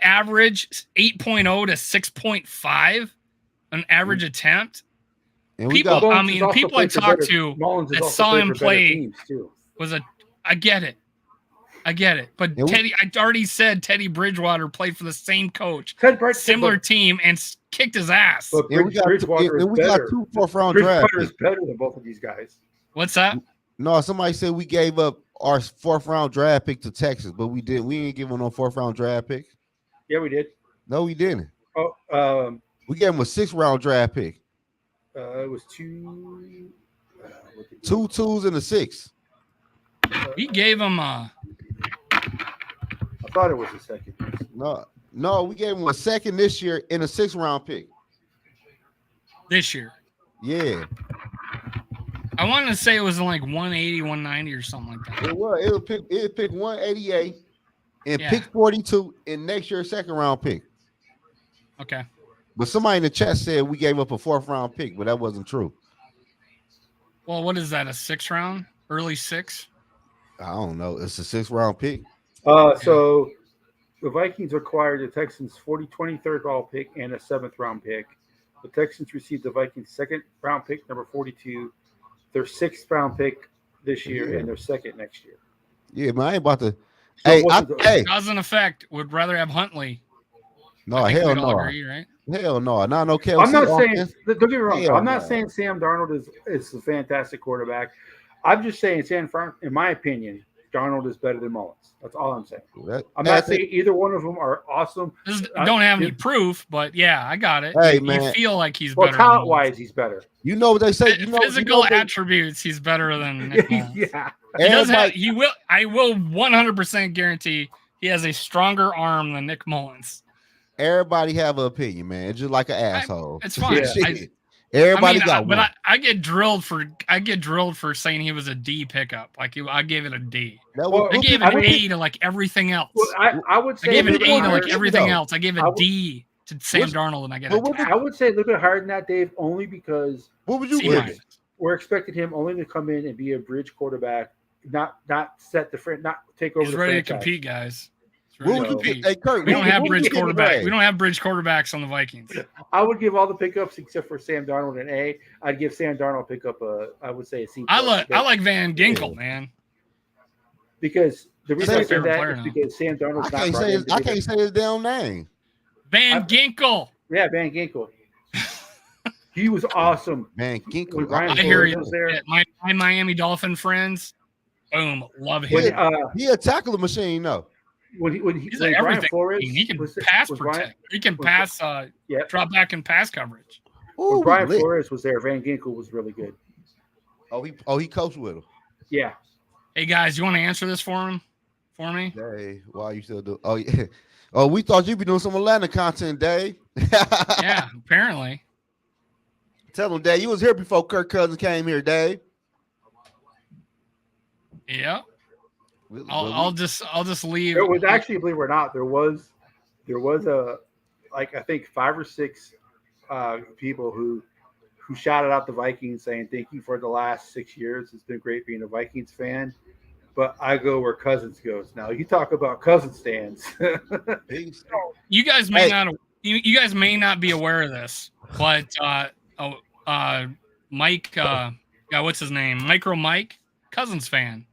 average 8.0 to 6.5, an average attempt. People I talked to that saw him play I get it. But I already said Teddy Bridgewater played for the same coach, similar team, and kicked his ass. But Bridgewater is better. 2 4th-round draft picks. Bridgewater is better than both of these guys. What's that? No, somebody said we gave up our 4th-round draft pick to Texas, but we didn't. We ain't give them no 4th-round draft pick. Yeah, we did. No, we didn't. We gave them a 6th-round draft pick. It was 2 2 2s and a 6. We gave him a. I thought it was a second. No, we gave him a second this year in a 6th round pick. This year. Yeah. I wanted to say it was like 180, 190 or something like that. It was. It pick 188 and Yeah. pick 42 in next year's 2nd round pick. Okay. But somebody in the chat said we gave up a 4th round pick, but that wasn't true. Well, what is that? A 6th round? Early 6? I don't know. It's a 6th round pick. So the Vikings acquired the Texans' 23rd ball pick and a 7th round pick. The Texans received the Vikings' 2nd round pick, number 42, their 6th round pick this year, and their 2nd next year. Yeah, man, I ain't about to. So Hey, Cause and effect. Would rather have Huntley. no, I think hell we'd all no. agree, right? Hell no. Not no KLC I'm not saying, offense. don't get me wrong, Hell I'm not no. saying Sam Darnold is a fantastic quarterback. I'm just saying, in my opinion, Darnold is better than Mullins. That's all I'm saying. I'm not saying either one of them are awesome. Don't have any proof, but yeah, I got it. Hey, you man. feel like he's Well, better. talent-wise, he's better. You know what they say? Physical attributes, he's better than Nick Mullins. Yeah. He does have, he will. I will 100% guarantee he has a stronger arm than Nick Mullins. Everybody have an opinion, man. It's just like an asshole. It's fine. Everybody got one. But I get drilled for saying he was a D pickup. Like I gave it a D. I gave it an A to like everything else. Well, I would say I gave it an A to higher. like everything else. I gave a D to Sam Darnold, and I get I would say a little bit higher than that, Dave, only because what would you we're expecting him only to come in and be a bridge quarterback, not set the front, not take over. He's the ready franchise. to compete, guys. Hey, Kirk, we don't have bridge quarterbacks. We don't have bridge quarterbacks on the Vikings. I would give all the pickups except for Sam Darnold an A. I'd give Sam Darnold pickup I would say a C. I like Van Ginkel, man. Because the reason I say favorite that player is now. because Sam Darnold's I can't say his damn name. Van Ginkel. Yeah, Van Ginkel. He was awesome. Van Ginkel. When Brian I hear Flores you. was there. My Miami Dolphin friends, boom, love him. He a tackle machine, though. When He's Brian everything. Flores He can was- pass was protect. Brian- He can pass. Drop back and pass coverage. When Brian Flores was there, Van Ginkel was really good. He coached with him. Yeah. Hey guys, you want to answer this for me? Hey, why you still do? Oh yeah. Oh, we thought you'd be doing some Atlanta content, Dave. Yeah, apparently. Tell him, Dave, you was here before Kirk Cousins came here, Dave. Yeah. I'll just leave. There was actually, believe it or not, there was a I think 5 or 6 people who shouted out the Vikings saying thank you for the last 6 years. It's been great being a Vikings fan. But I go where Cousins goes. Now you talk about Cousins stands. You guys may not. You guys may not be aware of this, but Mike, what's his name? Micro Mike, Cousins fan.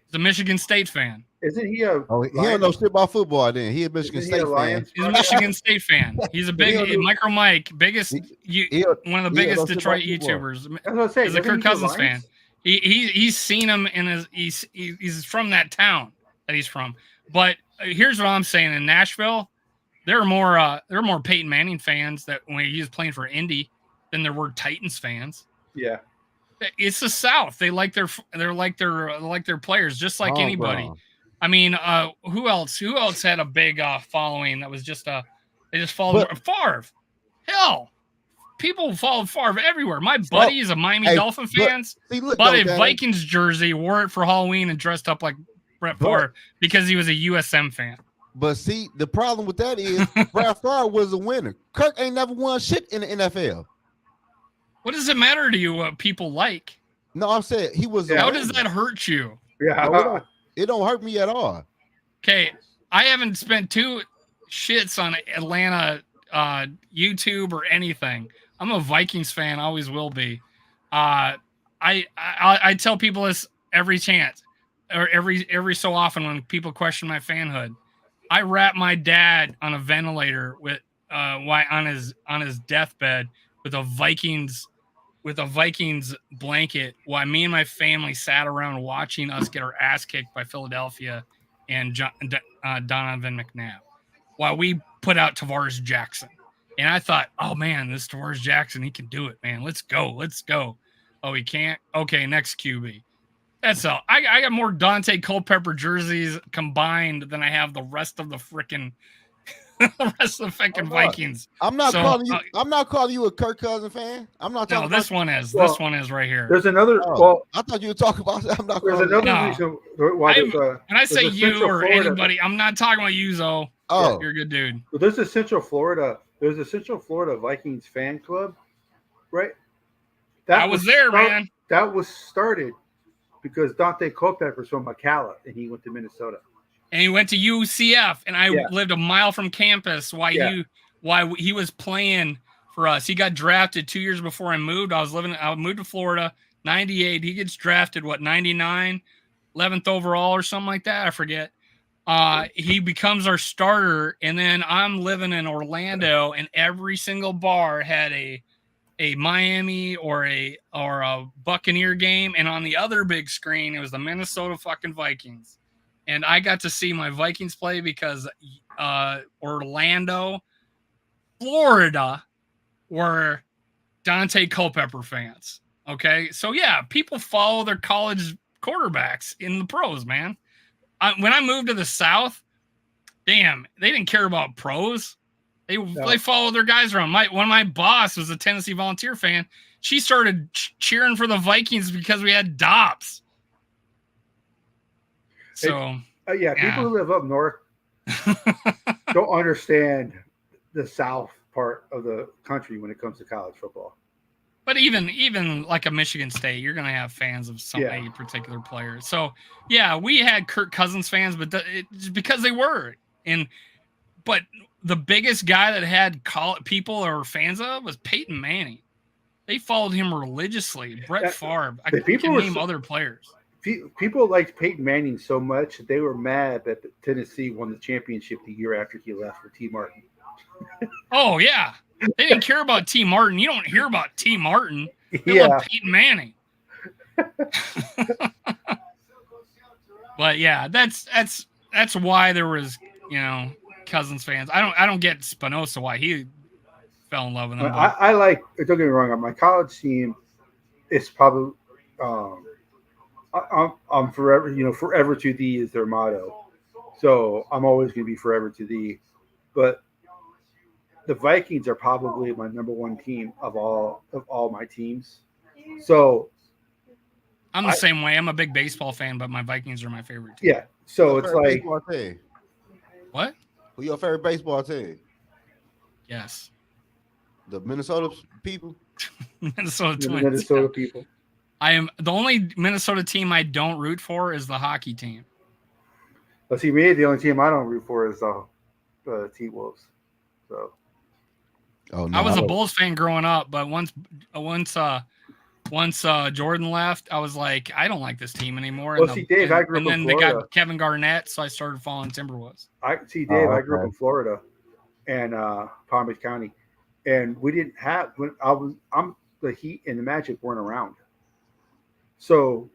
He's a Michigan State fan. Isn't he a? Oh, he don't know shit about football. Then he a Michigan State fan. He's a Michigan State fan. He's a big Micro Mike, one of the biggest Detroit YouTubers. That's what I say. He's a Kirk Cousins fan. He's seen him in he's from that town that he's from. But here's what I'm saying: in Nashville, there are more Peyton Manning fans that when he was playing for Indy than there were Titans fans. Yeah, it's the South. They like their players just like anybody. Bro. I mean, who else had a big following that was just they just followed Favre. Hell. People follow Favre everywhere. My buddy is a Miami Dolphin fan, bought a Vikings jersey, wore it for Halloween, and dressed up like Brett Favre because he was a USM fan. But see, the problem with that is Brett Favre was a winner. Kirk ain't never won shit in the NFL. What does it matter to you what people like? No, I'm saying he was. How does that hurt you? Yeah, it don't hurt me at all. Okay, I haven't spent 2 shits on Atlanta YouTube or anything. I'm a Vikings fan, always will be. I tell people this every chance, or every so often when people question my fanhood. I wrap my dad on a ventilator with on his deathbed with a Vikings blanket while me and my family sat around watching us get our ass kicked by Philadelphia and Donovan McNabb while we put out Tavares Jackson. And I thought, oh man, this Tavares Jackson, he can do it, man. Let's go. Oh, he can't. Okay, next QB. That's all. I got more Dante Culpepper jerseys combined than I have the rest of the freaking Vikings. I'm not calling you. I'm not calling you a Kirk Cousins fan. I'm not talking. No, this one is. This one is right here. There's another. Well, I thought you were talking about. I'm not. There's another reason why. When I say you or anybody, I'm not talking about you, Zo. Oh, you're a good dude. Well, there's a Central Florida Vikings fan club, right? I was there, man. That was started because Dante Culpepper's from McAllen, and he went to Minnesota. And he went to UCF, and I lived a mile from campus. Why he was playing for us? He got drafted 2 years before I moved. I moved to Florida, 98. He gets drafted 99, 11th overall or something like that. I forget. He becomes our starter, and then I'm living in Orlando, and every single bar had a Miami or a Buccaneer game, and on the other big screen it was the Minnesota fucking Vikings. And I got to see my Vikings play because Orlando, Florida were Dante Culpepper fans. Okay. So, yeah, people follow their college quarterbacks in the pros, man. When I moved to the South, damn, they didn't care about pros. They followed their guys around. One of my boss was a Tennessee Volunteer fan. She started cheering for the Vikings because we had Dobbs. So people who live up north don't understand the South part of the country when it comes to college football. But even like a Michigan State, you're going to have fans of a particular player. So yeah, we had Kirk Cousins fans, but it's because they were. But the biggest guy that had people or fans of was Peyton Manning. They followed him religiously. Brett Favre. I can name other players. People liked Peyton Manning so much that they were mad that Tennessee won the championship the year after he left for T. Martin. Oh, yeah. They didn't care about T. Martin. You don't hear about T. Martin. They love Peyton Manning. But, yeah, that's why there was, Cousins fans. I don't get Spinoza why he fell in love with them. I like, don't get me wrong, on my college team, it's probably I'm forever, forever to thee is their motto. So I'm always going to be forever to thee. But the Vikings are probably my number one team of all my teams. So I'm the same way. I'm a big baseball fan, but my Vikings are my favorite team. Yeah. So it's like, what? Who your favorite baseball team? Yes. The Minnesota people? Minnesota Twins. Minnesota people. I am the only Minnesota team I don't root for is the hockey team. Well, see, me, the only team I don't root for is the T-Wolves. So, I was a Bulls fan growing up, but once Jordan left, I was like, I don't like this team anymore. Well, see, Dave, I grew up in Florida. And then they got Kevin Garnett, so I started following Timberwolves. I grew up in Florida and Palm Beach County, and we didn't have the Heat and the Magic weren't around. So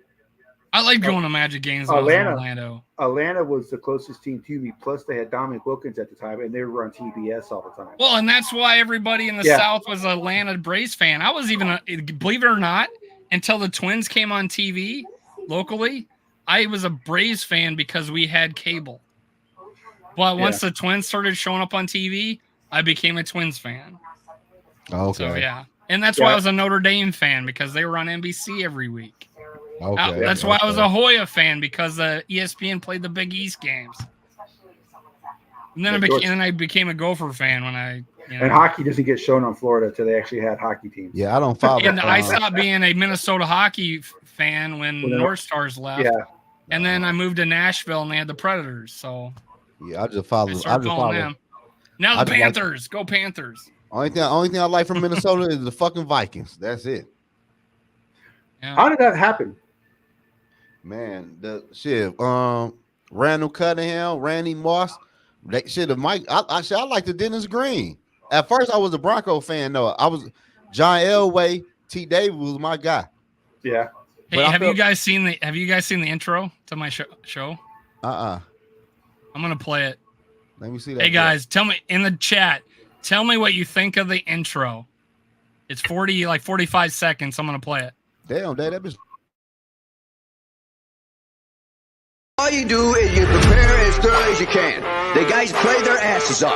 I like going to Magic games in Orlando. Atlanta was the closest team to me. Plus, they had Dominic Wilkins at the time, and they were on TBS all the time. Well, and that's why everybody in the South was an Atlanta Braves fan. I was even, believe it or not, until the Twins came on TV locally, I was a Braves fan because we had cable. But once the Twins started showing up on TV, I became a Twins fan. Okay. So, yeah. And that's why I was a Notre Dame fan, because they were on NBC every week. Okay. That's why I was a Hoya fan, because ESPN played the Big East games. And then I became a Gopher fan when I. And hockey doesn't get shown on Florida until they actually had hockey teams. Yeah, I don't follow. And I stopped being a Minnesota hockey fan when North Stars left. Yeah. And then I moved to Nashville and they had the Predators. So yeah, I just follow. I started following them. Now the Panthers. Go Panthers. Only thing I like from Minnesota is the fucking Vikings. That's it. Yeah. How did that happen? Man, the shit. Randall Cunningham, Randy Moss. That shit of Mike. I like the Dennis Green. At first, I was a Bronco fan though. I was John Elway. T. Davis was my guy. Yeah. Hey, have you guys seen the intro to my show? I'm gonna play it. Let me see that. Hey guys, tell me in the chat. Tell me what you think of the intro. It's 45 seconds. I'm gonna play it. Damn, that bitch all you do is you prepare as thoroughly as you can. The guys play their asses off.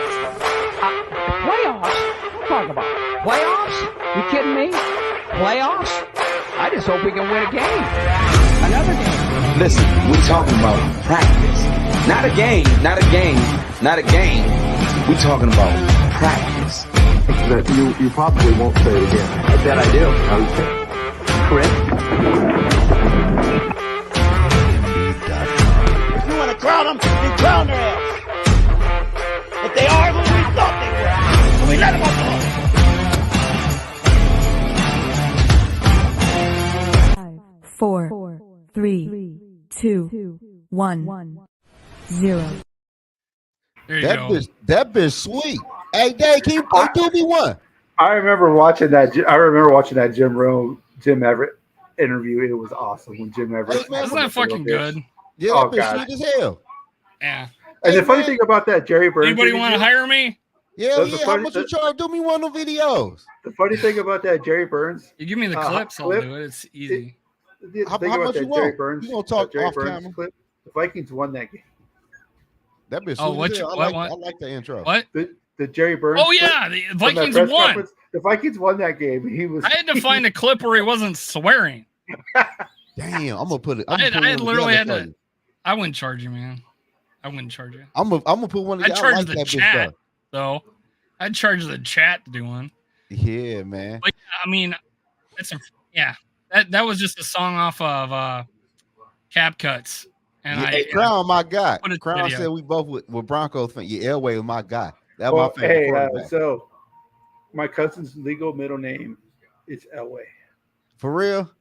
Playoffs? What talk about? Playoffs? You kidding me? Playoffs? I just hope we can win a game. Another game. Listen, we're talking about practice. Not a game, not a game, not a game. We're talking about practice. That you probably won't say it again. I bet I do. Okay. Chris? If you want to crown them, you crown their ass. But they are who we thought they were. And we let them off the hook. 5, 4, 3, 2, 1, 0. There you go. That bitch sweet. Hey, Dave, can you do me one? I remember watching that. Jim Everett interview. It was awesome when Jim Everett. Hey, man, Isn't that fucking good? Yeah, Oh, that bitch God. sweet as hell. Yeah. And Hey, the funny man. thing about that Jerry Burns. Anybody want to interview- hire me? Yeah, That's the yeah. How funny- much you charge? Do me one of the videos. The funny thing about that Jerry Burns. You give me the clips, I'll clip? do it. It's easy. The How thing much about that you Jerry want? Burns. You gonna talk that Jerry off Burns camera? clip. The Vikings won that game. That bitch sweet Oh, what as you- hell. what- I like the intro. What? The Jerry Burns. Oh clip yeah, the from that Vikings press won. conference, the Vikings won that game. He was. I had to find a clip where he wasn't swearing. Damn, I'm gonna put it. I literally had to. I wouldn't charge you, man. I wouldn't charge you. I'm gonna put one. I'd I charge like the that bitch, chat, though. I'd charge the chat to do one. Yeah, man. But I mean, that was just a song off of Cap Cuts, and Yeah, Crown, my guy. put it Crown video. said we both were Broncos fans. Yeah, Elway was my guy. That's Well, my favorite hey, quarterback. so my cousin's legal middle name is Elway. For real,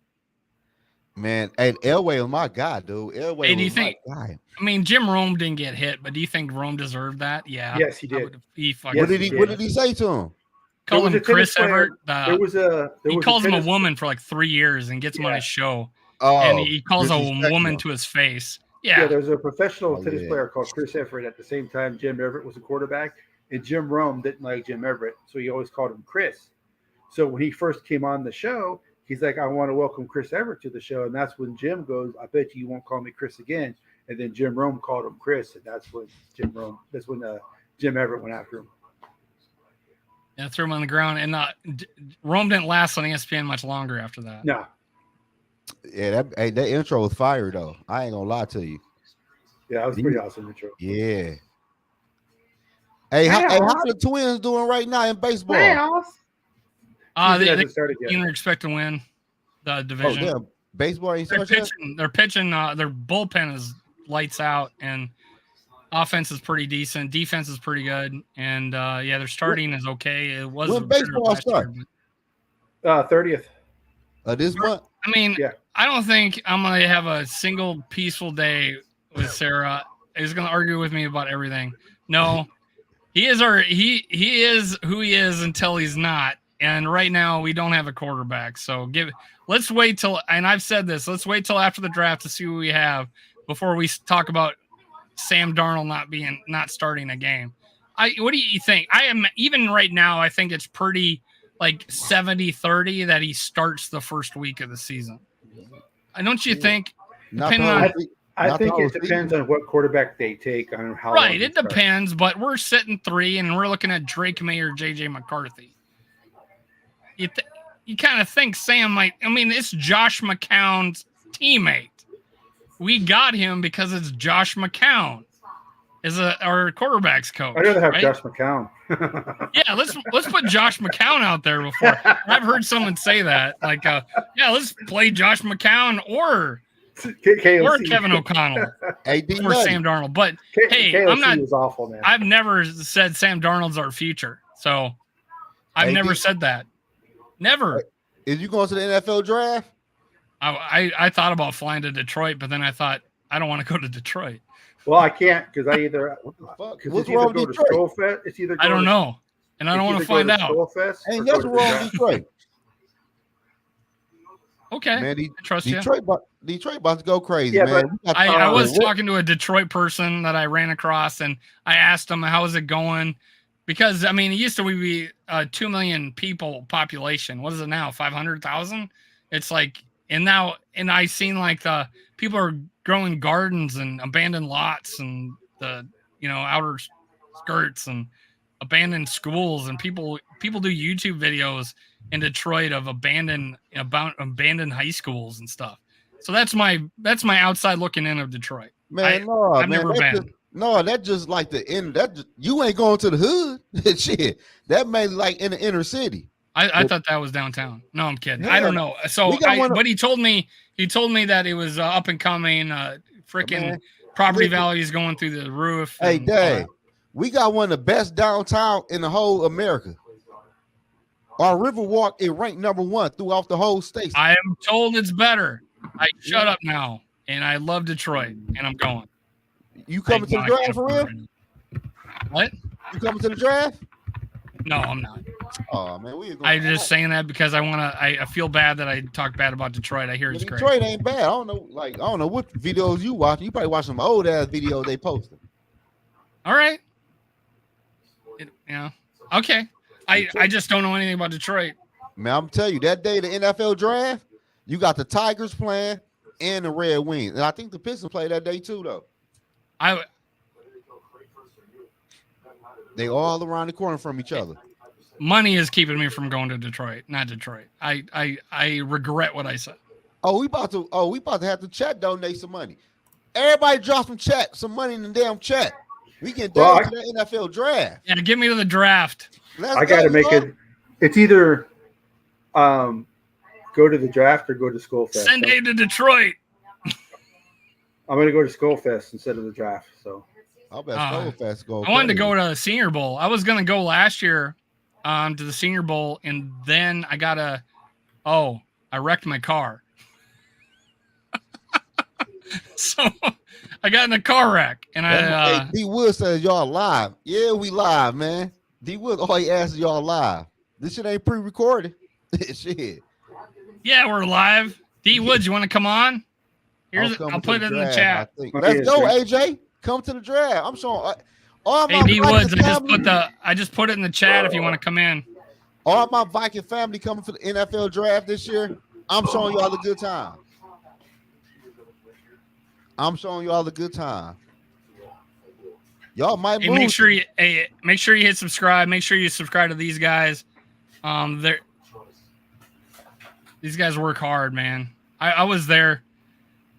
man. Hey, Elway was my guy, dude. Elway Hey, do was you my think- guy. I mean, Jim Rome didn't get hit, but do you think Rome deserved that? Yeah. Yes, he I did. would- He fucking What Yes, did he? he What did. did he say to him? called was him a tennis Chris player- Everett. There was a. There He was calls him a tennis- woman for like 3 years and gets him on Yeah. his show, Oh, and he calls a disrespecting woman him. to his face. Yeah, Yeah. there was a professional Oh, tennis yeah. player called Chris Everett. At the same time, Jim Everett was a quarterback, and Jim Rome didn't like Jim Everett, so he always called him Chris. So when he first came on the show, he's like, "I want to welcome Chris Everett to the show," and that's when Jim goes, "I bet you won't call me Chris again." And then Jim Rome called him Chris, and that's when Jim Everett went after him. Yeah, threw him on the ground, and Rome didn't last on ESPN much longer after that. No, Yeah, that intro was fire though. I ain't gonna lie to you. yeah, that was pretty awesome intro. Yeah. Hey, how the Twins doing right now in baseball? Season They hasn't started yet. are expected to win the Oh, division. damn. Baseball ain't They're started yet? pitching. They're pitching. Their bullpen is lights out, and offense is pretty decent. Defense is pretty good, and their starting is okay. It was When better baseball last year, start? but- 30th. This month? I mean, Yeah. I don't think I'm gonna have a single peaceful day with Sarah. He's gonna argue with me about everything. No, he is he is who he is until he's not. And right now we don't have a quarterback. So let's wait till, and I've said this, let's wait till after the draft to see what we have before we talk about Sam Darnold not starting a game. What do you think? Even right now, I think it's pretty like 70-30 that he starts the first week of the season. Don't you think? Not Depending on- probably- I not think probably it depends on what quarterback they take on how. long Right, they it start. depends, but we're sitting 3 and we're looking at Drake May or JJ McCarthy. You kind of think Sam might. I mean, it's Josh McCown's teammate. We got him because it's Josh McCown is our quarterback's coach. I'd rather have right? Josh McCown. Yeah, let's put Josh McCown out there before. I've heard someone say that. Like, let's play Josh McCown or KOC. Kevin O'Connell Hey, D or Sam Darnold. But hey, KOC I'm not. was awful, man. I've never said Sam Darnold's our future. So I've Hey, never D- said that. Never. Is you going to the NFL draft? I thought about flying to Detroit, but then I thought I don't want to go to Detroit. Well, I can't because I either Fuck, because what's it's either wrong go with to Detroit? Skullfest. It's either I go don't to- know, and I don't want it's to either find go out. to Skullfest Ain't or go nothing to wrong the with Detroit. Okay, Man, I trust you. Detroit about to go crazy, Yeah, man. but We got I was what- talking to a Detroit person that I ran across, and I asked him, "How is it going?" Because I mean, it used to be a 2 million people population. What is it now? 500,000. It's like And I seen like the people are growing gardens and abandoned lots and the outer skirts and abandoned schools, and people do YouTube videos in Detroit of abandoned high schools and stuff. So that's my outside looking in of Detroit. Man, I've never been. That's just like the end. You ain't going to the hood. Shit, that may like in the inner city. I thought that was downtown. No, I'm kidding. Yeah, I don't know. So, but he told me that it was up and coming. Freaking property values going through the roof. Hey, Dave, we got one of the best downtown in the whole America. Our Riverwalk is ranked #1 throughout the whole state. I am told it's better. Shut up now. And I love Detroit, and I'm going. You coming to the draft for real? What? You coming to the draft? No, I'm not. Oh man, I'm just saying that because I feel bad that I talk bad about Detroit. I hear it's great. Detroit ain't bad. I don't know what videos you watch. You probably watch some old ass videos they posted. All right. Okay. I just don't know anything about Detroit. Man, I'm telling you, that day the NFL draft, you got the Tigers playing and the Red Wings, and I think the Pistons played that day too, though. They all around the corner from each other. Money is keeping me from going to Detroit, not Detroit. I regret what I said. We about to have to chat donate some money. Everybody drop some money in the damn chat. We can donate to the NFL draft. Yeah, get me to the draft. I got to make it. It's either go to the draft or go to Skull Fest. Send aid to Detroit. I'm going to go to Skull Fest instead of the draft. So I'll bet Skull Fest go. I wanted to go to the Senior Bowl. I was going to go last year to the Senior Bowl, and then I wrecked my car. So I got in a car wreck, and D Wood says y'all live. Yeah, we live, man. D Wood, all he asks is y'all live. This shit ain't pre-recorded. Shit. Yeah, we're live. D Woods, you want to come on? I'll put it in the chat. Let's go, AJ. Come to the draft. I'm showing Hey, D Woods, I just put it in the chat if you want to come in. All my Viking family coming for the NFL draft this year. I'm showing y'all a good time. Y'all might move. Make sure you hit subscribe. Make sure you subscribe to these guys. These guys work hard, man. I was there.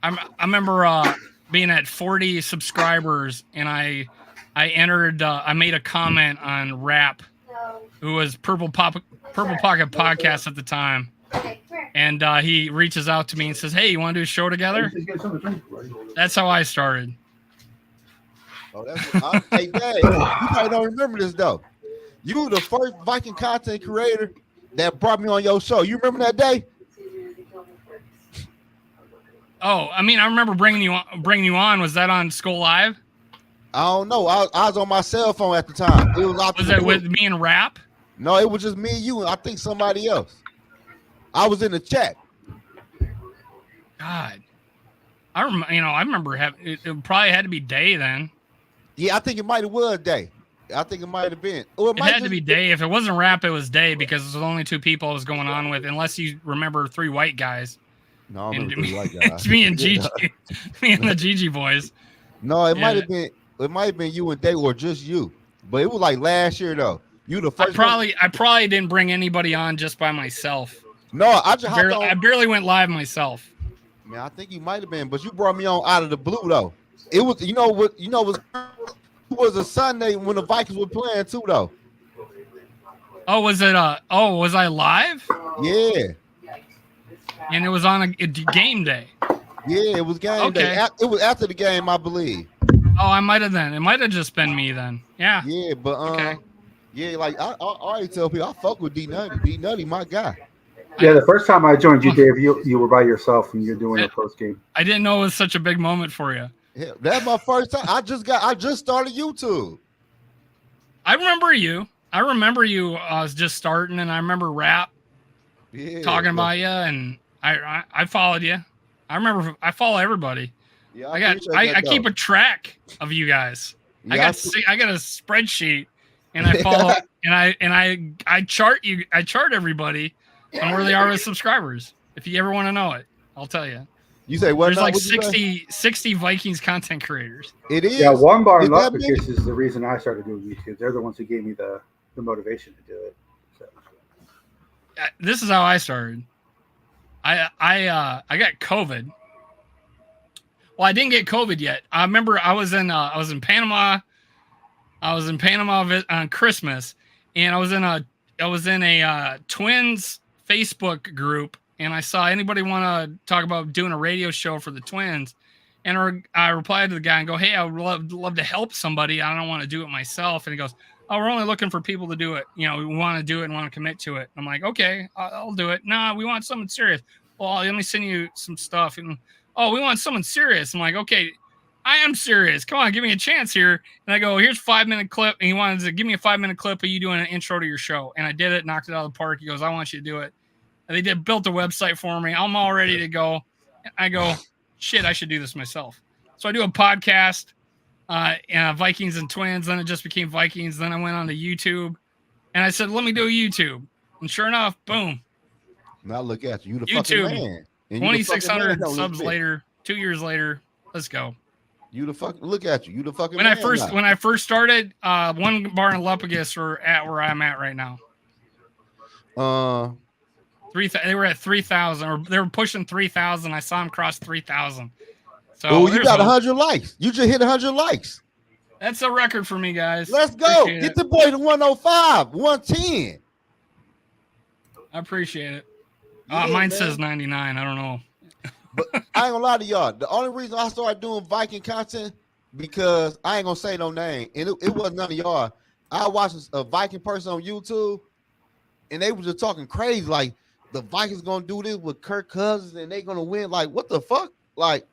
I remember being at 40 subscribers, and I entered. I made a comment on Rap, who was Purple Pocket Podcast at the time, and he reaches out to me and says, "Hey, you want to do a show together?" That's how I started. Hey, Dad, you probably don't remember this though. You were the first Viking content creator that brought me on your show. You remember that day? Oh, I mean, I remember bringing you on. Was that on Skull Live? I don't know. I was on my cell phone at the time. Was that with me and Rap? No, it was just me and you, and I think somebody else. I was in the chat. God, I remember having it probably had to be Day then. Yeah, I think it might have was Day. I think it might have been. Or it had to be Day. If it wasn't Rap, it was Day because it was only two people I was going on with, unless you remember three white guys. No, I remember three white guys. It's me and Gigi, me and the Gigi boys. No, it might have been. It might have been you and Day, or just you. But it was like last year though. You the first. I probably didn't bring anybody on just by myself. No, I barely went live myself. Man, I think you might have been, but you brought me on out of the blue though. It was, it was a Sunday when the Vikings were playing too though. Oh, was it? Was I live? Yeah. And it was on a game day. Yeah, it was game day. It was after the game, I believe. Oh, I might have then. It might have just been me then. Yeah. Yeah, but okay. Yeah, like I already tell people I fuck with D Nutty. D Nutty, my guy. Yeah, the first time I joined you, Dave, you were by yourself and you're doing a post game. I didn't know it was such a big moment for you. Yeah, that's my first time. I just started YouTube. I remember you. I was just starting, and I remember Rap talking about you, and I followed you. I follow everybody. Yeah, I keep a track of you guys. Yeah, I got a spreadsheet, and I follow and I chart you. I chart everybody on where they are with subscribers. If you ever want to know it. I'll tell you. You say what? There's now? like What'd you say? 60 Vikings content creators. It is. Yeah, One Bar Is and that Lupicus big? is the reason I started doing YouTube. They're the ones who gave me the motivation to do it. So. This is how I started. I got COVID. Well, I didn't get COVID yet. I remember I was in Panama. I was in Panama on Christmas, and I was in a Twins Facebook group, and I saw anybody want to talk about doing a radio show for the Twins, and I replied to the guy and go, "Hey, I would love to help somebody. I don't want to do it myself." And he goes, "Oh, we're only looking for people to do it. You know, we want to do it and want to commit to it." I'm like, "Okay, I'll do it." "Nah, we want something serious." "Well, let me send you some stuff." And "Oh, we want someone serious." I'm like, "Okay, I am serious. Come on, give me a chance here." And I go, "Here's a 5-minute clip." And he wanted to give me a 5-minute clip of you doing an intro to your show. And I did it, knocked it out of the park. He goes, "I want you to do it." And they built a website for me. I'm all ready to go. I go, shit, I should do this myself. So I do a podcast, Vikings and Twins. Then it just became Vikings. Then I went on to YouTube. And I said, let me do YouTube. And sure enough, boom. Now look at you. You the YouTube, fucking man. And 2,600 man on subs this later, 2 years later. Let's go. You the fuck. Look at you. You the fucking When man. I first started, One Bar and Lupicus were at where I'm at right now. They were at 3,000, or they were pushing 3,000. I saw them cross 3,000. So you got 100 likes. You just hit 100 likes. That's a record for me, guys. Let's go. Get the boy to 105, 110. I appreciate it. Yeah, mine man. says 99. I don't know. But I ain't gonna lie to y'all. The only reason I started doing Viking content because I ain't gonna say no name, and it wasn't none of y'all. I watched a Viking person on YouTube, and they were just talking crazy, like the Vikings gonna do this with Kirk Cousins, and they gonna win. Like, what the fuck? Like,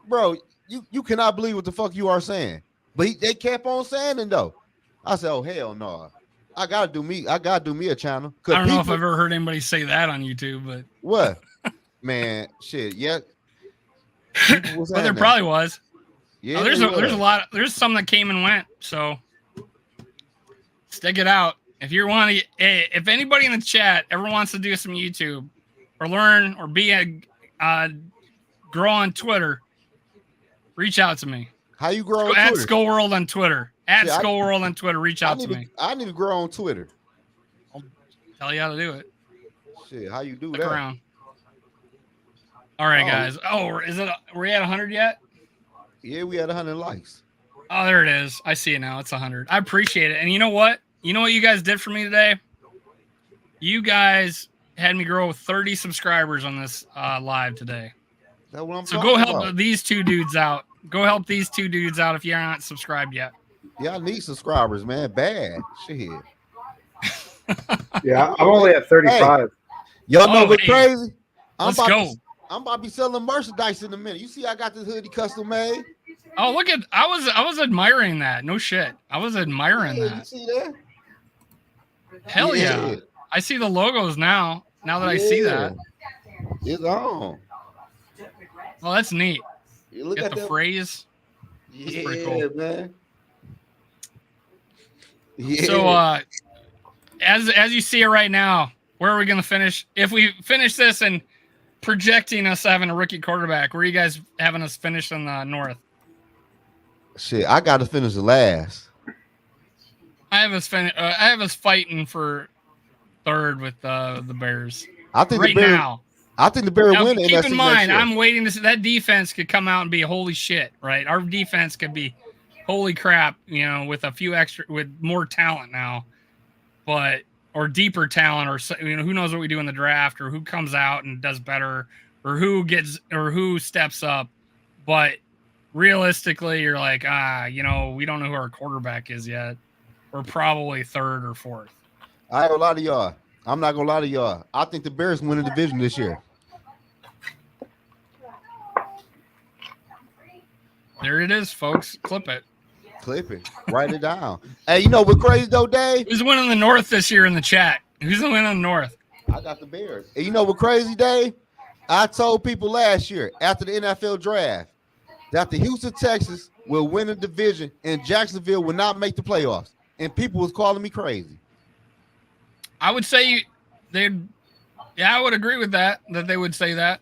bro, you cannot believe what the fuck you are saying. But they kept on saying it though. I said, oh hell no. I gotta do me a channel. I don't know if I've ever heard anybody say that on YouTube, but what? Man, shit, yeah. But there probably was. Yeah, there's a lot. There's some that came and went. So stick it out. If you want to, if anybody in the chat ever wants to do some YouTube or learn or grow on Twitter, reach out to me. How you grow on at Twitter? Skullworld on Twitter. At Skullworld on Twitter. Reach out to me. I need to grow on Twitter. I'll tell you how to do it. Shit, how you do Stick that? around. All right, guys. Oh, were we at 100 yet? Yeah, we had 100 likes. Oh, there it is. I see it now. It's 100. I appreciate it. And you know what? You know what you guys did for me today? You guys had me grow 30 subscribers on this live today. That's what I'm so talking go help about. these two dudes out. Go help these two dudes out if you're not subscribed yet. Yeah, I need subscribers, man. Bad shit. Yeah, I'm only at 35. Hey, y'all know what's crazy? Let's go. I'm about to be selling merchandise in a minute. You see, I got this hoodie custom made. Oh, look at I was admiring that. No shit. I was admiring that. You see that? Hell yeah. I see the logos now. Now that I see that. It's on. Well, that's neat. You look Get at the that phrase. That's pretty cool. Man. Yeah. So as you see it right now, where are we gonna finish? If we finish this and projecting us having a rookie quarterback, where are you guys having us finish in the north? Shit, I gotta finish the last. I have us fighting for third with the Bears. I think right the Bears, now. I think the Bears Now, win. keep in mind, I'm waiting to see that defense could come out and be holy shit, right? Our defense could be holy crap, you know, with with more talent now, or deeper talent, or you know, who knows what we do in the draft, or who comes out and does better, or who steps up. But realistically, you're like, you know, we don't know who our quarterback is yet. We're probably third or fourth. I ain't gonna lie to y'all. I'm not gonna lie to y'all. I think the Bears win the division this year. There it is, folks. Clip it. Clip it. Write it down. Hey, you know what's crazy though, Dave? Who's winning the North this year in the chat? Who's winning the North? I got the Bears. And you know what crazy, Dave? I told people last year after the NFL draft that the Houston Texans will win the division and Jacksonville will not make the playoffs. And people was calling me crazy. I would say I would agree with that they would say that.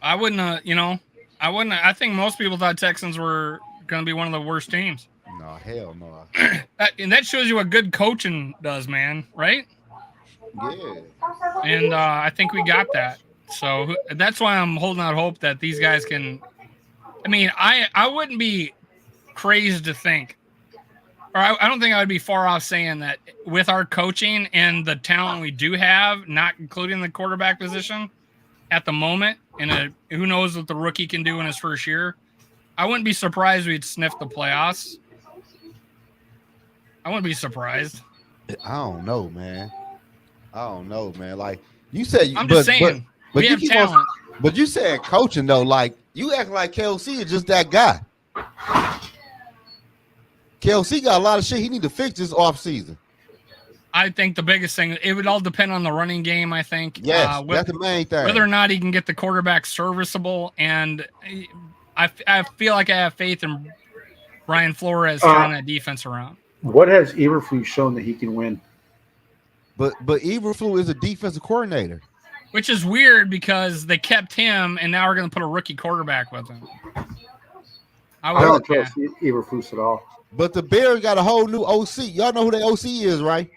I wouldn't. I wouldn't. I think most people thought Texans were going to be one of the worst teams. No, hell no. And that shows you what good coaching does, man. Right? Yeah. And I think we got that. So that's why I'm holding out hope that these guys can. I mean, I wouldn't be crazy to think, or I don't think I would be far off saying that with our coaching and the talent we do have, not including the quarterback position at the moment, and who knows what the rookie can do in his first year, I wouldn't be surprised we'd sniff the playoffs. I wouldn't be surprised. I don't know, man. Like you said, I'm just saying, but we you have talent. But you said coaching though, like you acting like KLC is just that guy. KLC got a lot of shit he need to fix this offseason. I think the biggest thing, it would all depend on the running game, I think. Yes, that's the main thing. Whether or not he can get the quarterback serviceable, and I feel like I have faith in Brian Flores turning that defense around. What has Eberflus shown that he can win? But Eberflus is a defensive coordinator. Which is weird because they kept him, and now we're going to put a rookie quarterback with him. I don't trust Eberflus at all. But the Bears got a whole new OC. Y'all know who the OC is, right?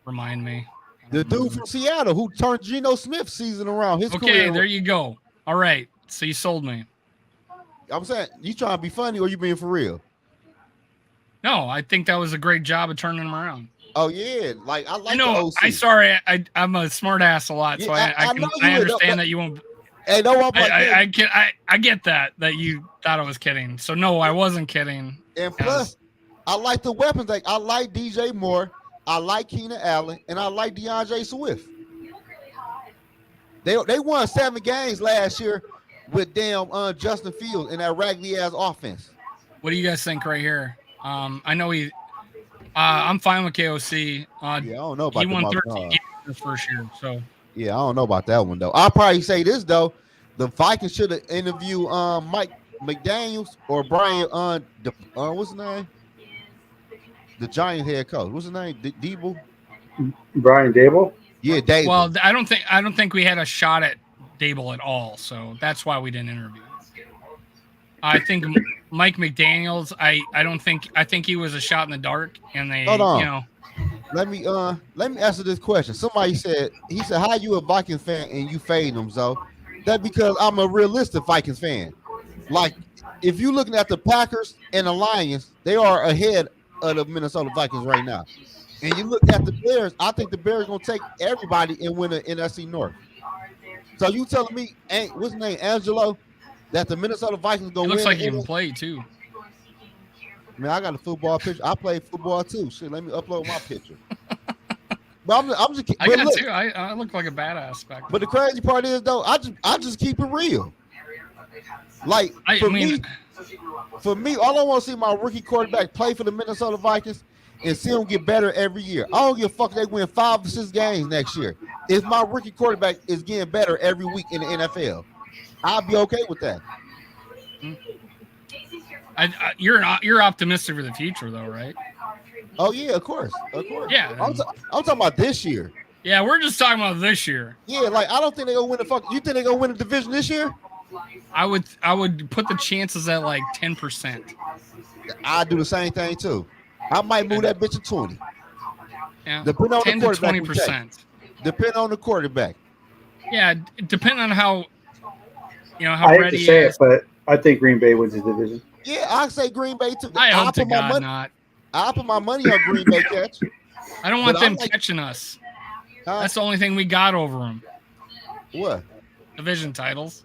Remind me. The dude from Seattle who turned Geno Smith season around. His okay, career. There you go. All right. So you sold me. I'm saying, you trying to be funny or you being for real? No, I think that was a great job of turning him around. Oh yeah, like I like. I know. I'm a smart ass a lot, so I understand that you won't. Hey, no, I get that you thought I was kidding. So no, I wasn't kidding. And plus, I like the weapons. Like I like DJ Moore, I like Keenan Allen, and I like DeAndre Swift. They won 7 games last year with damn Justin Fields in that raggedy ass offense. What do you guys think right here? I know I'm fine with KOC. Yeah, I don't know about he won 13 games his first year, so yeah, I don't know about that one though. I'll probably say this though: the Vikings should have interviewed Mike McDaniels or Brian what's his name? The Giants head coach. What's his name? Dable? Brian Dable? Yeah, Dable. Well, I don't think we had a shot at Dable at all, so that's why we didn't interview. I think Mike McDaniels, I think he was a shot in the dark, and they, Hold on. Let me answer this question. Somebody said, how you a Vikings fan and you fade them, Zoe? That's because I'm a realistic Vikings fan. Like, if you're looking at the Packers and the Lions, they are ahead of the Minnesota Vikings right now. And you look at the Bears, I think the Bears going to take everybody and win the NFC North. So you telling me, what's his name, Angelo, that the Minnesota Vikings going to win? Looks like you can play, too. Man, I got a football picture. I play football, too. Shit, let me upload my picture. But I'm just I got too. I look like a badass back then. But the crazy part is, though, I just keep it real. Like, for me, all I want to see my rookie quarterback play for the Minnesota Vikings and see them get better every year. I don't give a fuck if they win 5 or 6 games next year. If my rookie quarterback is getting better every week in the NFL, I'll be okay with that. You're optimistic for the future, though, right? Oh yeah, of course. Yeah, I'm talking about this year. Yeah, we're just talking about this year. Yeah, like I don't think they're gonna win You think they're gonna win the division this year? I would put the chances at like 10%. I do the same thing too. I might move that bitch to 20. Yeah, depending on 10 the to 20%. Depending on the quarterback. Yeah, depending on how I hate ready to say he is. it, but I think Green Bay wins the division. Yeah, I say Green Bay too. I hope to God not. I'll put my money on Green Bay catch. I don't want them catching us. That's the only thing we got over them. What? Division titles.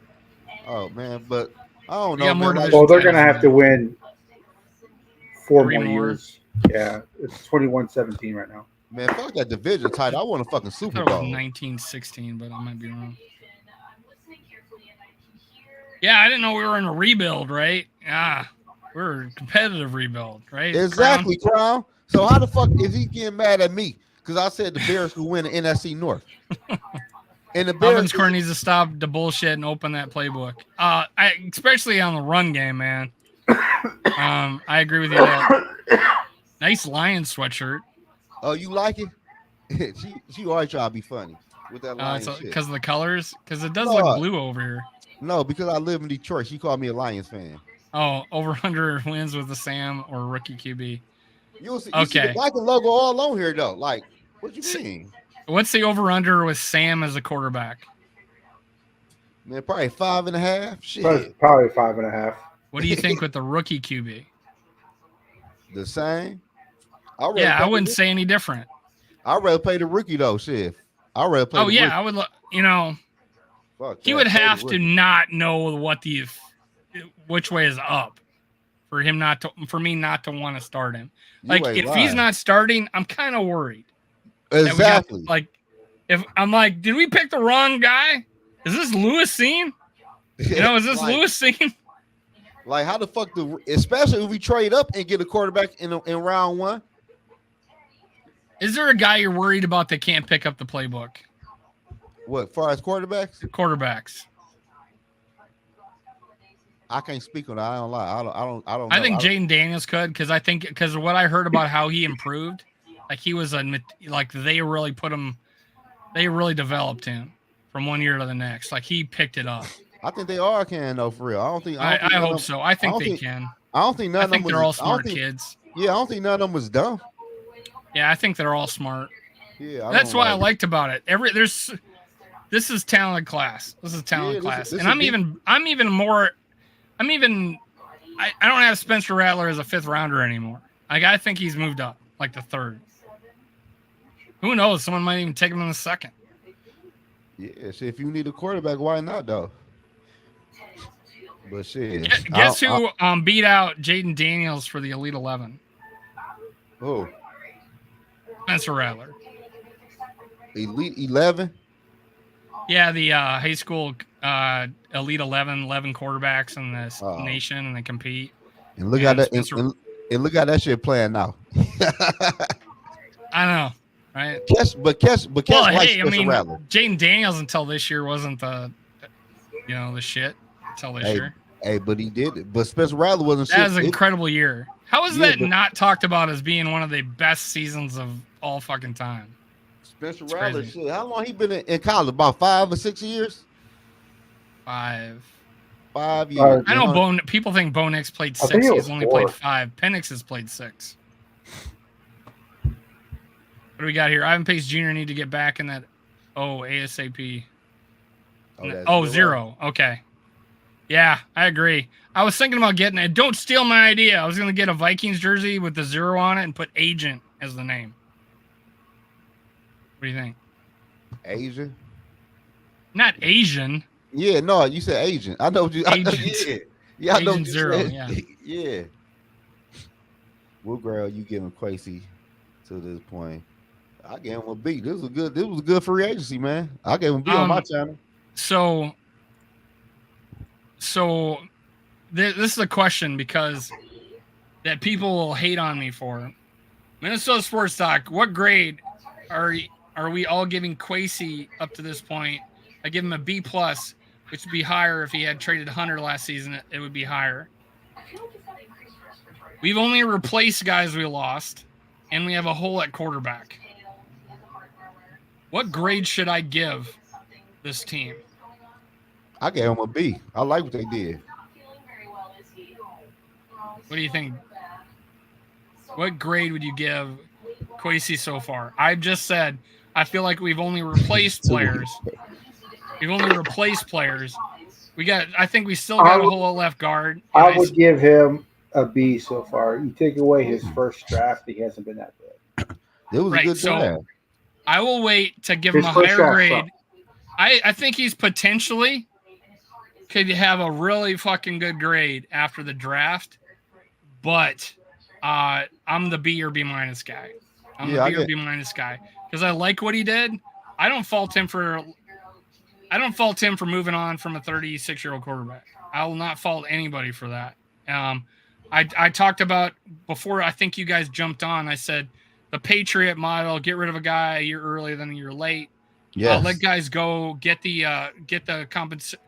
Oh man, but I don't know. Well, they're gonna have to win 4 more years. Yeah, it's 21-17 right now. Man, fuck that division title. I want a fucking Super I thought Bowl. it was 1916, but I might be wrong. Yeah, I didn't know we were in a rebuild, right? Yeah, we're a competitive rebuild, right? Exactly, Crown. So how the fuck is he getting mad at me? Because I said the Bears could win the NFC North. And the Bears needs to stop the bullshit and open that playbook. Especially on the run game, man. I agree with you there. Nice Lions sweatshirt. Oh, you like it? she always try to be funny. with that Lions shit. Because of the colors? Because it does No. look blue over here. No, because I live in Detroit. She called me a Lions fan. Oh, over under wins with the Sam or rookie QB. You see the Viking logo all on here though. Like, what you mean? What's the over under with Sam as a quarterback? Man, probably 5.5. Shit. Probably 5.5. What do you think with the rookie QB? The same. I wouldn't say any different. I'd rather play the rookie though. Shit. I'd rather play. Rookie. I would. He would have to not know which way is up for me not to want to start him. Like if he's not starting, I'm kind of worried. Exactly. If I'm like, did we pick the wrong guy? Is this Lewis scene? Is this Lewis scene? Like how the fuck especially if we trade up and get a quarterback in round 1. Is there a guy you're worried about that can't pick up the playbook? What, far as quarterbacks? Quarterbacks. I can't speak on that. I don't lie. I don't. I think Jaden Daniels could because of what I heard about how he improved. Like he was they really developed him from one year to the next. Like he picked it up. I think they are can though for real. I hope so. I think they can. I don't think none of them. They're all smart kids. Yeah, I don't think none of them was dumb. Yeah, I think they're all smart. Yeah, that's what I liked about it. This is talent class. This is talent class, and I don't have Spencer Rattler as a 5th rounder anymore. Like I think he's moved up, like the 3rd. Who knows? Someone might even take him in the 2nd. Yeah, so if you need a quarterback, why not though? But shit. Guess who beat out Jaden Daniels for the Elite 11? Who? Spencer Rattler. Elite 11? Yeah, the high school Elite 11 quarterbacks in this nation, and they compete. And look how that and look how that shit playing now. I know, right? Rattler. Jaden Daniels until this year wasn't the shit until this year. Hey, but he did it. But Spencer Rattler wasn't shit. That was an incredible year. How is that not talked about as being one of the best seasons of all fucking time? Spencer Rattler, shit. How long he been in college? About 5 or 6 years? 5. 5 years. I know people think Bo Nix played 6. He's only played 5. Penix has played 6. What do we got here? Ivan Pace Jr. need to get back in that. ASAP. 0. Okay. Yeah, I agree. I was thinking about getting it. Don't steal my idea. I was going to get a Vikings jersey with the 0 on it and put Agent as the name. What do you think? Asian? Not Asian. Yeah, no, you said agent. I know what you. Yeah, I know Agent 0. Yeah. Yeah. What girl you giving Kwesi to this point? I gave him a B. This was good free agency, man. I gave him a B on my channel. So this is a question because that people will hate on me for. Minnesota Sports Talk. What grade are we all giving Kwesi up to this point? I give him a B+, which would be higher if he had traded Hunter last season. It would be higher. We've only replaced guys we lost, and we have a hole at quarterback. What grade should I give this team? I gave them a B. I like what they did. What do you think? What grade would you give Kwesi so far? I've just said I feel like we've only replaced players. I think we still got a hole at left guard. I would give him a B so far. You take away his first draft, he hasn't been that good. It was a good draft. So I will wait to give him a higher grade. I think he's potentially could have a really fucking good grade after the draft, but I'm the B or B- guy. I'm the B or B- guy because I like what he did. I don't fault him for moving on from a 36-year-old quarterback. I will not fault anybody for that. I talked about before. I think you guys jumped on. I said the Patriot model: get rid of a guy a year early than a year late. Yeah, let guys go. Get the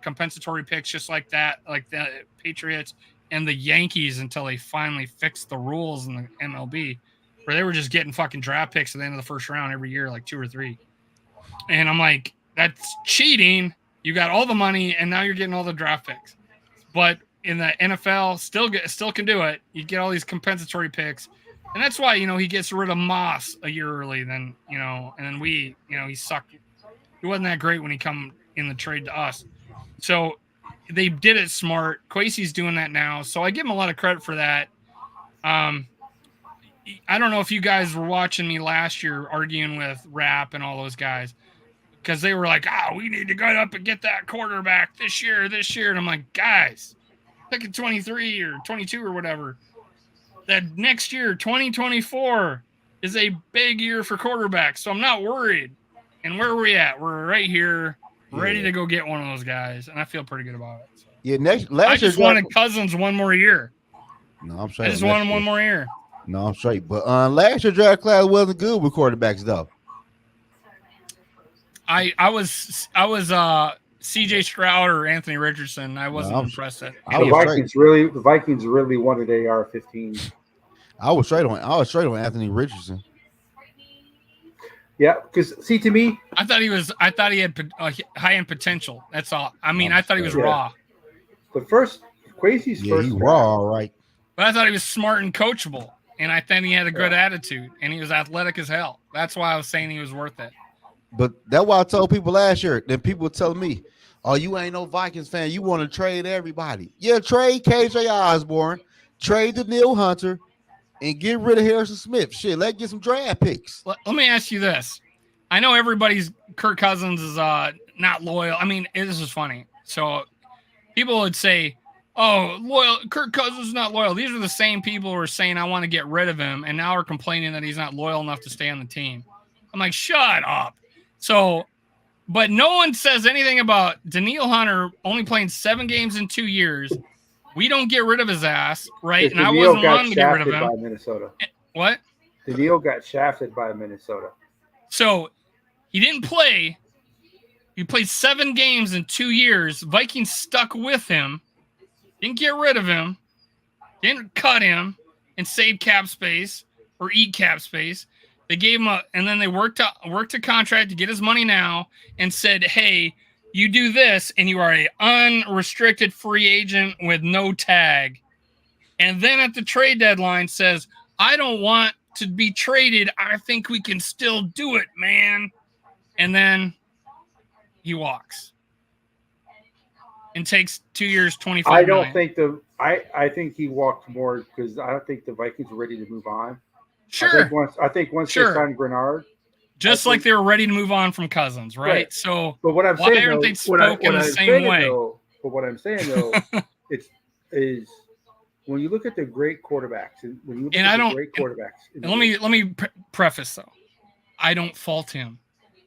compensatory picks just like that, like the Patriots and the Yankees until they finally fixed the rules in the MLB, where they were just getting fucking draft picks at the end of the first round every year, like 2 or 3. And I'm like, that's cheating. You got all the money, and now you're getting all the draft picks. But in the NFL, still can do it. You get all these compensatory picks, and that's why he gets rid of Moss a year early. Then and then he sucked. He wasn't that great when he come in the trade to us. So they did it smart. Kwesi's doing that now, so I give him a lot of credit for that. I don't know if you guys were watching me last year arguing with Rap and all those guys, because they were like, we need to go up and get that quarterback this year. And I'm like, guys, pick a 23 or 22 or whatever. That next year, 2024, is a big year for quarterbacks, so I'm not worried. And where are we at? We're right here, ready to go get one of those guys, and I feel pretty good about it. So. Yeah, I just wanted Cousins one more year. No, I'm straight. I just want him one more year. No, I'm straight. But last year's draft class wasn't good with quarterbacks, though. I was CJ Stroud or Anthony Richardson. I wasn't impressed at. The Vikings really wanted AR-15. I was straight on Anthony Richardson. Yeah, because see, to me, I thought he had high end potential. That's all. I mean, I thought he was raw. But Kwesi's first. He raw, all right. But I thought he was smart and coachable, and I think he had a good attitude, and he was athletic as hell. That's why I was saying he was worth it. But that's why I told people last year. Then people were telling me, "Oh, you ain't no Vikings fan. You want to trade everybody? Yeah, trade KJ Osborn, trade Daniil Hunter, and get rid of Harrison Smith. Shit, let's get some draft picks." Let me ask you this. I know everybody's Kirk Cousins is not loyal. I mean, this is funny. So people would say, "Oh, loyal Kirk Cousins is not loyal." These are the same people who are saying I want to get rid of him, and now are complaining that he's not loyal enough to stay on the team. I'm like, shut up. So, but no one says anything about Daniil Hunter only playing 7 games in 2 years. We don't get rid of his ass, right? And I wasn't wanting to get rid of him. By Minnesota. What? Daniil got shafted by Minnesota. So he didn't play. He played 7 games in 2 years. Vikings stuck with him. Didn't get rid of him. Didn't cut him and save cap space or eat cap space. They gave him and then they worked a contract to get his money now and said, "Hey, you do this and you are a unrestricted free agent with no tag." And then at the trade deadline says, "I don't want to be traded. I think we can still do it, man." And then he walks and takes 2 years, 25 I don't million. think I think he walked more because I don't think the Vikings were ready to move on. Sure. I think once they signed Grenard, just like they were ready to move on from Cousins, right? So, but what I'm why saying, aren't they spoken the same way? But what I'm saying though, is when you look at the great quarterbacks, and when you look at the great quarterbacks, let me preface though, I don't fault him.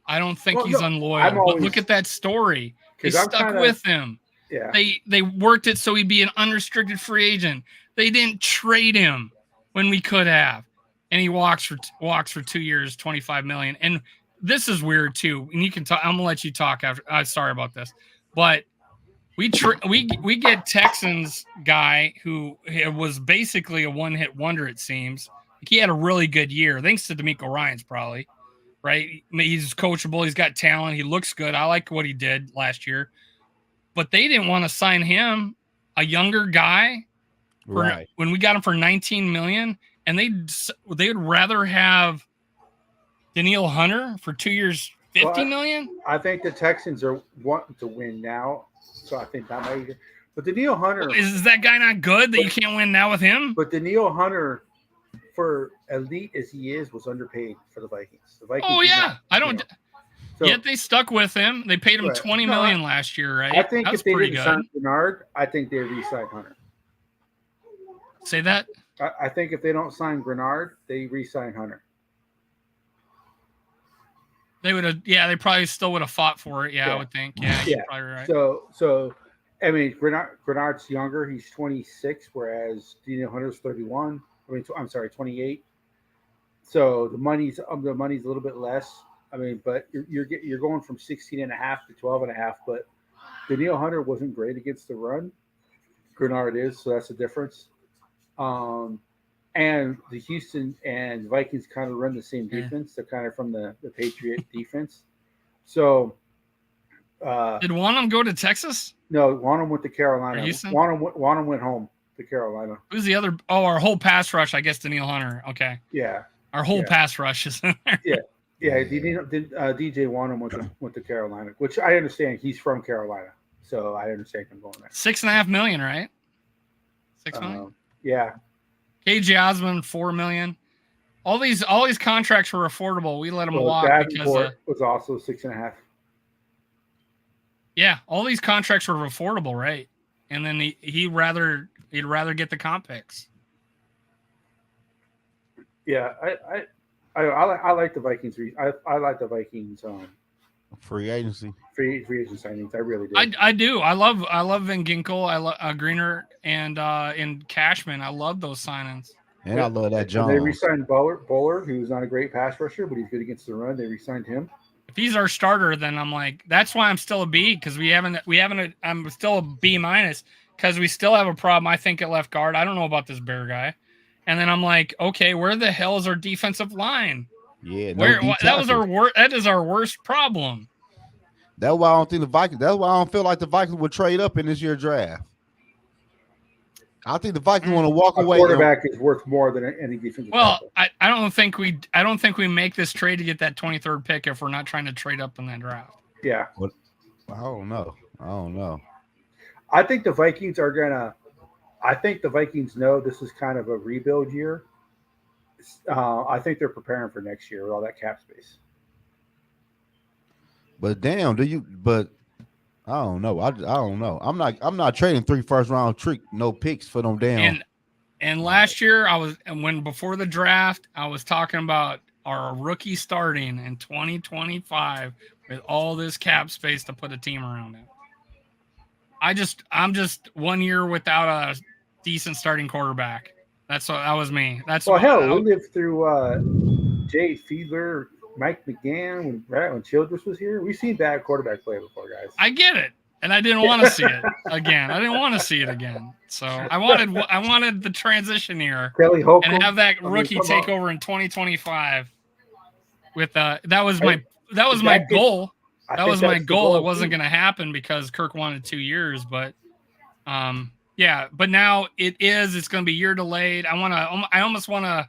I don't think he's unloyal. But look at that story. They stuck with him. Yeah. They worked it so he'd be an unrestricted free agent. They didn't trade him when we could have. And he walks for 2 years, 25 million. And this is weird too. And you can talk. I'm gonna let you talk after. Sorry about this, but we get Texans guy who was basically a one-hit wonder. It seems he had a really good year, thanks to DeMeco Ryans, probably. Right? He's coachable. He's got talent. He looks good. I like what he did last year, but they didn't want to sign him, a younger guy, when we got him for 19 million. And they'd rather have Daniil Hunter for 2 years, 50 million. I think the Texans are wanting to win now, so I think that might. But Daniil Hunter is that guy not good that you can't win now with him? But Daniil Hunter, for elite as he is, was underpaid for the Vikings. Oh yeah, I don't. Yet they stuck with him. They paid him $20 million last year, right? I think if they didn't sign Grenard, I think they re-signed Hunter. Say that. I think if they don't sign Grenard, they re-sign Hunter. They would have, they probably still would have fought for it. I would think. Yeah, you're probably right. So, I mean, Grenard's younger. He's 26, whereas Daniil Hunter's 31. I'm sorry, 28. So the money's a little bit less. I mean, but you're going from 16.5 to 12.5. But Daniil Hunter wasn't great against the run. Grenard is, so that's the difference. And the Houston and Vikings kind of run the same defense. They're kind of from the Patriot defense. So Did one of them go to Texas? No, one of them went to Carolina. Houston? One of them went home to Carolina. Who's the other? Oh, our whole pass rush, I guess, Daniil Hunter. Okay. Yeah. Our whole pass rush is in there. Yeah. Yeah, DJ Wanham went to Carolina, which I understand. He's from Carolina, so I understand him going there. $6.5 million, right? $6 million. Yeah. KJ Osborn, $4 million. All these contracts were affordable. We let them walk because was also 6.5. Yeah, all these contracts were affordable, right? And then he'd rather get the comp picks. Yeah, I like the Vikings. I like the Vikings. Free agency. Free agent signings. I really do. I do. I love Van Ginkel. I love Greener and Cashman. I love those signings. And I love that John. They re-signed Bowler, who's not a great pass rusher, but he's good against the run. They re-signed him. If he's our starter, then I'm like, that's why I'm still a B, because I'm still a B minus because we still have a problem. I think at left guard. I don't know about this Bear guy. And then I'm like, okay, where the hell is our defensive line? Yeah, that is our worst problem. That's why I don't think the Vikings. That's why I don't feel like the Vikings would trade up in this year's draft. I think the Vikings want to walk away. Quarterback is worth more than any defensive. Well, I don't think we make this trade to get that 23rd pick if we're not trying to trade up in that draft. Yeah. I don't know. I think the Vikings are gonna. I think the Vikings know this is kind of a rebuild year. I think they're preparing for next year with all that cap space. But damn, But I don't know. I don't know. I'm not trading 3 first-round no picks for them damn. And last year before the draft, I was talking about our rookie starting in 2025 with all this cap space to put a team around it. I'm just 1 year without a decent starting quarterback. That was me. We lived through Jay Fiedler, Mike McGann when Childress was here. We've seen bad quarterback play before, guys. I get it, and I didn't want to see it again. I didn't want to see it again. So I wanted the transition year and have that rookie take over in 2025. With that was my goal. That was my goal. It wasn't going to happen because Kirk wanted 2 years, but but now it's going to be year delayed. I almost want to.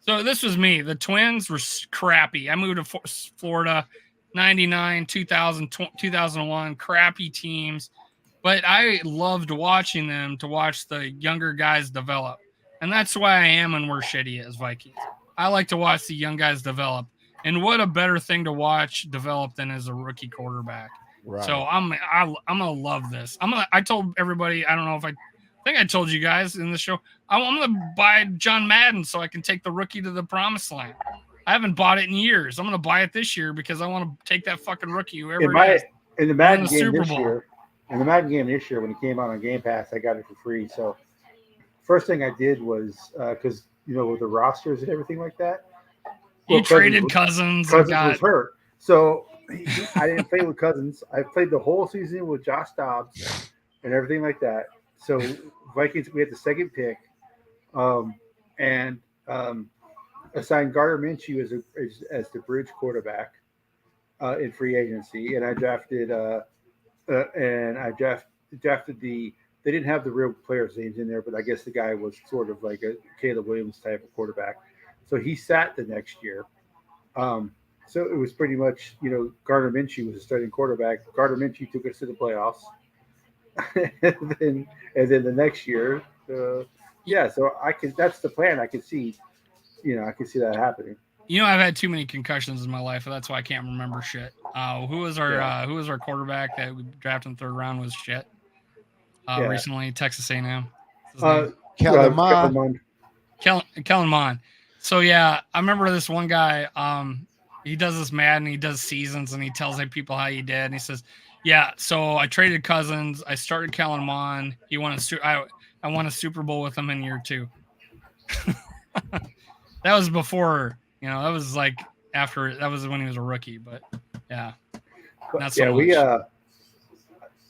So this was me. The Twins were crappy. I moved to Florida, 99, 2000, 2001, crappy teams. But I loved watching them to watch the younger guys develop. And that's why I am and we're shitty as Vikings. I like to watch the young guys develop. And what a better thing to watch develop than as a rookie quarterback. Right. So I'm gonna love this. I told everybody, I don't know if I think I told you guys in the show, I'm gonna buy John Madden so I can take the rookie to the promised land. I haven't bought it in years. I'm gonna buy it this year because I want to take that fucking rookie, whoever it is. In the Madden game this year, when it came out on Game Pass, I got it for free. So first thing I did was because with the rosters and everything like that. You traded Cousins. Cousins was hurt, so I didn't play with Cousins. I played the whole season with Josh Dobbs and everything like that. So Vikings, we had the second pick, and assigned Gardner Minshew as the bridge quarterback in free agency, and I drafted drafted the. They didn't have the real players' names in there, but I guess the guy was sort of like a Caleb Williams type of quarterback. So he sat the next year. So it was pretty much, Gardner Minshew was a starting quarterback. Gardner Minshew took us to the playoffs. and then the next year, so that's the plan. I can see, I can see that happening. I've had too many concussions in my life, and that's why I can't remember shit. Who was our quarterback that we drafted in the third round was shit? Recently, Texas A&M. Kellen Mond. Kellen Mond. So I remember this one guy. He does this Madden. He does seasons, and he tells people how he did. And he says, so I traded Cousins. I started Kellen Mond. He won I won a Super Bowl with him in year 2. That was before. That was like after. That was when he was a rookie. But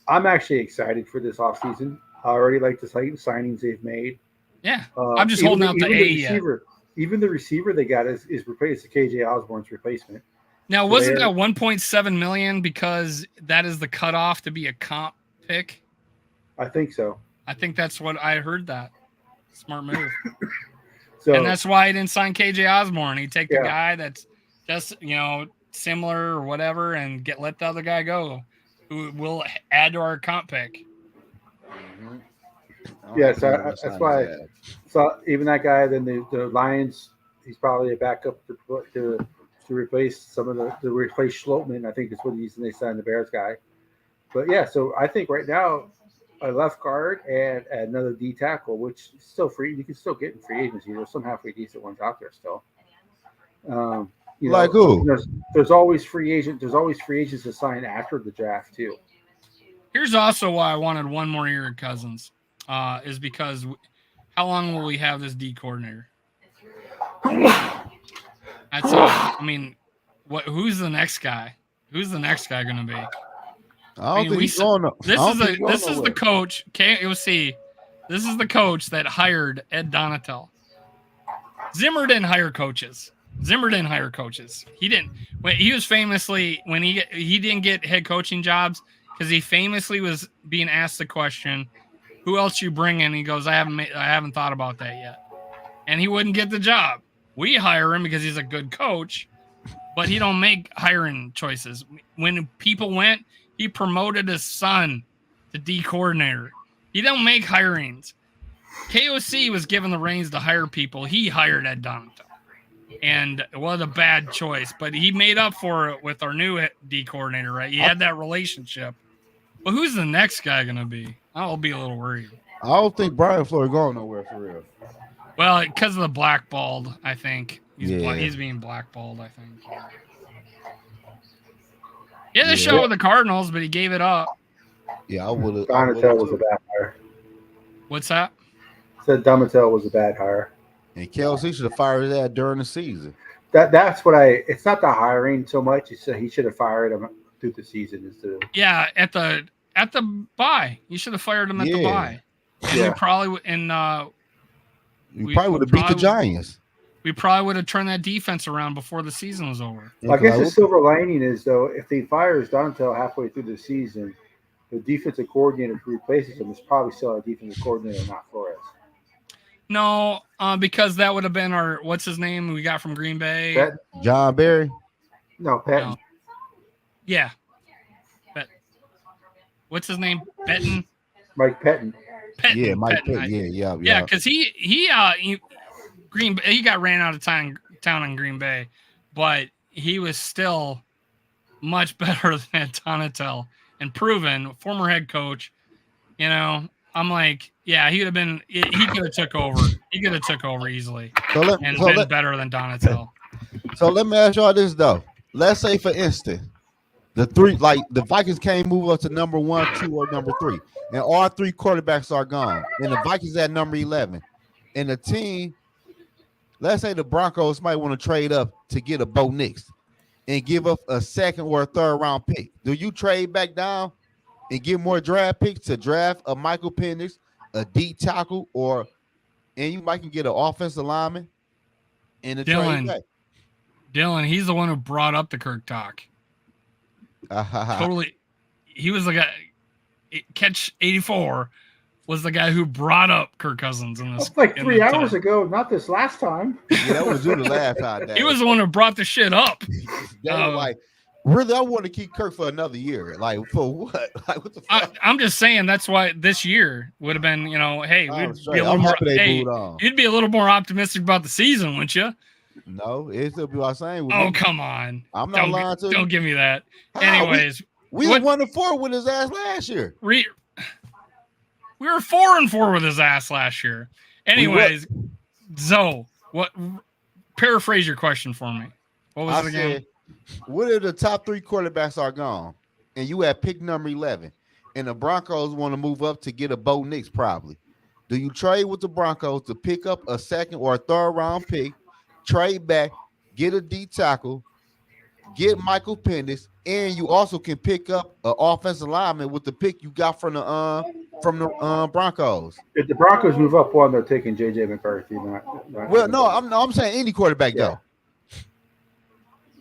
I'm actually excited for this offseason. I already like the signings they've made. Yeah, I'm just holding out the A yet. Even the receiver they got is replaced. KJ Osborn's replacement. Now, wasn't that 1.7 million because that is the cutoff to be a comp pick? I think so. I think that's what I heard. That smart move. So, and that's why he didn't sign KJ Osborn. He'd take the guy that's just similar or whatever, and let the other guy go, who will add to our comp pick. Yeah, so that's why. So even that guy, then the Lions, he's probably a backup to replace some of the replace Schlotman. I think that's what they signed the Bears guy. But yeah, so I think right now a left guard and another D tackle, which is still free. You can still get in free agency. There's some halfway decent ones out there still. Like who? There's always free agent. There's always free agents to sign after the draft too. Here's also why I wanted one more year at Cousins, is because how long will we have this D coordinator? That's I mean, who's the next guy? Who's the next guy going to be? I don't think he's going to. This is the coach. KOC. This is the coach that hired Ed Donatel. Zimmer didn't hire coaches. He didn't. He was famously when he didn't get head coaching jobs because he famously was being asked the question, "Who else you bring in?" He goes, "I haven't thought about that yet," and he wouldn't get the job. We hire him because he's a good coach, but he don't make hiring choices. When people went, he promoted his son to D coordinator. He don't make hirings. KOC was given the reins to hire people. He hired Ed Donatel. And it was a bad choice, but he made up for it with our new D coordinator, right? He had that relationship. But who's the next guy going to be? I'll be a little worried. I don't think Brian Flores going nowhere for real. Well, because of the blackballed, I think. He's being blackballed, I think. He had a show with the Cardinals, but he gave it up. Yeah, I would have. Donatel was a bad hire. What's that? Said Donatel was a bad hire. And Kelsey should have fired that during the season. That's what it's not the hiring so much. It's he should have fired him through the season instead of. Yeah, at the bye. You should have fired him at the bye. And we probably would have beat the Giants. We probably would have turned that defense around before the season was over. I guess the silver lining is, though, if he fires Donatel halfway through the season, the defensive coordinator who replaces him is probably still our defensive coordinator, not Flores. No, because that would have been our what's his name we got from Green Bay. John Barry. No, Patton. No. Yeah. What's his name? Pettin. Mike Pettin. Yeah, Mike Pettin. Yeah. Because he got ran out of town in Green Bay, but he was still much better than Donatel and proven former head coach. I'm like, yeah, he could have took over. He could have took over easily and been better than Donatel. So let me ask y'all this though. Let's say, for instance, the Vikings can't move up to number 1, 2, or number 3, and all 3 quarterbacks are gone, and the Vikings at number 11, and the team. Let's say the Broncos might want to trade up to get a Bo Nix and give up a second or a third round pick. Do you trade back down and get more draft picks to draft a Michael Penix, a D tackle, and you might can get an offensive lineman in the trade back? Dylan, he's the one who brought up the Kirk talk. Totally. He was the guy. Catch 84 was the guy who brought up Kirk Cousins in this. That's like 3 hours ago, not this last time. Yeah, that was you the last time. He was the one who brought the shit up. Like, really, I want to keep Kirk for another year. Like, for what? Like, what the fuck? I'm just saying that's why this year would have been, hey, you'd be a little more optimistic about the season, wouldn't you? No, it's still be what I'm saying. Oh, come on. I'm not lying to you. Don't give me that. Anyways. We were 1-4 with his ass last year. We were 4-4 with his ass last year. Anyways, Zoe, paraphrase your question for me. What was it again? What if the top 3 quarterbacks are gone and you have pick number 11 and the Broncos want to move up to get a Bo Nix probably? Do you trade with the Broncos to pick up a second or a third round pick, trade back, get a D tackle, get Michael Penix, and you also can pick up an offensive lineman with the pick you got from the Broncos? If the Broncos move up one, they're taking JJ McCarthy. Well, no, I'm saying any quarterback though.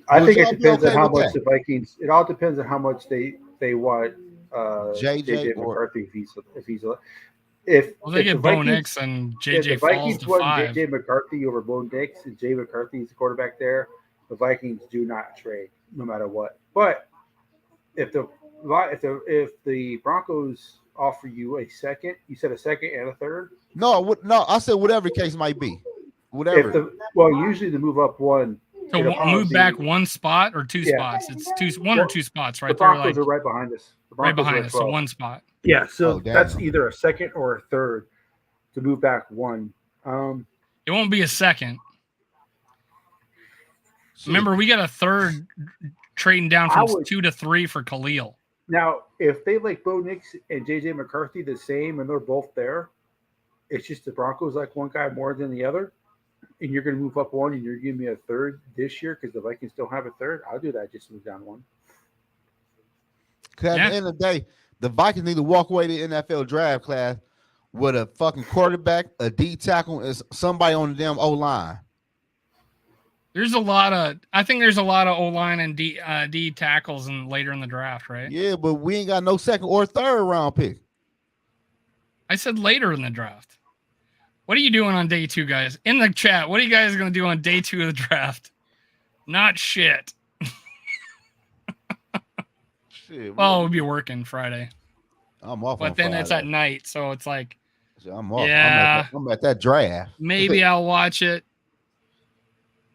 I think y'all it be depends okay on how with much that? the Vikings. It all depends on how much they want JJ JJ or- McCarthy Well, they if the get Bo Vikings Nix and if the JJ falls Vikings to want 5. JJ McCarthy over Bo Nix and Jay McCarthy's the quarterback there, the Vikings do not trade no matter what. But if the Broncos offer you a second, you said a second and a third. No, I said whatever the case might be. Whatever. Usually to move up one. So move back one spot or two spots. It's one or two spots, right? The Broncos are right behind us. The right Broncos behind are us, so one spot. Yeah, so that's damn. either a second or a third to move back one. It won't be a second. Remember, we got a third trading down from 2 to 3 for Khalil. Now, if they like Bo Nix and JJ McCarthy the same and they're both there, it's just the Broncos like one guy more than the other, and you're going to move up one and you're giving me a third this year because the Vikings don't have a third, I'll do that. Just move down one. Because at the end of the day, the Vikings need to walk away the NFL draft class with a fucking quarterback, a D tackle, and somebody on the damn O-line. I think there's a lot of O-line and D tackles later in the draft, right? Yeah, but we ain't got no second or third round pick. I said later in the draft. What are you doing on day 2, guys? In the chat, what are you guys going to do on day 2 of the draft? Not shit. Shit. Well, we'll be working Friday. I'm off. But on then Friday. it's at night, so it's like, I'm off. Yeah, I'm at that draft. Maybe I'll watch it.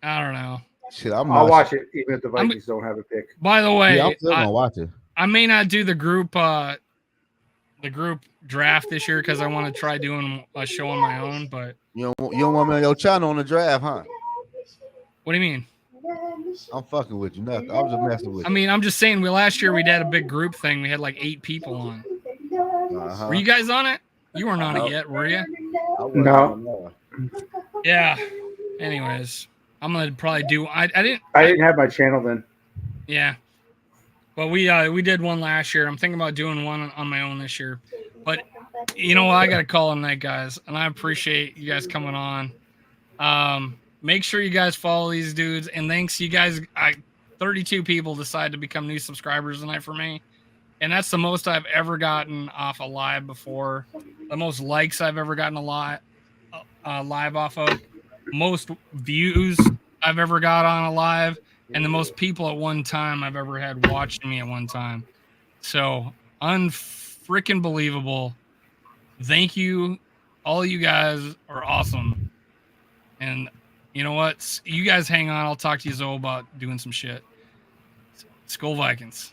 I don't know. Shit, I'll watch it even if the Vikings don't have a pick. By the way, I'm still gonna watch it. I may not do the group draft this year because I want to try doing a show on my own. But you don't want me on your channel on the draft, huh? What do you mean? I'm fucking with you. Nothing. I'm just messing with you. I mean, I'm just saying. Last year we had a big group thing. We had like 8 people on. Were you guys on it? You weren't on it yet, were you? No. Yeah. Anyways, I'm gonna probably do. I didn't have my channel then. Yeah. But we did one last year. I'm thinking about doing one on my own this year. But you know what? I got to call it a night, guys. And I appreciate you guys coming on. Make sure you guys follow these dudes. And thanks, you guys. 32 people decided to become new subscribers tonight for me. And that's the most I've ever gotten off a live before. The most likes I've ever gotten a lot live off of. Most views I've ever got on a live. And the most people at one time I've ever had watching me at one time. So, unfreaking believable. Thank you. All you guys are awesome. And you know what? You guys hang on. I'll talk to you, Zoe, about doing some shit. Skol Vikings.